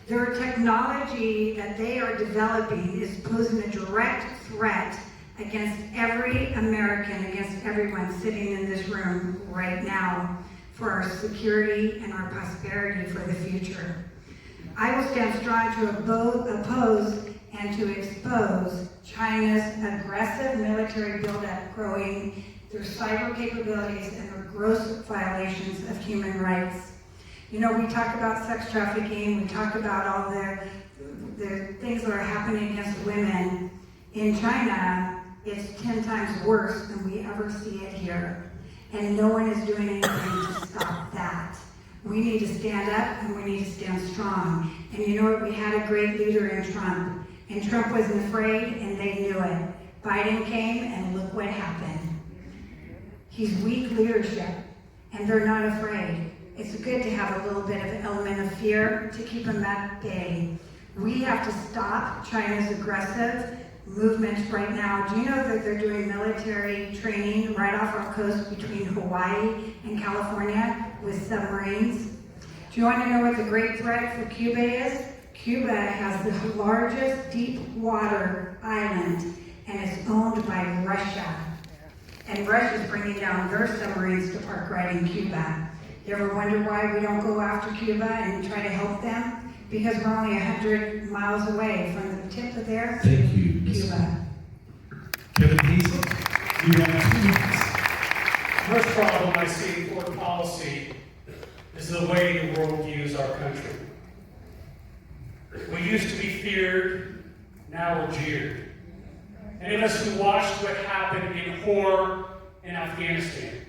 Their technology that they are developing is posing a direct threat against every American, against everyone sitting in this room right now, for our security and our prosperity for the future. I will stand strong to oppose and to expose China's aggressive military buildup, growing their cyber capabilities and their gross violations of human rights. You know, we talk about sex trafficking, we talk about all the things that are happening against women. In China, it's 10 times worse than we ever see it here. And no one is doing anything to stop that. We need to stand up and we need to stand strong. And you know what? We had a great leader in Trump. And Trump wasn't afraid, and they knew it. Biden came, and look what happened. He's weak leadership, and they're not afraid. It's good to have a little bit of an element of fear to keep them at bay. We have to stop China's aggressive movement right now. Do you know that they're doing military training right off our coast between Hawaii and California with submarines? Do you want to know what the great threat for Cuba is? Cuba has the largest deep water island, and it's owned by Russia. And Russia's bringing down their submarines to park right in Cuba. You ever wonder why we don't go after Cuba and try to help them? Because we're only 100 miles away from the tip of their Thank you, Cuba. Kevin Hayslett, you have 2 minutes. First problem I see in foreign policy is the way the world views our country. We used to be feared, now we're jeered. Any of us who watched what happened in horror in Afghanistan.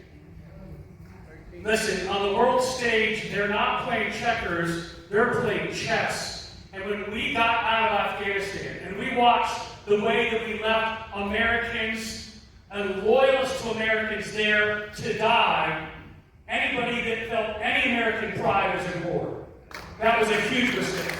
Listen, on the world stage, they're not playing checkers, they're playing chess. And when we got out of Afghanistan, and we watched the way that we left Americans and loyalists to Americans there to die, anybody that felt any American pride was in horror. That was a huge mistake.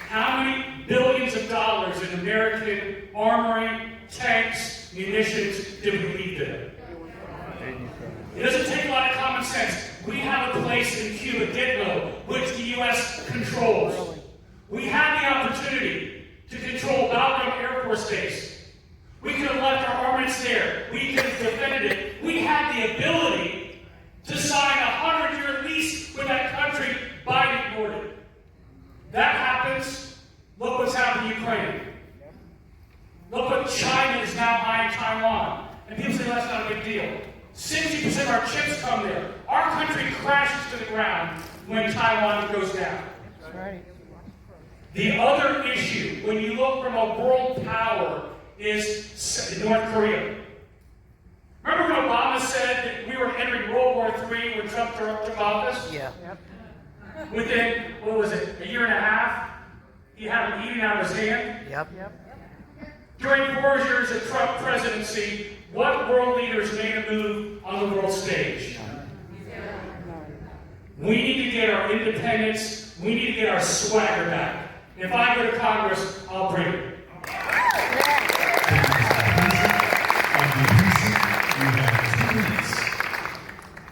How many billions of dollars in American armory, tanks, munitions did we leave there? It doesn't take a lot of common sense. We have a place in Cuba, Gitmo, which the U.S. controls. We had the opportunity to control Bagram Air Force Base. We could have left our armaments there. We could have defended it. We had the ability to sign a 100-year lease with that country. Biden ignored it. That happens. Look what's happened in Ukraine. Look what China is now eyeing Taiwan. And people say that's not a big deal. 60% of our chips come there. Our country crashes to the ground when Taiwan goes down. That's right. The other issue, when you look from a world power, is North Korea. Remember when Obama said that we were entering World War III when Trump took office? Yeah. Within, what was it, a year and a half? He had him eating out of his hand. Yep. During 4 years of Trump presidency, what world leaders made a move on the world stage? We need to get our independence. We need to get our swagger back. If I go to Congress, I'll bring it.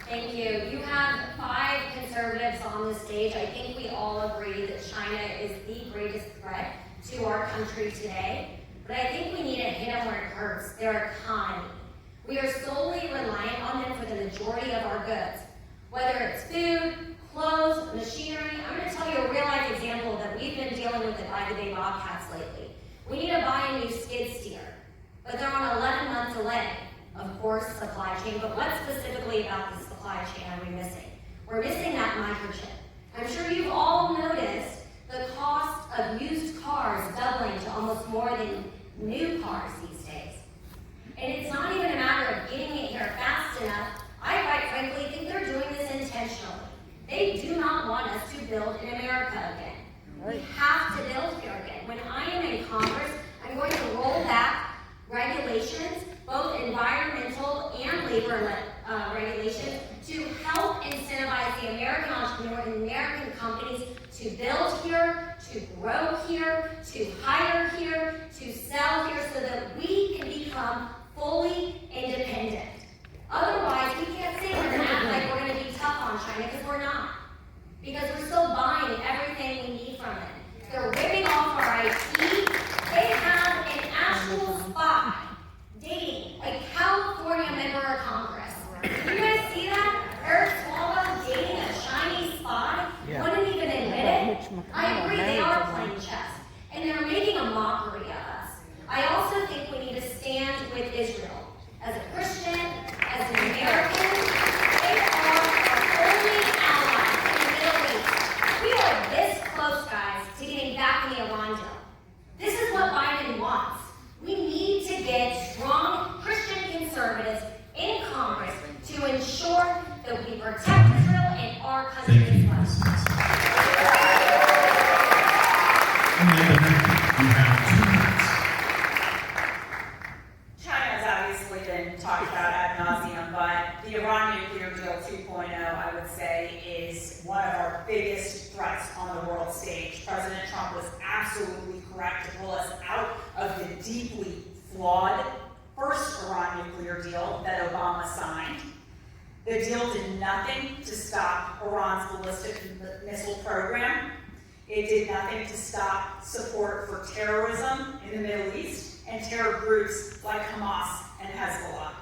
Thank you. You have 5 conservatives on the stage. I think we all agree that China is the greatest threat to our country today. But I think we need to hit them where it hurts, their economy. We are solely reliant on them for the majority of our goods. Whether it's food, clothes, machinery. I'm going to tell you a real-life example that we've been dealing with at By-the-Bay Bobcats lately. We need to buy a new skid steer, but they're on 11-month delay. Of course, supply chain, but what specifically about the supply chain are we missing? We're missing that microchip. I'm sure you've all noticed the cost of used cars doubling to almost more than new cars these days. And it's not even a matter of getting it here fast enough. I quite frankly think they're doing this intentionally. They do not want us to build in America again. We have to build here again. When I am in Congress, I'm going to roll back regulations, both environmental and labor regulations, to help incentivize the American entrepreneur and American companies to build here, to grow here, to hire here, to sell here, so that we can become fully independent. Otherwise, we can't sit here and act like we're going to be tough on China, because we're not. Because we're still buying everything we need from them. They're ripping off our IT. They have an actual spy dating a California member of Congress. Do you guys see that? Eric Swalwell dating a Chinese spy? Yeah. Wouldn't even admit it? I agree, they are playing chess. And they're making a mockery of us. I also think we need to stand with Israel. As a Christian, as an American, they are our only ally in the Middle East. We are this close, guys, to getting back in the Iran deal. This is what Biden wants. We need to get strong Christian conservatives in Congress to ensure that we protect Israel and our country as well. You have 2 minutes. China's obviously been talked about ad nauseum, but the Iran nuclear deal 2.0, I would say, is one of our biggest threats on the world stage. President Trump was absolutely correct to pull us out of the deeply flawed first Iran nuclear deal that Obama signed. The deal did nothing to stop Iran's ballistic missile program. It did nothing to stop support for terrorism in the Middle East and terror groups like Hamas and Hezbollah.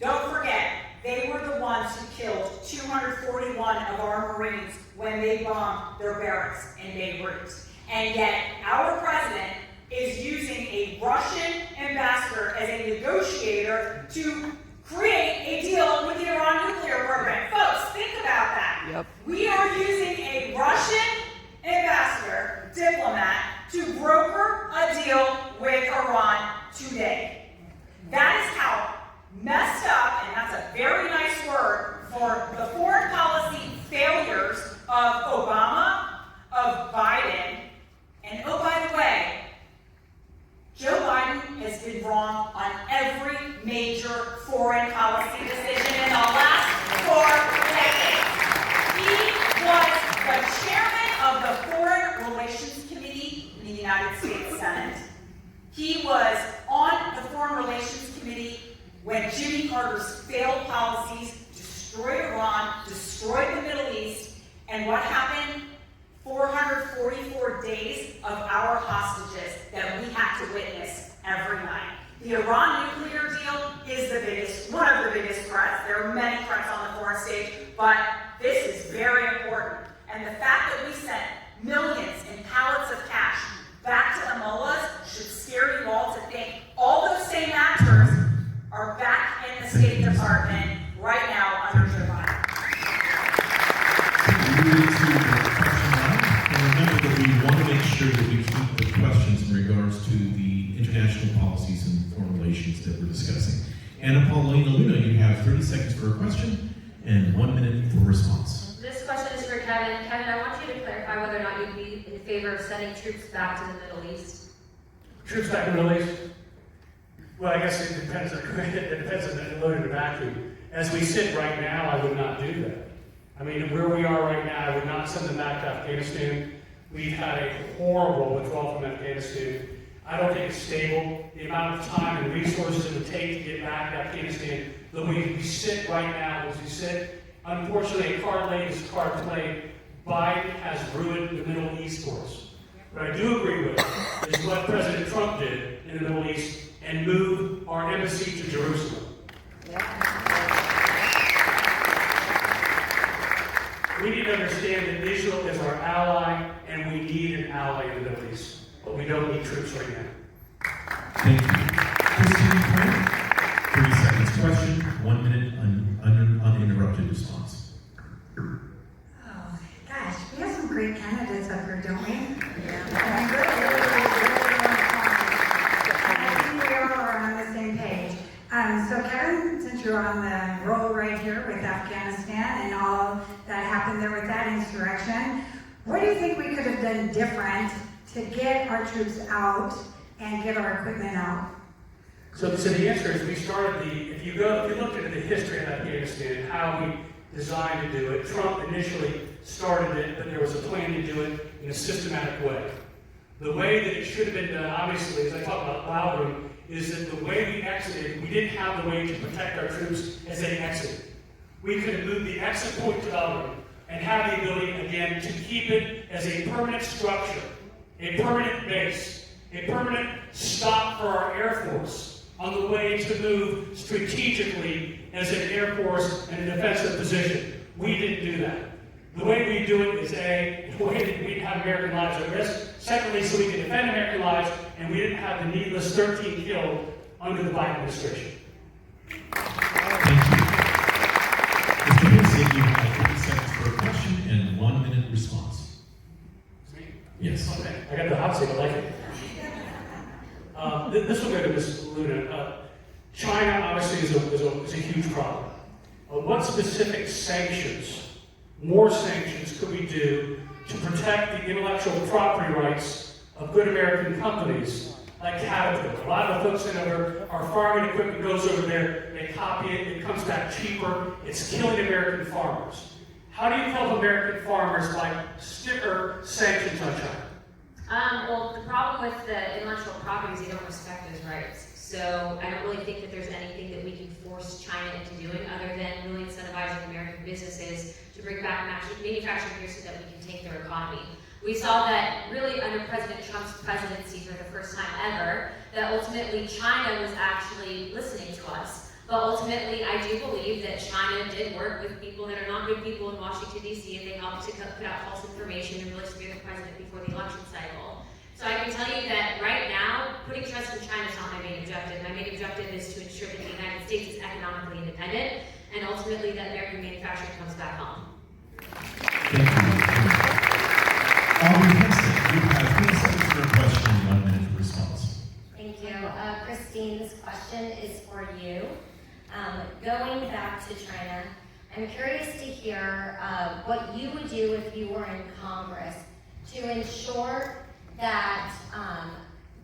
Don't forget, they were the ones who killed 241 of our Marines when they bombed their barracks in Beirut. And yet, our president is using a Russian ambassador as a negotiator to create a deal with the Iran nuclear program. Folks, think about that. Yep. We are using a Russian ambassador, diplomat, to broker a deal with Iran today. That is how messed up, and that's a very nice word, for the foreign policy failures of Obama, of Biden, and oh, by the way, Joe Biden has been wrong on every major foreign policy decision in the last 4 decades. He was the chairman of the Foreign Relations Committee in the United States Senate. He was on the Foreign Relations Committee when Jimmy Carter's failed policies destroyed Iran, destroyed the Middle East, and what happened? 444 days of our hostages that we had to witness every night. The Iran nuclear deal is the biggest, one of the biggest threats. There are many threats on the foreign stage, but this is very important. And the fact that we sent millions in pallets of cash back to the mullahs should scare you all to think all those same actors are back in the State Department right now under Joe Biden. Remember that we want to make sure that we points and formulations that we're discussing. And Paulina Luna, you have 30 seconds for a question and 1 minute for response. This question is for Kevin. Kevin, I want you to clarify whether or not you'd be in favor of sending troops back to the Middle East. Troops back in the Middle East? Well, I guess it depends on the load in the vacuum. As we sit right now, I would not do that. I mean, where we are right now, I would not send them back to Afghanistan. We've had a horrible withdrawal from Afghanistan. I don't think it's stable. The amount of time and resources it would take to get back to Afghanistan, the way we sit right now, as we sit, unfortunately, a card laid is a card played. Biden has ruined the Middle East for us. What I do agree with is what President Trump did in the Middle East and moved our embassy to Jerusalem. We need to understand that Israel is our ally, and we need an ally in the Middle East. But we don't need troops right now. Thank you. Christine Quinn, 30 seconds question, 1 minute uninterrupted response. Oh, gosh, we have some great candidates up here, don't we? Yeah. I think we all are on the same page. So Kevin, since you're on the roll right here with Afghanistan and all that happened there with that insurrection, what do you think we could have done different to get our troops out and get our equipment out? So the answer is we started if you looked at the history of Afghanistan, how we designed to do it, Trump initially started it, but there was a plan to do it in a systematic way. The way that it should have been done, obviously, as I talk about Largo, is that the way we exited, we didn't have the way to protect our troops as they exited. We could have moved the exit point to Audrey and have the ability, again, to keep it as a permanent structure, a permanent base, a permanent stop for our Air Force on the way to move strategically as an Air Force in a defensive position. We didn't do that. The way we do it is the way that we have American lives at risk. Secondly, so we can defend American lives, and we didn't have the needless 13 killed under the Biden administration. Thank you. Mr. Henson, you have 30 seconds for a question and 1 minute response. Yes. Okay, I got the hot seat, I like it. This will go to Ms. Luna. China obviously is a huge problem. What specific sanctions, more sanctions, could we do to protect the intellectual property rights of good American companies like Caterpillar? A lot of the folks in our farming equipment goes over there, they copy it, it comes back cheaper, it's killing American farmers. How do you help American farmers like sticker sanctions on China? Well, the problem with the intellectual property is they don't respect those rights. So I don't really think that there's anything that we can force China into doing other than really incentivizing American businesses to bring back manufacturing here so that we can take their economy. We saw that really under President Trump's presidency for the first time ever, that ultimately China was actually listening to us. But ultimately, I do believe that China did work with people that are not good people in Washington, D.C., and they helped to put out false information and really scare the president before the election cycle. So I can tell you that right now, putting trust in China is not my main objective. My main objective is to ensure that the United States is economically independent, and ultimately that American manufacturing comes back home. Thank you. Audrey Henson, you have 30 seconds for a question and 1 minute for response. Thank you. Christine, this question is for you. Going back to China, I'm curious to hear what you would do if you were in Congress to ensure that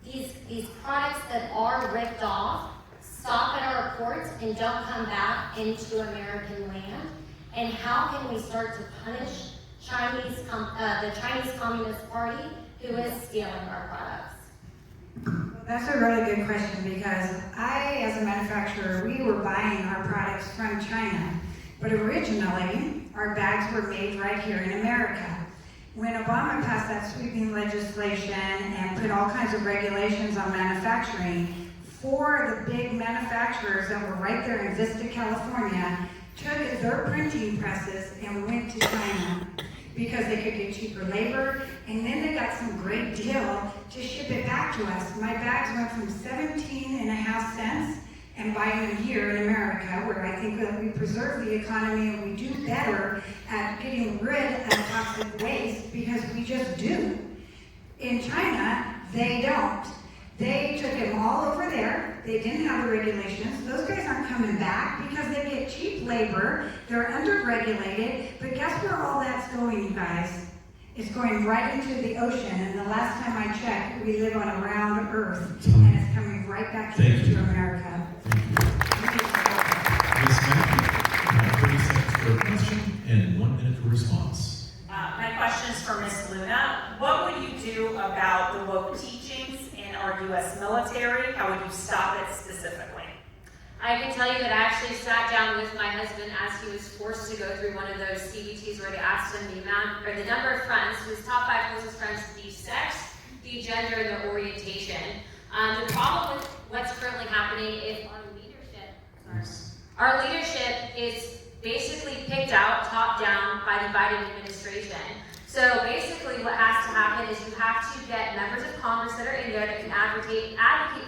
these products that are ripped off stop at our ports and don't come back into American land, and how can we start to punish the Chinese Communist Party who is stealing our products? That's a really good question because as a manufacturer, we were buying our products from China, but originally our bags were made right here in America. When Obama passed that sweeping legislation and put all kinds of regulations on manufacturing, for the big manufacturers that were right there in Vista, California, took their printing presses and went to China because they could get cheaper labor, and then they got some great deal to ship it back to us. My bags went from 17.5 cents and buying them here in America, where I think that we preserve the economy and we do better at getting rid of toxic waste because we just do. In China, they don't. They took them all over there. They didn't have the regulations. Those guys aren't coming back because they get cheap labor. They're under-regulated. But guess where all that's going, you guys? It's going right into the ocean. And the last time I checked, we live on a round Earth. And it's coming right back here to America. Thank you. Ms. Makki, you have 30 seconds for a question and 1 minute for response. My question is for Ms. Luna. What would you do about the woke teachings in our U.S. military? How would you stop it specifically? I can tell you that I actually sat down with my husband as he was forced to go through one of those CBTs where they asked him the amount or the number of friends, his top 5 closest friends, the sex, the gender, and their orientation. The problem with what's currently happening is our leadership is basically picked out, top down by the Biden administration. So basically what has to happen is you have to get members of Congress that are in there that can advocate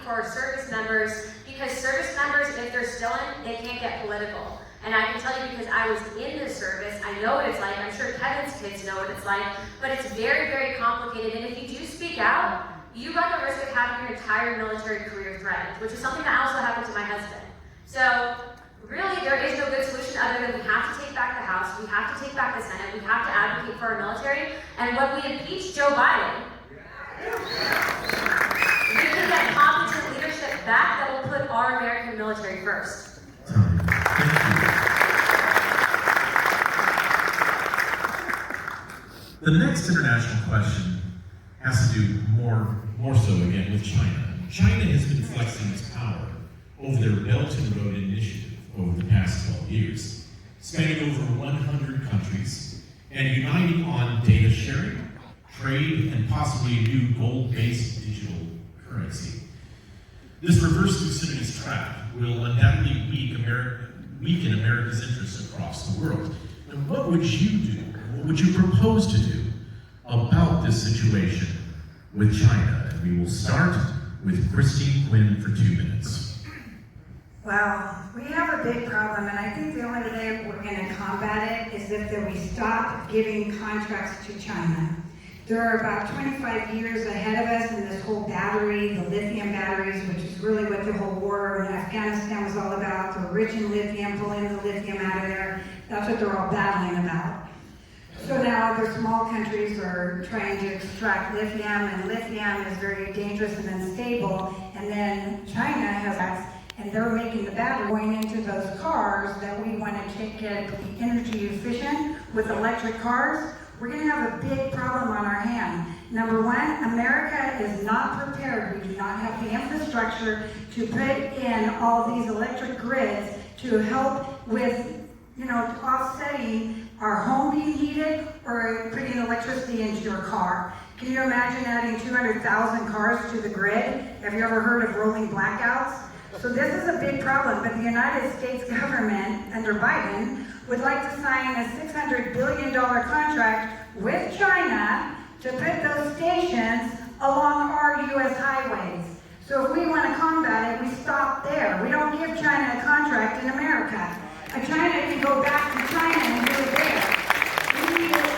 for our service members, because service members, if they're still in, they can't get political. And I can tell you because I was in the service, I know what it's like. I'm sure Kevin's kids know what it's like, but it's very, very complicated. And if you do speak out, you run the risk of having your entire military career threatened, which is something that also happened to my husband. So really, there is no good solution other than we have to take back the House, we have to take back the Senate, we have to advocate for our military, and when we impeach Joe Biden, we can get competent leadership back that will put our American military first. The next international question has to do more so again with China. China has been flexing its power over their Belt and Road Initiative over the past 12 years, spanning over 100 countries, and uniting on data sharing, trade, and possibly a new gold-based digital currency. This reverse Thucydides trap will undoubtedly weaken America's interests across the world. And what would you do, what would you propose to do about this situation with China? And we will start with Christine Quinn for 2 minutes. Well, we have a big problem, and I think the only way we're going to combat it is if we stop giving contracts to China. There are about 25 years ahead of us in this whole battery, the lithium batteries, which is really what the whole war in Afghanistan was all about. They're rich in lithium, pulling the lithium out of there. That's what they're all battling about. So now other small countries are trying to extract lithium, and lithium is very dangerous and unstable. And then China has that. And they're making the battery going into those cars that we want to get energy efficient with electric cars. We're going to have a big problem on our hand. Number one, America is not prepared. We do not have the infrastructure to put in all these electric grids to help with, offsetting our home being heated or putting electricity into your car. Can you imagine adding 200,000 cars to the grid? Have you ever heard of rolling blackouts? So this is a big problem, but the United States government, under Biden, would like to sign a $600 billion contract with China to put those stations along our U.S. highways. So if we want to combat it, we stop there. We don't give China a contract in America. China can go back to China and do it there.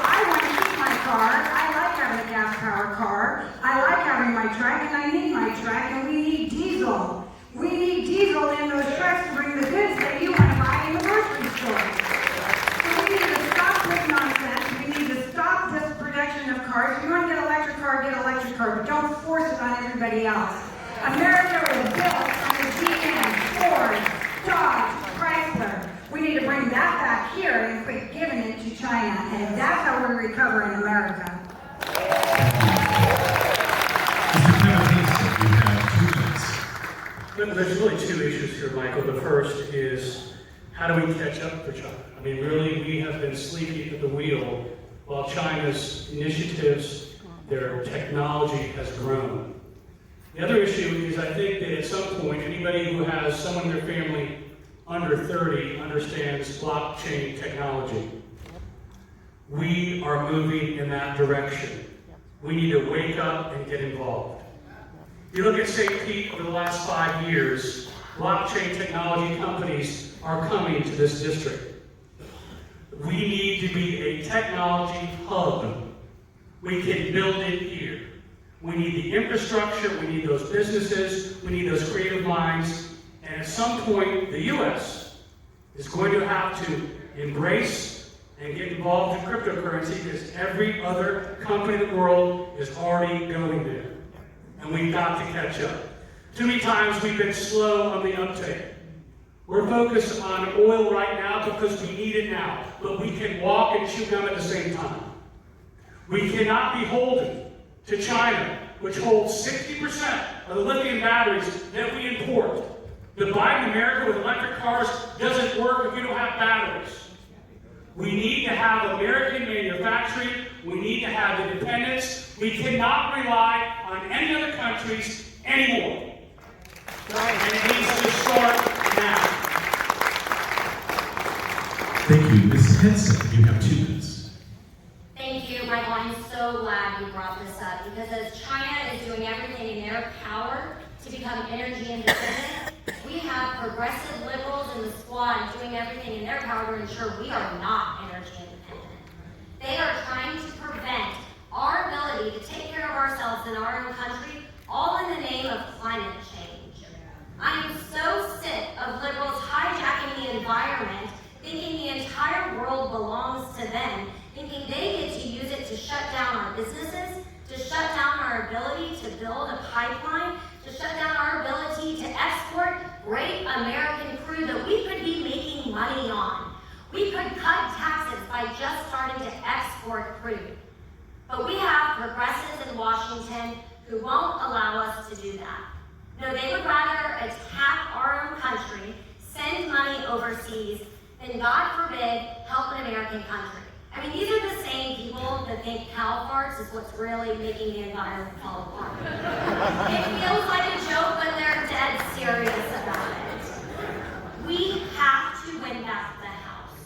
I want to keep my car. I like having a gas-powered car. I like having my truck, and I need my truck, and we need diesel. We need diesel in those trucks to bring the goods that you want to buy in the grocery store. So we need to stop this nonsense. We need to stop this production of cars. If you want to get an electric car, get an electric car, but don't force it on everybody else. America was built on the GM, Ford, Dodge, Chrysler. We need to bring that back here and quit giving it to China, and that's how we recover in America. There's really 2 issues here, Michael. The first is, how do we catch up to China? I mean, really, we have been sleeping at the wheel while China's initiatives, their technology has grown. The other issue is, I think that at some point, anybody who has someone in their family under 30 understands blockchain technology. We are moving in that direction. We need to wake up and get involved. You look at St. Pete over the last 5 years, blockchain technology companies are coming to this district. We need to be a technology hub. We can build it here. We need the infrastructure, we need those businesses, we need those creative minds, and at some point, the U.S. is going to have to embrace and get involved in cryptocurrency because every other company in the world is already going there. And we've got to catch up. Too many times we've been slow on the uptake. We're focused on oil right now because we need it now, but we can walk and chew gum at the same time. We cannot be beholden to China, which holds 60% of the lithium batteries that we import. The Biden America with electric cars doesn't work if we don't have batteries. We need to have American manufacturing. We need to have independence. We cannot rely on any other countries anymore. And it needs to start now. Thank you. Ms. Henson, you have 2 minutes. Thank you, Michael. I'm so glad you brought this up because as China is doing everything in their power to become energy independent, we have progressive liberals in the squad doing everything in their power to ensure we are not energy independent. They are trying to prevent our ability to take care of ourselves in our own country, all in the name of climate change. I am so sick of liberals hijacking the environment, thinking the entire world belongs to them, thinking they get to use it to shut down our businesses, to shut down our ability to build a pipeline, to shut down our ability to export great American crude that we could be making money on. We could cut taxes by just starting to export crude. But we have progressives in Washington who won't allow us to do that. No, they would rather attack our own country, send money overseas, than, God forbid, help an American country. I mean, these are the same people that think cow farts is what's really making the environment fall apart. It feels like a joke, but they're dead serious about it. We have to win back the House.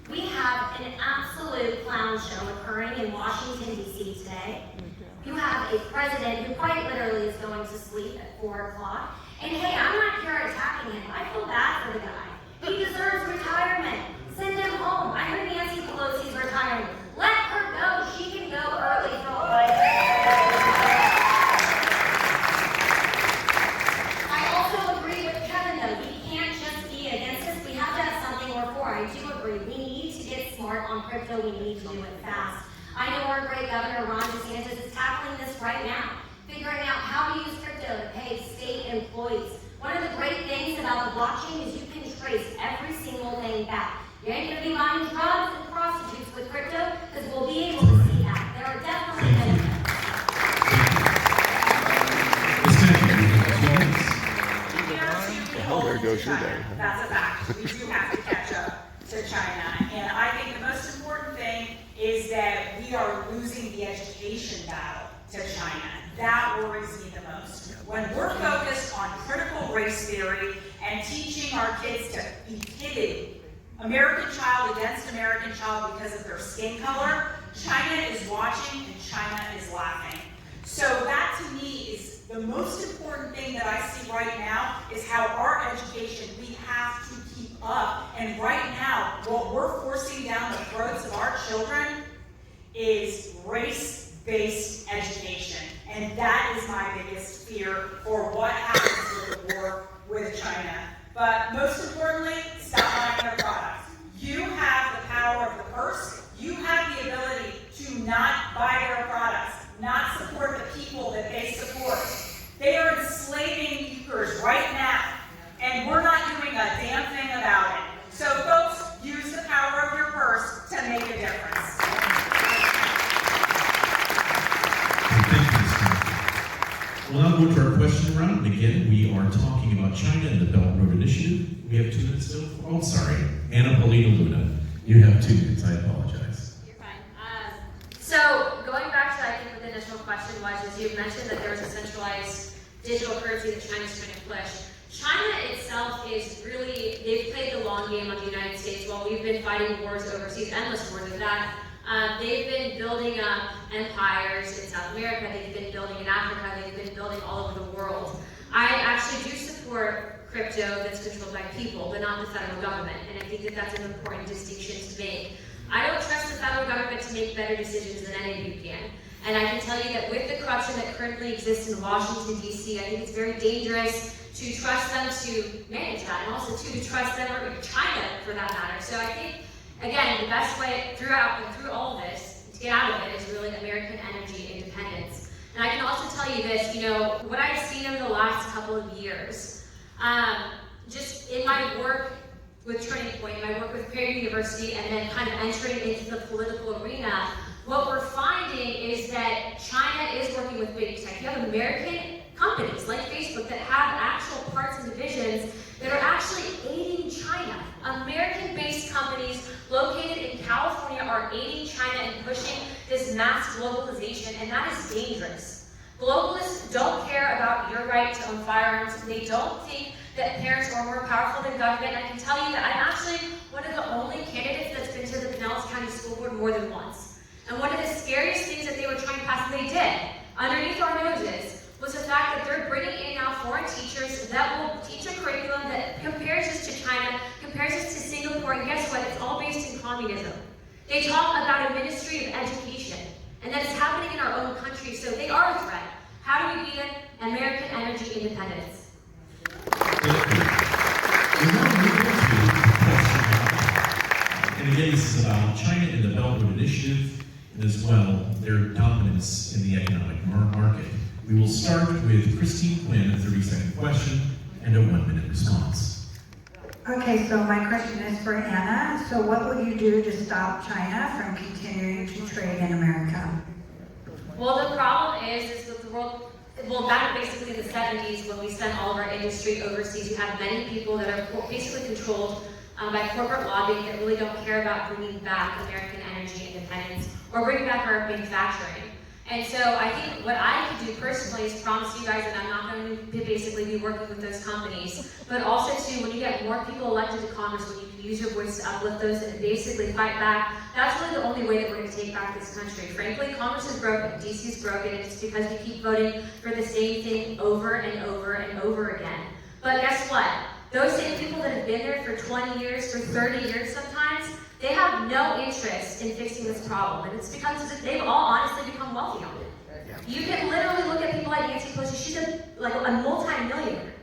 We have an absolute clown show occurring in Washington, D.C. today. You have a president who quite literally is going to sleep at 4 o'clock. And hey, I'm not here attacking him. I feel bad for the guy. He deserves retirement. Send him home. I heard Nancy Pelosi's retiring. Let her go. She can go early for all I also agree with Kevin, though. We can't just be against this. We have to have something we're for. I do agree. We need to get smart on crypto. We need to do it fast. I know our great Governor Ron DeSantis is tackling this right now, figuring out how to use crypto to pay state employees. One of the great things about the blockchain is you can trace every single thing back. You ain't going to be buying drugs and prostitutes with crypto because we'll be able to see that. There are definitely benefits. There goes your day. That's a fact. We do have to catch up to China. And I think the most important thing is that we are losing the education battle to China. That worries me the most. When we're focused on critical race theory and teaching our kids to be pitted American child against American child because of their skin color, China is watching and China is laughing. So that to me is the most important thing that I see right now is how our education, we have to keep up. And right now, what we're forcing down the throats of our children is race-based education. And that is my biggest fear for what happens with the war with China. But most importantly, stop buying their products. You have the power of the purse. You have the ability to not buy their products, not support the people that they support. They are enslaving Uyghurs right now, and we're not doing a damn thing about it. So folks, use the power of your purse to make a difference. We'll now go to our question round. And again, we are talking about China and the Belt and Road Initiative. We have 2 minutes still. Oh, sorry. Paulina Luna. You have 2 minutes. I apologize. You're fine. So going back to, I think, what the initial question was, is you mentioned that there was a centralized digital currency that China's trying to push. China itself is really, they've played the long game on the United States while we've been fighting wars overseas, endless wars of that. They've been building up empires in South America, they've been building in Africa, they've been building all over the world. I actually do support crypto that's controlled by people, but not the federal government, and I think that that's an important distinction to make. I don't trust the federal government to make better decisions than any of you can. And I can tell you that with the corruption that currently exists in Washington, D.C., I think it's very dangerous to trust them to manage that, and also to trust them, or China for that matter. So I think, again, the best way through all of this, to get out of it, is really American energy independence. And I can also tell you this, what I've seen over the last couple of years, just in my work with Turning Point, my work with Prairie University, and then kind of entering into the political arena, what we're finding is that China is working with big tech. You have American companies like Facebook that have actual parts and divisions that are actually aiding China. American-based companies located in California are aiding China and pushing this mass globalization, and that is dangerous. Globalists don't care about your right to own firearms. They don't think that parents are more powerful than government. And I can tell you that I'm actually one of the only candidates that's been to the Pinellas County School Board more than once. And one of the scariest things that they were trying to pass, and they did, underneath our noses, was the fact that they're bringing in now foreign teachers that will teach a curriculum that compares us to China, compares us to Singapore, and guess what? It's all based in communism. They talk about a ministry of education, and that is happening in our own country, so they are a threat. How do we beat it? American energy independence. And again, this is about China and the Belt Road Initiative, and as well, their dominance in the economic market. We will start with Christine Quinn, a 30-second question and a 1-minute response. Okay, so my question is for Anna. So what will you do to stop China from continuing to trade in America? Well, the problem is that the world, back basically in the 70s, when we sent all of our industry overseas, you have many people that are basically controlled by corporate lobbying that really don't care about bringing back American energy independence or bringing back our manufacturing. And so I think what I could do personally is promise you guys that I'm not going to basically be working with those companies, but also too, when you get more people elected to Congress, when you can use your voice to uplift those and basically fight back, that's really the only way that we're going to take back this country. Frankly, Congress is broken, DC is broken, and it's because we keep voting for the same thing over and over and over again. But guess what? Those same people that have been there for 20 years, for 30 years sometimes, they have no interest in fixing this problem, and it's because they've all honestly become wealthy on it. You can literally look at people like Nancy Pelosi. She's a multi-millionaire.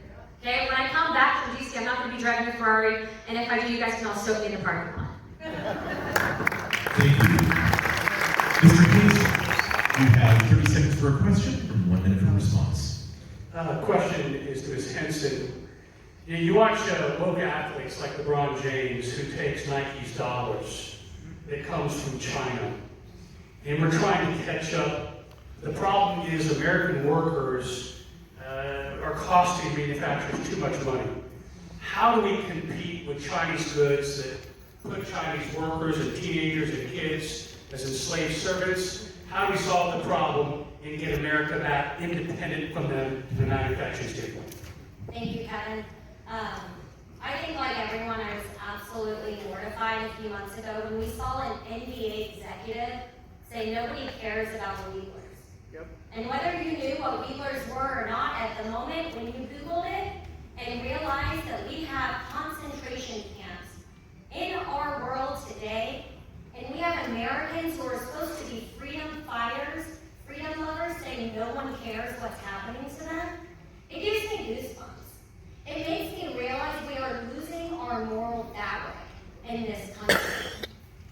Okay, when I come back from DC, I'm not going to be driving a Ferrari, and if I do, you guys can all soak me in the parking lot. Thank you. Mr. Hayslett, you have 30 seconds for a question and 1 minute for response. Question is to Ms. Henson. You watch woke athletes like LeBron James who takes Nike's dollars that comes from China, and we're trying to catch up. The problem is American workers are costing manufacturers too much money. How do we compete with Chinese goods that put Chinese workers and teenagers and kids as enslaved servants? How do we solve the problem and get America back independent from them from a manufacturing standpoint? Thank you, Kevin. I think like everyone, I was absolutely mortified a few months ago when we saw an NBA executive say nobody cares about the Uyghurs. Yep. And whether you knew what Uyghurs were or not at the moment, when you Googled it and realized that we have concentration camps in our world today, and we have Americans who are supposed to be freedom fighters, freedom lovers, saying no one cares what's happening to them, it gives me goosebumps. It makes me realize we are losing our moral fabric in this country.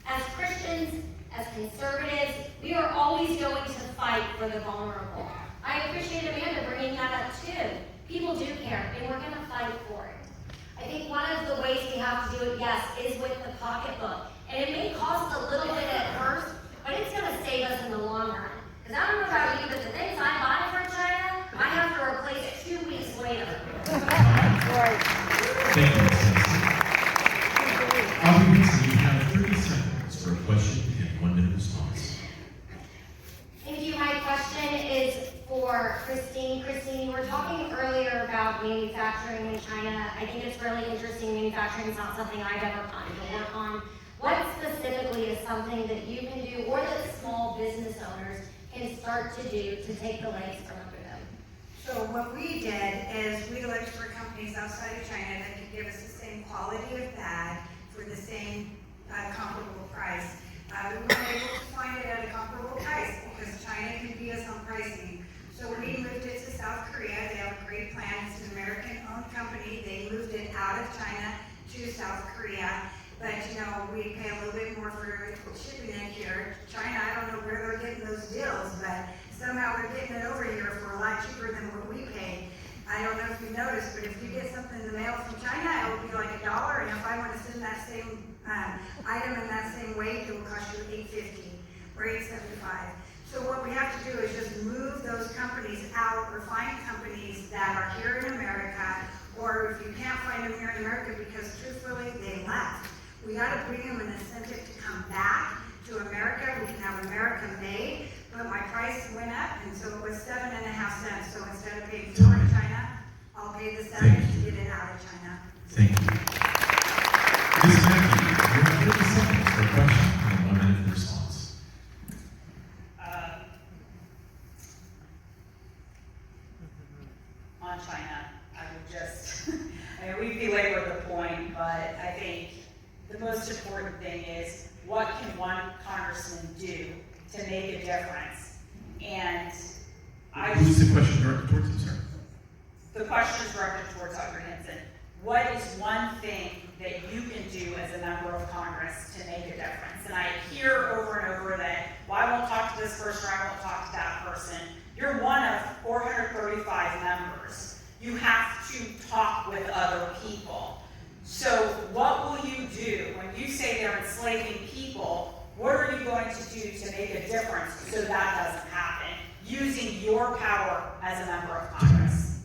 As Christians, as conservatives, we are always going to fight for the vulnerable. I appreciate Amanda bringing that up too. People do care, and we're going to fight for it. I think one of the ways we have to do it, yes, is with the pocketbook. And it may cost a little bit at first, but it's going to save us in the long run. Because I don't know about you, but the things I buy from China, I have to replace 2 weeks later. Thank you, Ms. Henson. Audrey, you have 30 seconds for a question and 1 minute response. Thank you. My question is for Christine. Christine, you were talking earlier about manufacturing in China. I think it's really interesting. Manufacturing is not something I've ever gotten to work on. What specifically is something that you can do or that small business owners can start to do to take the legs from under them? So what we did is we looked for companies outside of China that could give us the same quality of bag for the same comparable price. We weren't able to find it at a comparable price because China can beat us on pricing. So we moved it to South Korea. They have a great plan. It's an American-owned company. They moved it out of China to South Korea. But, we pay a little bit more for shipping it here. China, I don't know where they're getting those deals, but somehow they're getting it over here for a lot cheaper than what we pay. I don't know if you noticed, but if you get something in the mail from China, it will be like $1, and if I want to send that same item in that same weight, it will cost you $8.50 or $8.75. So what we have to do is just move those companies out or find companies that are here in America, or if you can't find them here in America because truthfully they left, we got to bring them an incentive to come back to America. We can have America made, but my price went up, and so it was 7.5 cents. So instead of paying 4 in China, I'll pay the 7 to get it out of China. Thank you. Ms. Makki, you have 30 seconds for a question and 1 minute for response. On China, I would just, we belabored the point, but I think the most important thing is what can one congressman do to make a difference? And Who's the question directed towards him, sir? the question is directed towards Audrey Henson. What is one thing that you can do as a member of Congress to make a difference? And I hear over and over that, well, I won't talk to this person, or I won't talk to that person. You're one of 435 members. You have to talk with other people. So what will you do when you say they're enslaving people? What are you going to do to make a difference so that doesn't happen, using your power as a member of Congress?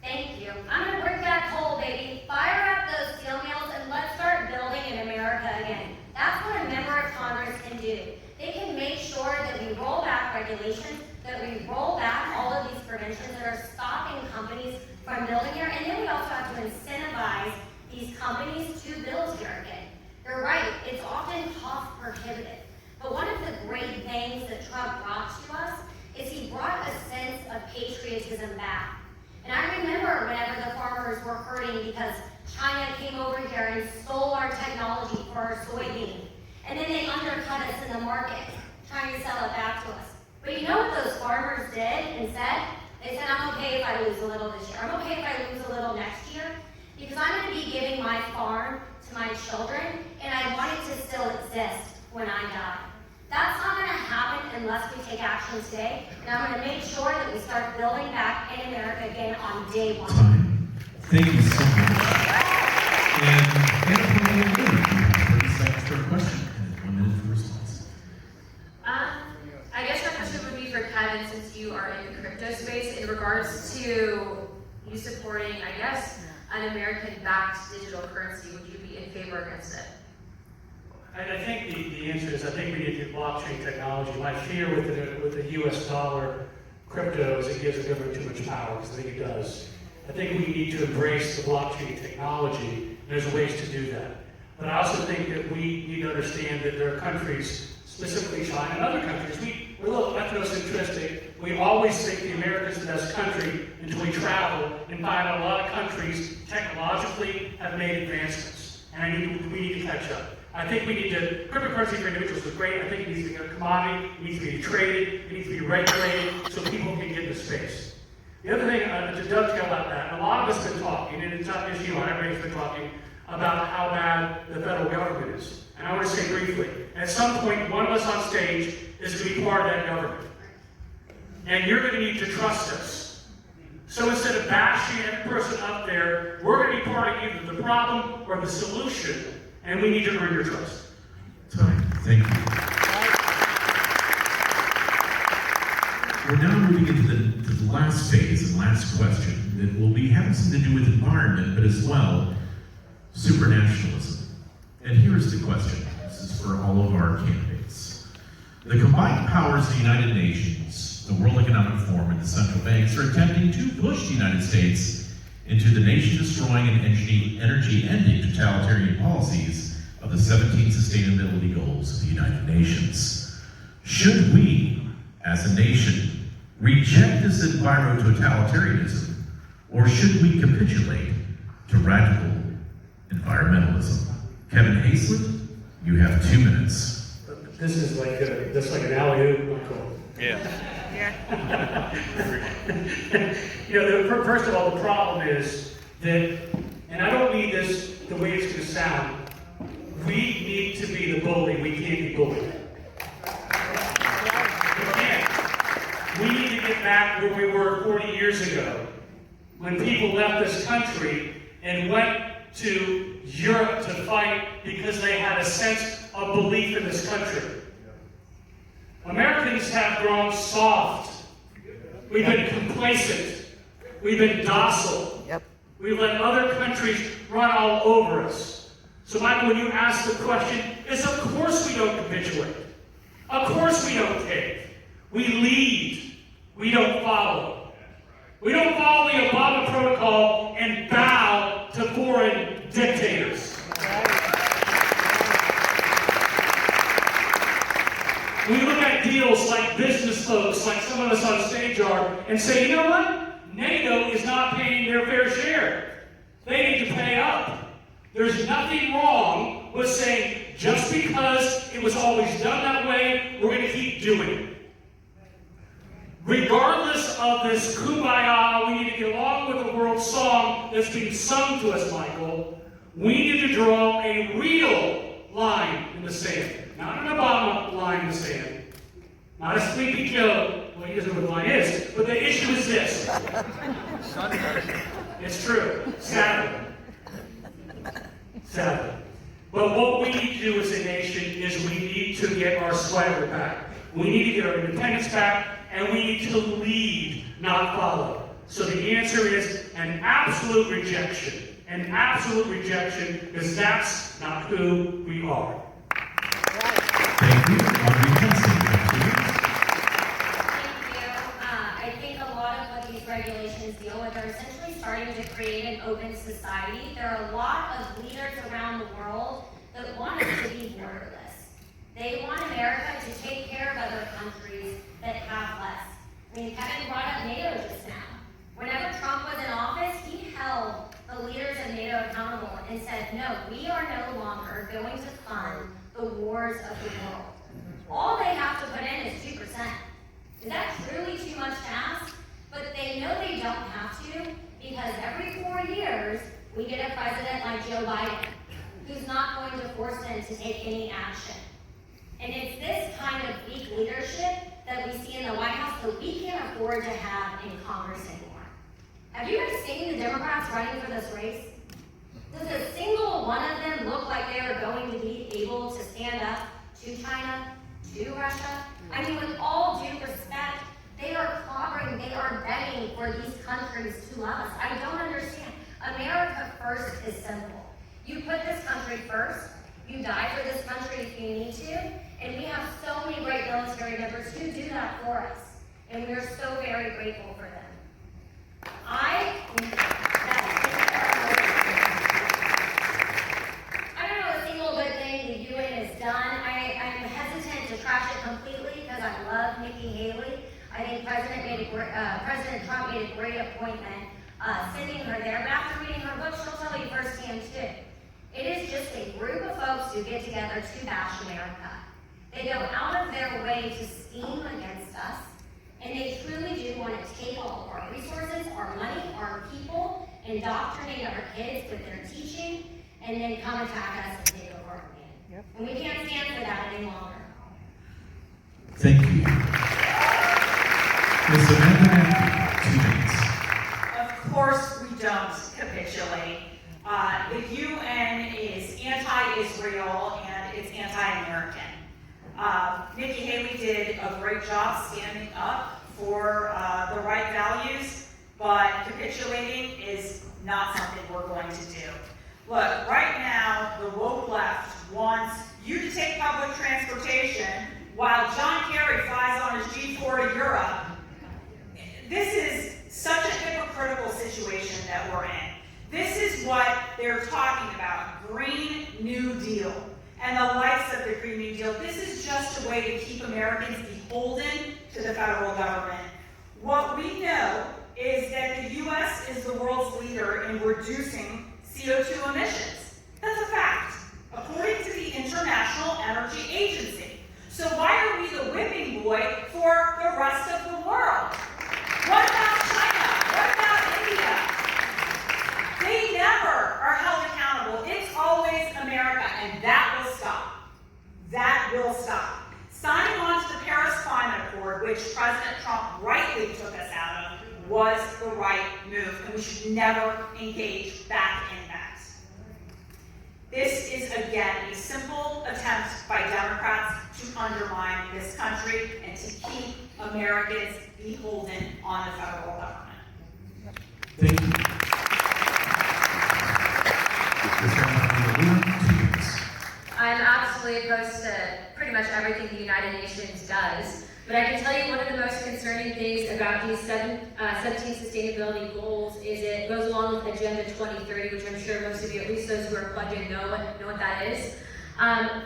Thank you. I'm going to bring back coal, baby. Fire up those steel mills and let's start building in America again. That's what a member of Congress can do. They can make sure that we roll back regulations, that we roll back all of these preventions that are stopping companies from building here, and then we also have to incentivize these companies to build here again. You're right, it's often cost prohibitive. But one of the great things that Trump brought to us is he brought a sense of patriotism back. And I remember whenever the farmers were hurting because China came over here and stole our technology for our soybean. And then they undercut us in the market, trying to sell it back to us. But you know what those farmers did and said? They said, I'm okay if I lose a little this year. I'm okay if I lose a little next year, because I'm going to be giving my farm to my children, and I want it to still exist when I die. That's not going to happen unless we take action today, and I'm going to make sure that we start building back in America again on day one. Time. Thank you so much. And Paulina, you have 30 seconds for a question and 1 minute for response. I guess my question would be for Kevin, since you are in the crypto space, in regards to you supporting, I guess, an American-backed digital currency. Would you be in favor or against it? I think the answer is I think we need to blockchain technology. My fear with the U.S. dollar crypto is it gives the government too much power, because I think it does. I think we need to embrace the blockchain technology. There's ways to do that. But I also think that we need to understand that there are countries, specifically China and other countries, we're a little ethnocentristic. We always think the America's the best country until we travel and find out a lot of countries technologically have made advancements. And we need to catch up. I think we need to, cryptocurrency for individuals is great. I think it needs to be a commodity, it needs to be traded, it needs to be regulated so people can get into space. The other thing, to dovetail about that, a lot of us have been talking, and it's not just you, everybody's been talking about how bad the federal government is. And I want to say briefly, at some point, one of us on stage is going to be part of that government. And you're going to need to trust us. So instead of bashing every person up there, we're going to be part of either the problem or the solution. And we need to earn your trust. Time. Thank you. We're now moving into the last phase and last question that will be having something to do with environment, but as well, supernaturalism. And here's the question. This is for all of our candidates. The combined powers of the United Nations, the World Economic Forum, and the central banks are attempting to push the United States into the nation-destroying and energy-ending totalitarian policies of the 17 Sustainability Goals of the United Nations. Should we, as a nation, reject this enviro-totalitarianism, or should we capitulate to radical environmentalism? Kevin Hayslett, you have 2 minutes. This is like an alley-oop, Michael. Yeah. First of all, the problem is that, and I don't mean this the way it's going to sound, we need to be the bully. We can't be bullied. We can't. We need to get back where we were 40 years ago, when people left this country and went to Europe to fight because they had a sense of belief in this country. Americans have grown soft. We've been complacent. We've been docile. Yep. We've let other countries run all over us. So, Michael, when you ask the question, is of course we don't capitulate. Of course we don't cave. We lead. We don't follow. We don't follow the Obama protocol and bow to foreign dictators. We look at deals like business folks, like some of us on stage are, and say, you know what? NATO is not paying their fair share. They need to pay up. There's nothing wrong with saying, just because it was always done that way, we're going to keep doing it. Regardless of this kumbaya, we need to get along with the world song that's being sung to us, Michael. We need to draw a real line in the sand. Not an Obama line in the sand. Not a Sleepy Joe. Well, he doesn't know what the line is. But the issue is this. It's true. Sadly. But what we need to do as a nation is we need to get our swagger back. We need to get our independence back, and we need to lead, not follow. So the answer is an absolute rejection. An absolute rejection, because that's not who we are. Thank you. Audrey Henson, back to you. Thank you. I think a lot of what these regulations deal with are essentially starting to create an open society. There are a lot of leaders around the world that want us to be borderless. They want America to take care of other countries that have less. I mean, Kevin brought up NATO just now. Whenever Trump was in office, he held the leaders of NATO accountable and said, no, we are no longer going to fund the wars of the world. All they have to put in is 2%. Is that truly too much to ask? But they know they don't have to, because every 4 years, we get a president like Joe Biden, who's not going to force them to take any action. And it's this kind of weak leadership that we see in the White House that we can't afford to have in Congress anymore. Have you guys seen the Democrats running for this race? Does a single one of them look like they are going to be able to stand up to China, to Russia? I mean, with all due respect, they are clobbering, they are begging for these countries to love us. I don't understand. America first is simple. You put this country first, you die for this country if you need to, and we have so many great military members who do that for us, and we're so very grateful for them. I don't know a single good thing the UN has done. I'm hesitant to trash it completely because I love Nikki Haley. I think President Trump made a great appointment sending her there. But after reading her book, she'll tell you firsthand too. It is just a group of folks who get together to bash America. They go out of their way to scheme against us, and they truly do want to take all of our resources, our money, our people, indoctrinate our kids with their teaching, and then come attack us and take over our land. Yep. And we can't stand for that any longer. Thank you. Ms. Amanda, 2 minutes. Of course we don't capitulate. The UN is anti-Israel and it's anti-American. Nikki Haley did a great job standing up for the right values, but capitulating is not something we're going to do. Look, right now, the woke left wants you to take public transportation while John Kerry flies on his G4 to Europe. This is such a hypocritical situation that we're in. This is what they're talking about, Green New Deal. And the likes of the Green New Deal. This is just a way to keep Americans beholden to the federal government. What we know is that the U.S. is the world's leader in reducing CO2 emissions. That's a fact, according to the International Energy Agency. So engage back in that. This is, again, a simple attempt by Democrats to undermine this country and to keep Americans beholden on the federal government. Thank you. I'm absolutely opposed to pretty much everything the United Nations does, but I can tell you one of the most concerning things about these 17 sustainability goals is it goes along with Agenda 2030, which I'm sure most of you, at least those who are plugged in, know what that is.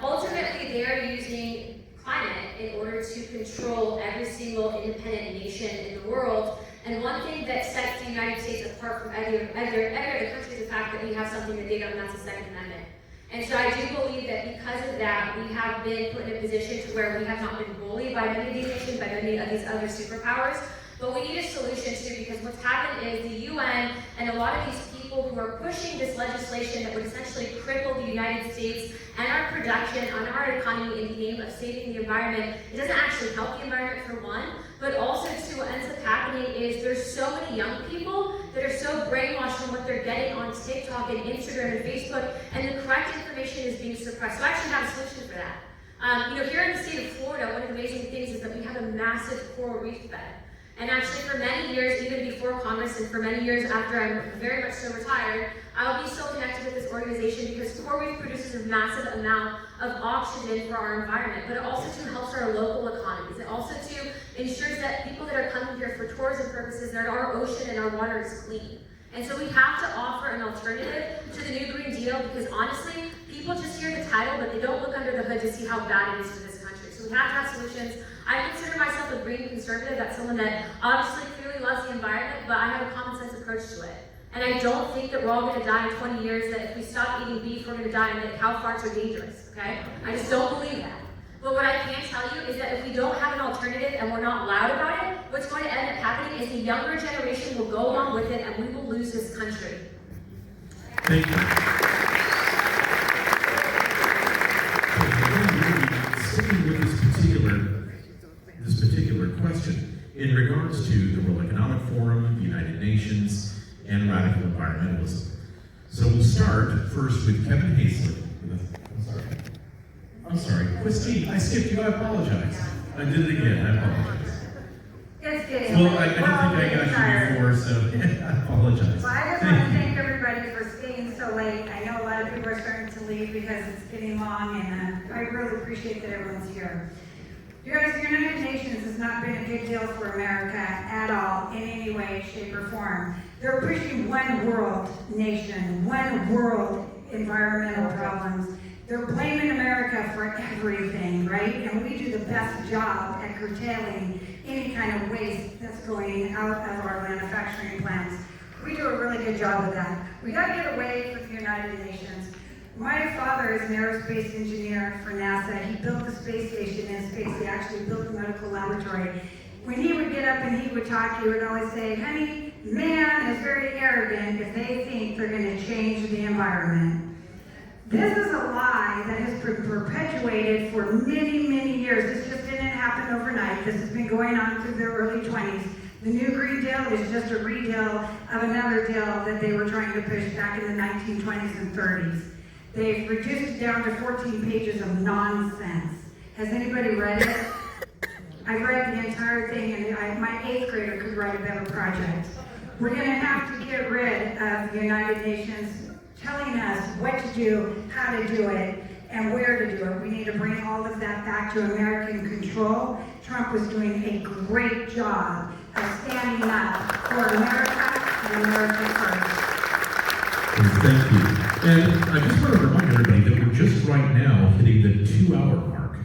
Ultimately, they're using climate in order to control every single independent nation in the world. And one thing that sets the United States apart from every other country is the fact that we have something that they don't, and that's the Second Amendment. And so I do believe that because of that, we have been put in a position to where we have not been bullied by many of these nations, by many of these other superpowers. But we need a solution too, because what's happened is the UN and a lot of these people who are pushing this legislation that would essentially cripple the United States and our production and our economy in the name of saving the environment. It doesn't actually help the environment for one, but also too, what ends up happening is there's so many young people that are so brainwashed from what they're getting on TikTok and Instagram and Facebook, and the correct information is being suppressed. So I actually have a solution for that. Here in the state of Florida, one of the amazing things is that we have a massive coral reef bed. And actually for many years, even before Congress and for many years after I'm very much so retired, I'll be so connected with this organization because coral reef produces a massive amount of oxygen for our environment, but it also too helps our local economies. It also too ensures that people that are coming here for tourism purposes, that our ocean and our water is clean. And so we have to offer an alternative to the new Green Deal because honestly, people just hear the title, but they don't look under the hood to see how bad it is for this country. So we have to have solutions. I consider myself a green conservative. That's someone that obviously clearly loves the environment, but I have a common sense approach to it. And I don't think that we're all going to die in 20 years, that if we stop eating beef, we're going to die, and that cow farts are dangerous, okay? I just don't believe that. But what I can tell you is that if we don't have an alternative and we're not loud about it, what's going to end up happening is the younger generation will go along with it and we will lose this country. Thank you. Sticking with this particular question in regards to the World Economic Forum, the United Nations, and radical environmentalism. So we'll start first with Kevin Hayslett. I'm sorry, Christine, I skipped you, I apologize. I did it again, I apologize. It's getting Well, I don't think I got you before, so I apologize. Well, I just want to thank everybody for staying so late. I know a lot of people are starting to leave because it's getting long, and I really appreciate that everyone's here. You guys, the United Nations has not been a big deal for America at all, in any way, shape, or form. They're pushing one world nation, one world environmental problems. They're blaming America for everything, right? And we do the best job at curtailing any kind of waste that's going out of our manufacturing plants. We do a really good job of that. We got to get away from the United Nations. My father is an aerospace engineer for NASA. He built the space station in space. He actually built the medical laboratory. When he would get up and he would talk, he would always say, honey, man is very arrogant if they think they're going to change the environment. This is a lie that has been perpetuated for many, many years. This just didn't happen overnight. This has been going on through the early 20s. The new Green Deal is just a redeal of another deal that they were trying to push back in the 1920s and 30s. They've reduced it down to 14 pages of nonsense. Has anybody read it? I've read the entire thing, and my 8th grader could write a better project. We're going to have to get rid of the United Nations telling us what to do, how to do it, and where to do it. We need to bring all of that back to American control. Trump was doing a great job of standing up for America and America first. Thank you. And I just want to remind everybody that we're just right now hitting the 2-hour mark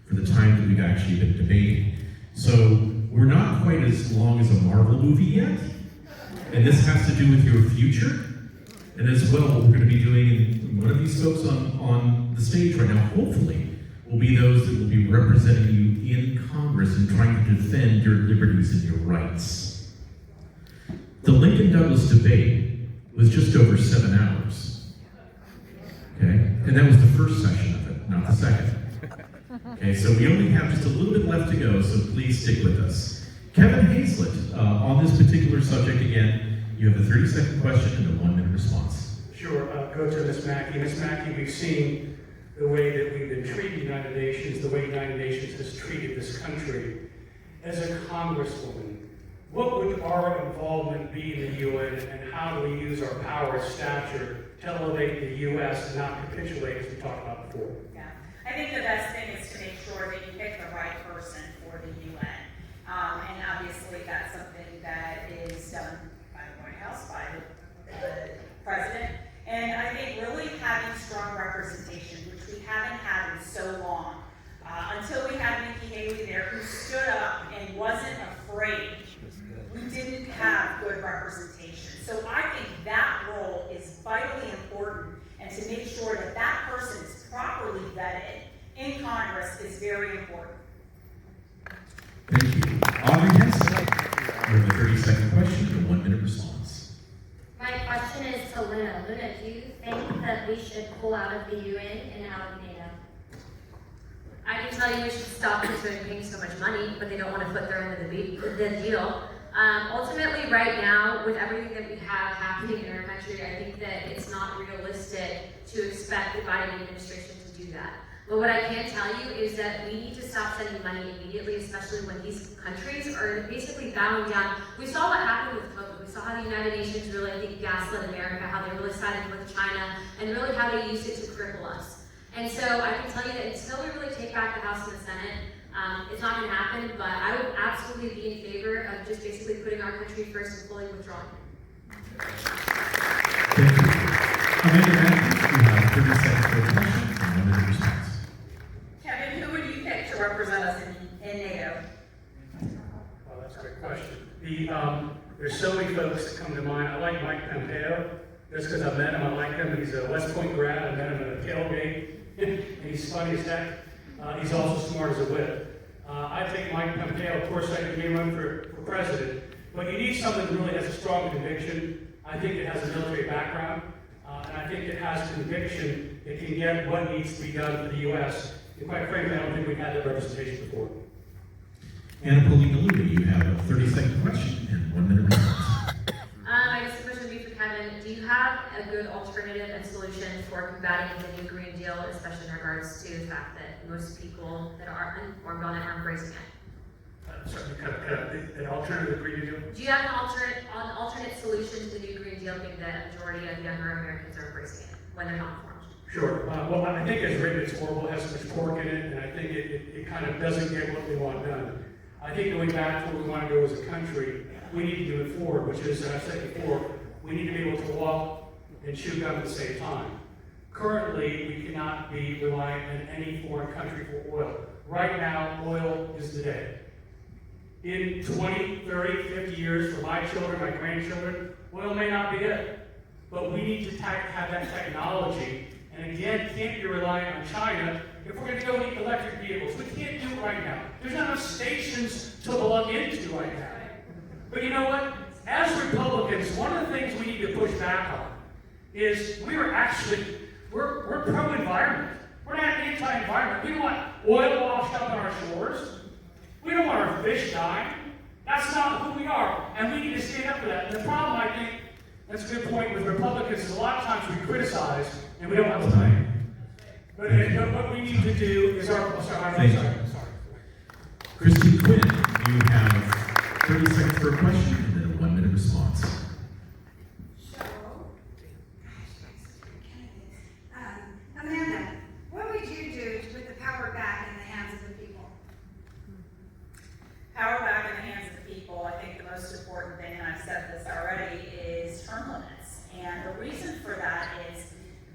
for the time that we've actually been debating. So we're not quite as long as a Marvel movie yet, and this has to do with your future. And as well, what we're going to be doing, one of these folks on the stage right now, hopefully, will be those that will be representing you in Congress and trying to defend your liberties and your rights. The Lincoln-Douglas debate was just over 7 hours. Okay? And that was the first session of it, not the second. Okay, so we only have just a little bit left to go, so please stick with us. Kevin Hayslett, on this particular subject again, You have a 30-second question and a 1-minute response. Sure. Go to Ms. Makki. Ms. Makki, we've seen the way that we've been treating the United Nations, the way the United Nations has treated this country. As a congresswoman, what would our involvement be in the UN, and how do we use our power and stature to elevate the U.S. and not capitulate, as we talked about before? Yeah, I think the best thing is to make sure that you pick the right person for the UN. And obviously that's something that is done by the White House, by the President. And I think really having strong representation, which we haven't had in so long, until we had Nikki Haley there, who stood up and wasn't afraid. We didn't have good representation. So I think that role is vitally important, and to make sure that that person is properly vetted in Congress is very important. Thank you. Audrey Henson. You have a 30-second question and a 1-minute response. My question is to Luna. Luna, do you think that we should pull out of the UN and out of NATO? I can tell you we should stop Israel paying so much money, but they don't want to foot their own the deal. Ultimately, right now, with everything that we have happening in our country, I think that it's not realistic to expect the Biden administration to do that. But what I can tell you is that we need to stop sending money immediately, especially when these countries are basically bowing down. We saw what happened with COVID. We saw how the United Nations really, I think, gaslit America, how they really sided with China, and really how they used it to cripple us. And so I can tell you that until we really take back the House and the Senate, it's not going to happen, but I would absolutely be in favor of just basically putting our country first and fully withdrawing. Thank you. Amanda Matthews, you have 30 seconds for a question and 1-minute response. Kevin, who would you pick to represent us in NATO? Well, that's a great question. There's so many folks that come to mind. I like Mike Pompeo, just because I met him. I like him. He's a West Point grad. I met him at a tailgate, and he's funny as heck. He's also smart as a whip. I think Mike Pompeo, of course, I can run for president, but you need someone who really has a strong conviction. I think it has a military background, and I think it has conviction that can get what needs to be done for the U.S. And quite frankly, I don't think we've had that representation before. And Paulina, you have a 30-second question and 1-minute response. I guess the question would be for Kevin. Do you have a good alternative and solution for combating the new Green Deal, especially in regards to the fact that most people that are uninformed on it are embracing it? Certainly, an alternative Green Deal. Do you have an alternate solution to the new Green Deal, being that a majority of younger Americans are embracing it when they're not informed? Sure. Well, I think as written, it's horrible. It has so much pork in it, and I think it kind of doesn't get what we want done. I think going back to where we want to go as a country, we need to move forward, which is, as I said before, we need to be able to walk and chew gum at the same time. Currently, we cannot be reliant on any foreign country for oil. Right now, oil is the day. In 20, 30, 50 years, for my children, my grandchildren, oil may not be it. But we need to have that technology. And again, can't be reliant on China if we're going to go need electric vehicles. We can't do it right now. There's not enough stations to plug into right now. But you know what? As Republicans, one of the things we need to push back on is we're pro-environment. We're not anti-environment. We don't want oil washed up on our shores. We don't want our fish dying. That's not who we are. And we need to stand up for that. And the problem, I think, that's a good point with Republicans, is a lot of times we criticize and we don't have time. But what we need to do is Christine Quinn, you have 30 seconds for a question and then a 1-minute response. Amanda, what would you do to put the power back in the hands of the people? Power back in the hands of the people. I think the most important thing, and I've said this already, is term limits. And the reason for that is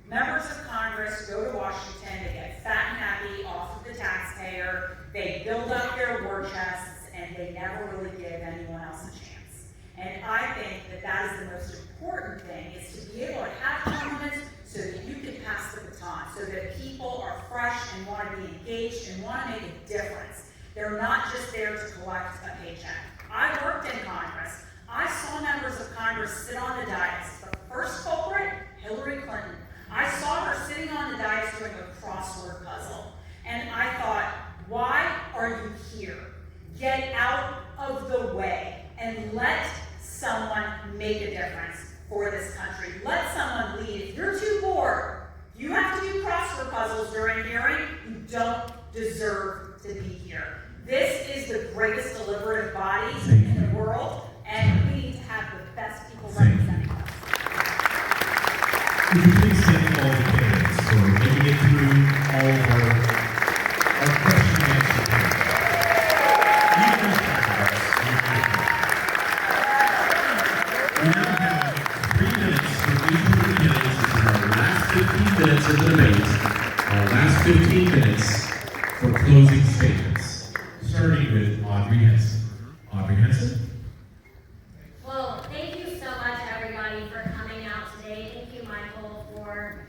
members of Congress go to Washington, they get fat and happy off of the taxpayer, they build up their war chests, and they never really give anyone else a chance. And I think that that is the most important thing, is to be able to have term limits so that you can pass the baton, so that people are fresh and want to be engaged and want to make a difference. They're not just there to collect a paycheck. I worked in Congress. I saw members of Congress sit on the dais. The first culprit, Hillary Clinton. I saw her sitting on the dais doing a crossword puzzle. And I thought, why are you here? Get out of the way and let someone make a difference. deserve to be here. This is the greatest deliberative body in the world, and we need to have the best people representing us. Would you please thank all the candidates for making it through all of our question and answer period. We now have 3 minutes for each of the candidates. This is our last 15 minutes of the debate. Our last 15 minutes for closing statements. Starting with Audrey Henson. Audrey Henson. Well, thank you so much, everybody, for coming out today. Thank you, Michael, for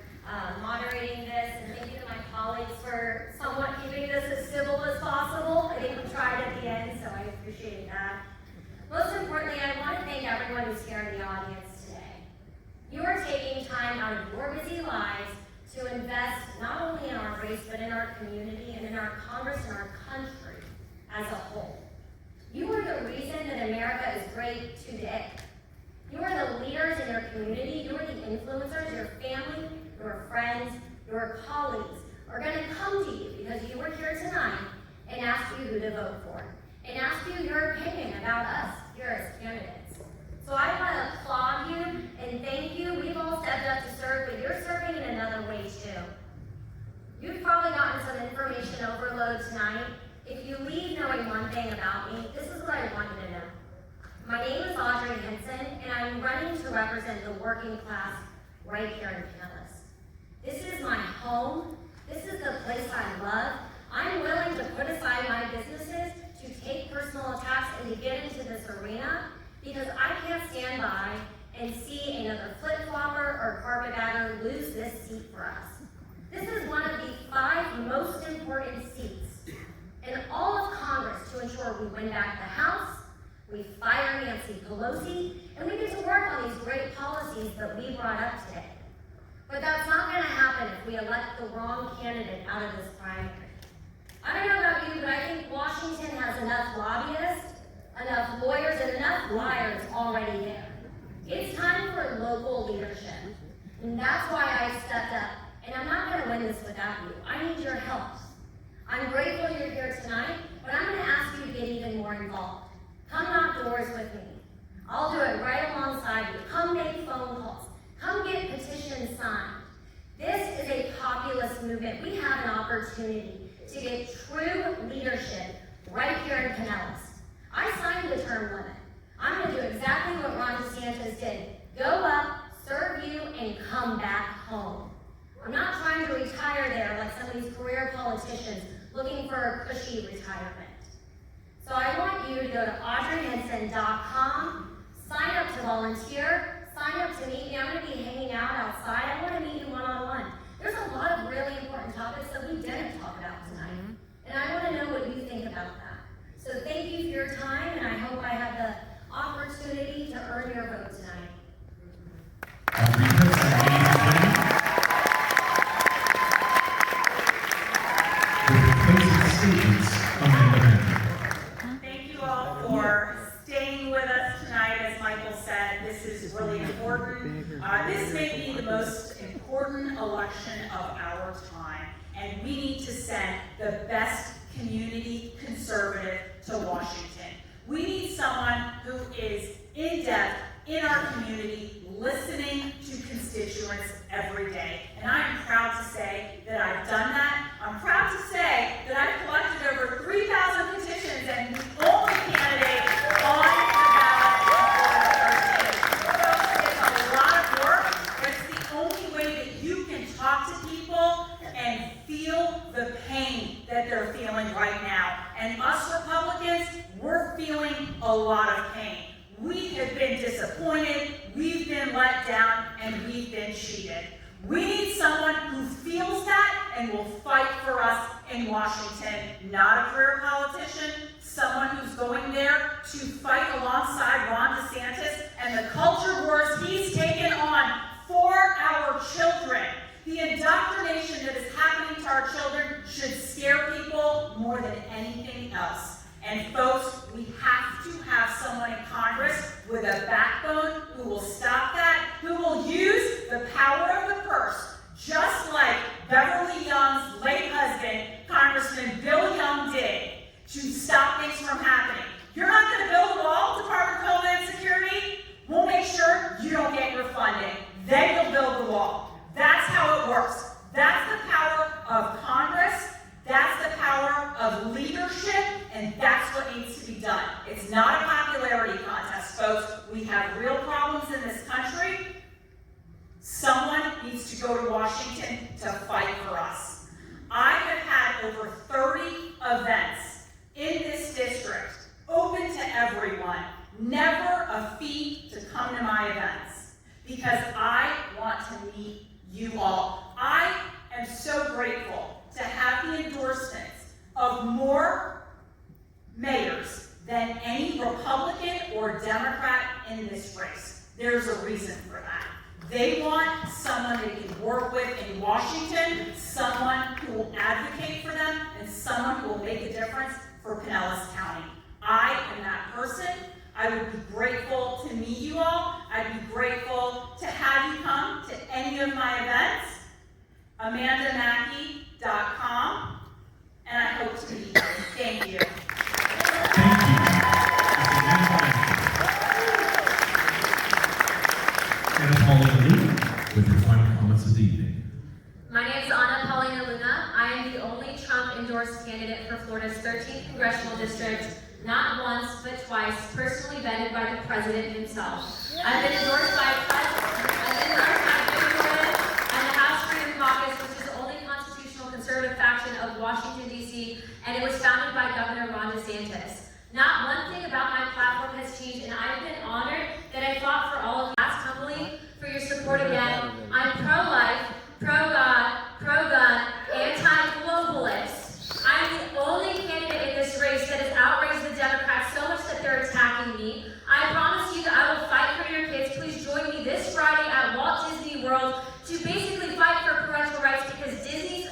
moderating this, and thank you to my colleagues for somewhat keeping this as civil as possible. I think we tried at the end, so I appreciate that. Most importantly, I want to thank everyone who's here in the audience today. You are taking time out of your busy lives to invest not only in our race, but in our community and in our Congress and our country as a whole. You are the reason that America is great today. You are the leaders in your community. You are the influencers. Your family, your friends, your colleagues are going to come to you because you were here tonight and ask you who to vote for and ask you your opinion about us here as candidates. So I want to applaud you and thank you. We've all stepped up to serve, but you're serving in another way too. You've probably gotten some information overload tonight. If you leave knowing one thing about me, this is what I want you to know. My name is Audrey Henson, and I'm running to represent the working class right here in Pinellas. This is my home. This is the place I love. I'm willing to put aside my businesses to take personal attacks and to get into this arena because I can't stand by and see another flip-flopper or carpetbagger lose this seat for us. This is one of the 5 most important seats in all of Congress to ensure we win back the House, we fire Nancy Pelosi, and we get to work on these great policies that we brought up today. But that's not going to happen if we elect the wrong candidate out of this primary. I don't know about you, but I think Washington has enough lobbyists, enough lawyers, and enough liars already there. It's time for local leadership. And that's why I stepped up. And I'm not going to win this without you. I need your help. I'm grateful you're here tonight, but I'm going to ask you to get even more involved. Come knock doors with me. I'll do it right alongside you. Come make phone calls. Come get petitions signed. This is a populist movement. We have an opportunity to get true leadership right here in Pinellas. I signed the term limit. I'm going to do exactly what Ron DeSantis did. Go up, serve you, and come back home. I'm not trying to retire there like some of these career politicians looking for a cushy retirement. So I want you to go to audreyhenson.com, sign up to volunteer, sign up to meet me. I'm going to be hanging out outside. I want to meet you one-on-one. There's a lot of really important topics that we didn't talk about tonight, and I want to know what you think about that. So thank you for your time, and I hope I have the opportunity to earn your vote tonight. Audrey Henson, ladies and gentlemen. Thank you all for staying with us tonight. As Michael said, this is really important. This may be the most important election of our time, and we need to send the best community conservative to Washington. We need someone who is in depth in our community, listening to constituents every day. And I'm proud to say that I've done that. I'm proud to say that I've collected over 3,000 petitions and the only candidate on the ballot for it's a lot of work, but it's the only way that you can talk to people and feel the pain that they're feeling right now. And us Republicans, we're feeling a lot of pain. We have been disappointed, we've been let down, and we've been cheated. We need someone who feels that and will fight for us in Washington, not a career politician, someone who's going there to fight alongside Ron DeSantis and the culture wars he's taken on for our children. The indoctrination that is happening to our children should scare people more than anything else. And folks, we have to have someone in Congress with a backbone who will stop that, who will use the power of the purse, just like Beverly Young's late husband, Congressman That's the power of Congress. That's the power of leadership, and that's what needs to be done. It's not a popularity contest, folks. We have real problems in this country. Someone needs to go to Washington to fight for us. I have had over 30 events in this district, open to everyone. Never a fee to come to my events, because I want to meet you all. I am so grateful to have the endorsements of more mayors than any Republican or Democrat in this race. There's a reason for that. They want someone they can work with in Washington, someone who will advocate for them, and someone who will make a difference for Pinellas County. I am that person. I would be grateful to meet you all. I'd be grateful to have you come to any of my events. AmandaMakki.com, and I hope to meet you. Thank you. Thank you. And Paulina, with your final comments of the evening. My name is Paulina. I am the only Trump-endorsed candidate for Florida's 13th Congressional District, not once, but twice, personally vetted by the President himself. I've been endorsed by and the House Freedom Caucus, which is the only constitutional conservative faction of Washington, D.C., and it was founded by Governor Ron DeSantis. Not one thing about my platform has changed, and I've been honored that I fought for all of you. Ask humbly for your support again. I'm pro-life, pro-God, pro-gun, anti-globalist. I'm the only candidate in this race that has outraged the Democrats so much that they're attacking me. I promise you that I will fight for your kids. Please join me this Friday at Walt Disney World to basically fight for parental rights, because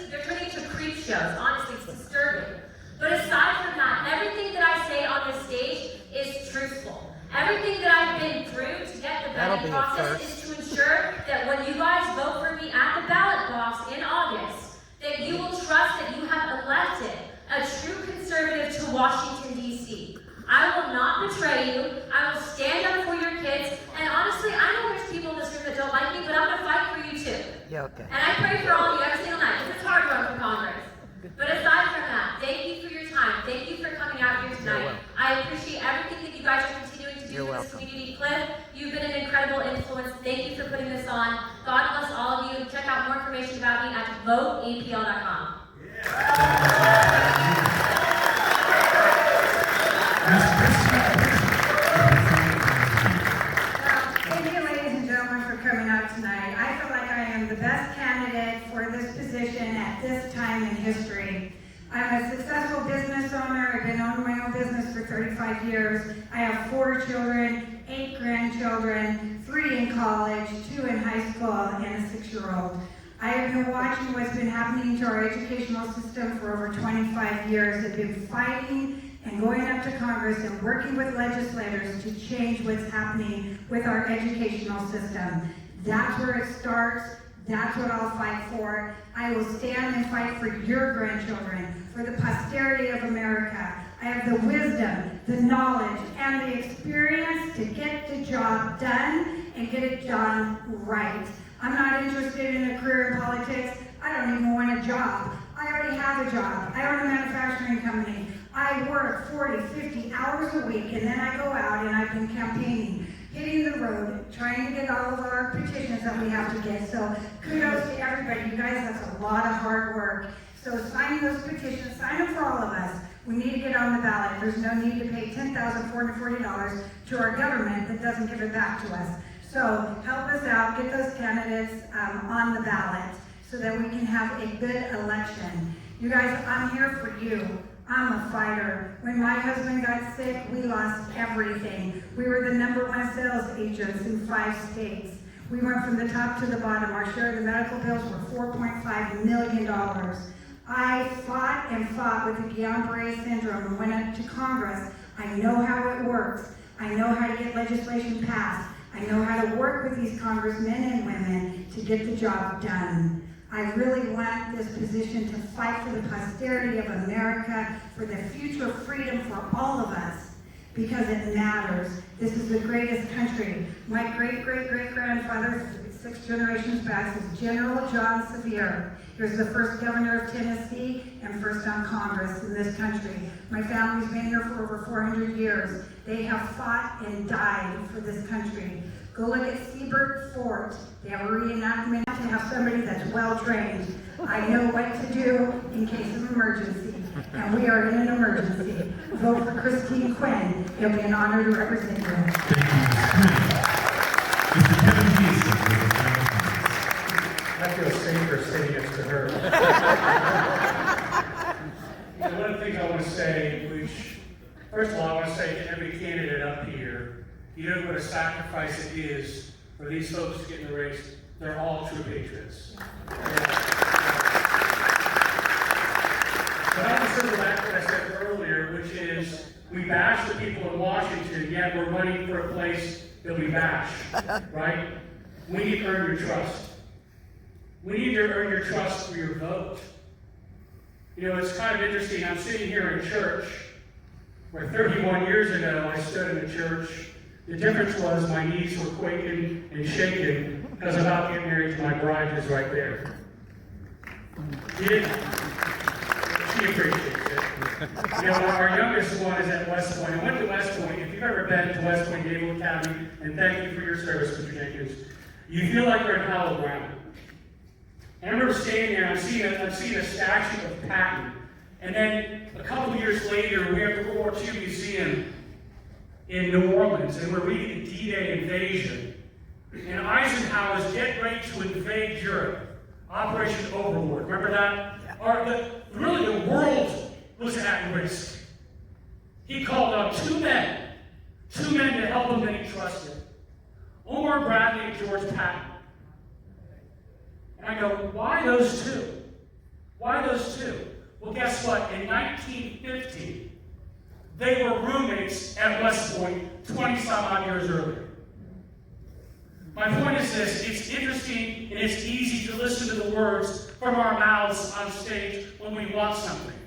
they're turning into creep shows. Honestly, it's disturbing. But aside from that, everything that I say on this stage is truthful. Everything that I've been through to get the vetting process is to ensure that when you guys vote for me at the ballot box in August, that you will trust that you have elected a true conservative to Washington, D.C. I will not betray you. I will stand up for your kids. And honestly, I know there's people in this room that don't like me, but I'm going to fight for you too. Yeah, okay. And I pray for all of you every single night, because it's hard to run for Congress. But aside from that, thank you for your time. Thank you for coming out here tonight. I appreciate everything that you guys are continuing to do in this community. Cliff, you've been an incredible influence. Thank you for putting this on. God bless all of you. Check out more information about me at voteapl.com. Thank you, ladies and gentlemen, for coming out tonight. I feel like I am the best candidate for this position at this time in history. I'm a successful business owner. I've been owning my own business for 35 years. I have 4 children, 8 grandchildren, 3 in college, 2 in high school, and a 6-year-old. I have been watching what's been happening to our educational system for over 25 years. I've been fighting and going up to Congress and working with legislators to change what's happening with our educational system. That's where it starts. That's what I'll fight for. I will stand and fight for your grandchildren, for the posterity of America. I have the wisdom, the knowledge, and the experience to get the job done and get it done right. I'm not interested in a career in politics. I don't even want a job. I already have a job. I own a manufacturing company. I work 40, 50 hours a week, and then I go out and I've been campaigning, hitting the road, trying to get all of our petitions that we have to get. So kudos to everybody. You guys, that's a lot of hard work. So sign those petitions, sign them for all of us. We need to get on the ballot. There's no need to pay $10,440 to our government that doesn't give it back to us. So help us out, get those candidates on the ballot so that we can have a good election. You guys, I'm here for you. I'm a fighter. When my husband got sick, we lost everything. We were the #1 sales agents in 5 states. We went from the top to the bottom. Our share of the medical bills were $4.5 million. I fought and fought with the Guillain-Barré syndrome and went up to Congress. I know how it works. I know how to get legislation passed. I know how to work with these congressmen and women to get the job done. I really want this position to fight for the posterity of America, for the future freedom for all of us, because it matters. This is the greatest country. My great-great-great-grandfather 6 generations back, is General John Sevier. He was the first governor of Tennessee and first on Congress in this country. My family's been here for over 400 years. They have fought and died for this country. Go look at Seabird Fort. They have a reenactment to have somebody that's well-trained. I know what to do in case of emergency, and we are in an emergency. Vote for Christine Quinn. It'll be an honor to represent you. Thank you, Mr. Kevin Hayslett with the final comments. I feel safer sitting next to her. So one of the things I want to say, which, first of all, I want to say to every candidate up here, you know what a sacrifice it is for these folks to get in the race. They're all true patriots. But I want to circle back to what I said earlier, which is we bash the people in Washington, yet we're running for a place that we bash, right? We need to earn your trust. We need to earn your trust for your vote. You know, it's kind of interesting. I'm sitting here in church where 31 years ago I stood in a church. The difference was my knees were quaking and shaking because I'm about to get married to my bride who's right there. She appreciates it. You know, our youngest one is at West Point. I went to West Point. If you've ever been to West Point Naval Academy, and thank you for your service, Mr. Jenkins, you feel like you're in hallowed ground. And I remember standing there, I'm seeing a statue of Patton. And then a couple years later, we have the World War II Museum in New Orleans, and we're reading the D-Day invasion. And Eisenhower's getting ready to invade Europe. Operation Overlord. Remember that? Really, the world was at risk. He called out two men to help him that he trusted. Omar Bradley and George Patton. And I go, why those two? Why those two? Well, guess what? In 1950, they were roommates at West Point 20-some-odd years earlier. My point is this: it's interesting and it's easy to listen to the words from our mouths on stage when we want something.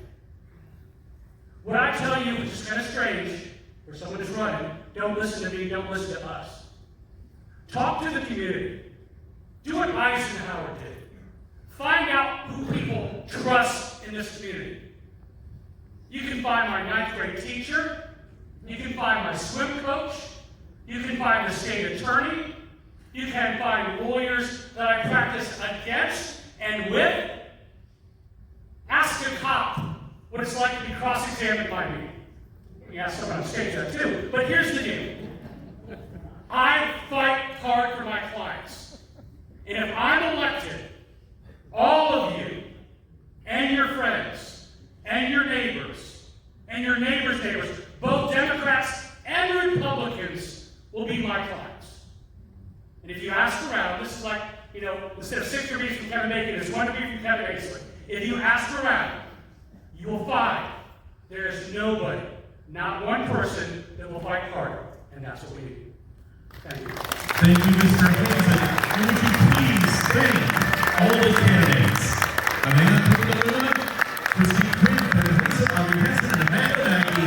What I tell you, which is kind of strange, for someone who's running, don't listen to me, don't listen to us. Talk to the community. Do what Eisenhower did. Find out who people trust in this community. You can find my 9th grade teacher. You can find my swim coach. You can find the state attorney. You can find lawyers that I practice against and with. Ask a cop what it's like to be cross-examined by me. You ask someone on stage that too. But here's the deal. I fight hard for my clients. And if I'm elected, all of you and your friends and your neighbors and your neighbors' neighbors, both Democrats and Republicans, will be my clients. And if you ask around, this is like, instead of 6 reviews from Kevin Makki, there's 1 review from Kevin Hayslett. If you ask around, you will find there is nobody, not one person, that will fight harder. And that's what we need. Thank you. Thank you, Mr. Hayslett. And would you please thank all the candidates, Paulina, Christine Quinn, Audrey, Henson, and Makki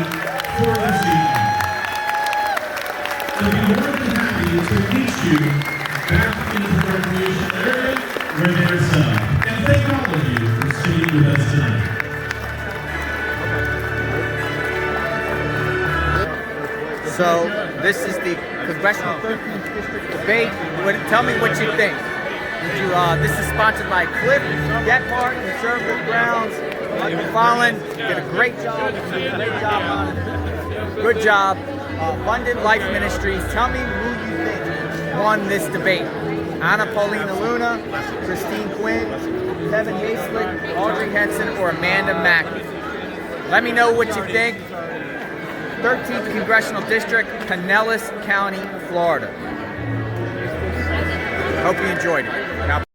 for this evening. They'll be more than happy to meet you back into the recreation area where there's sun. And thank all of you for sitting with us tonight. So this is the Congressional 13th District debate. Tell me what you think. This is sponsored by Cliff, Gephardt, Conservative Grounds. McFarland did a great job. Great job on it. Good job. Abundant Life Ministries. Tell me who you think won this debate. Paulina Luna, Christine Quinn, Kevin Hayslett, Audrey Henson, or Amanda Makki. Let me know what you think. 13th Congressional District, Pinellas County, Florida. Hope you enjoyed it.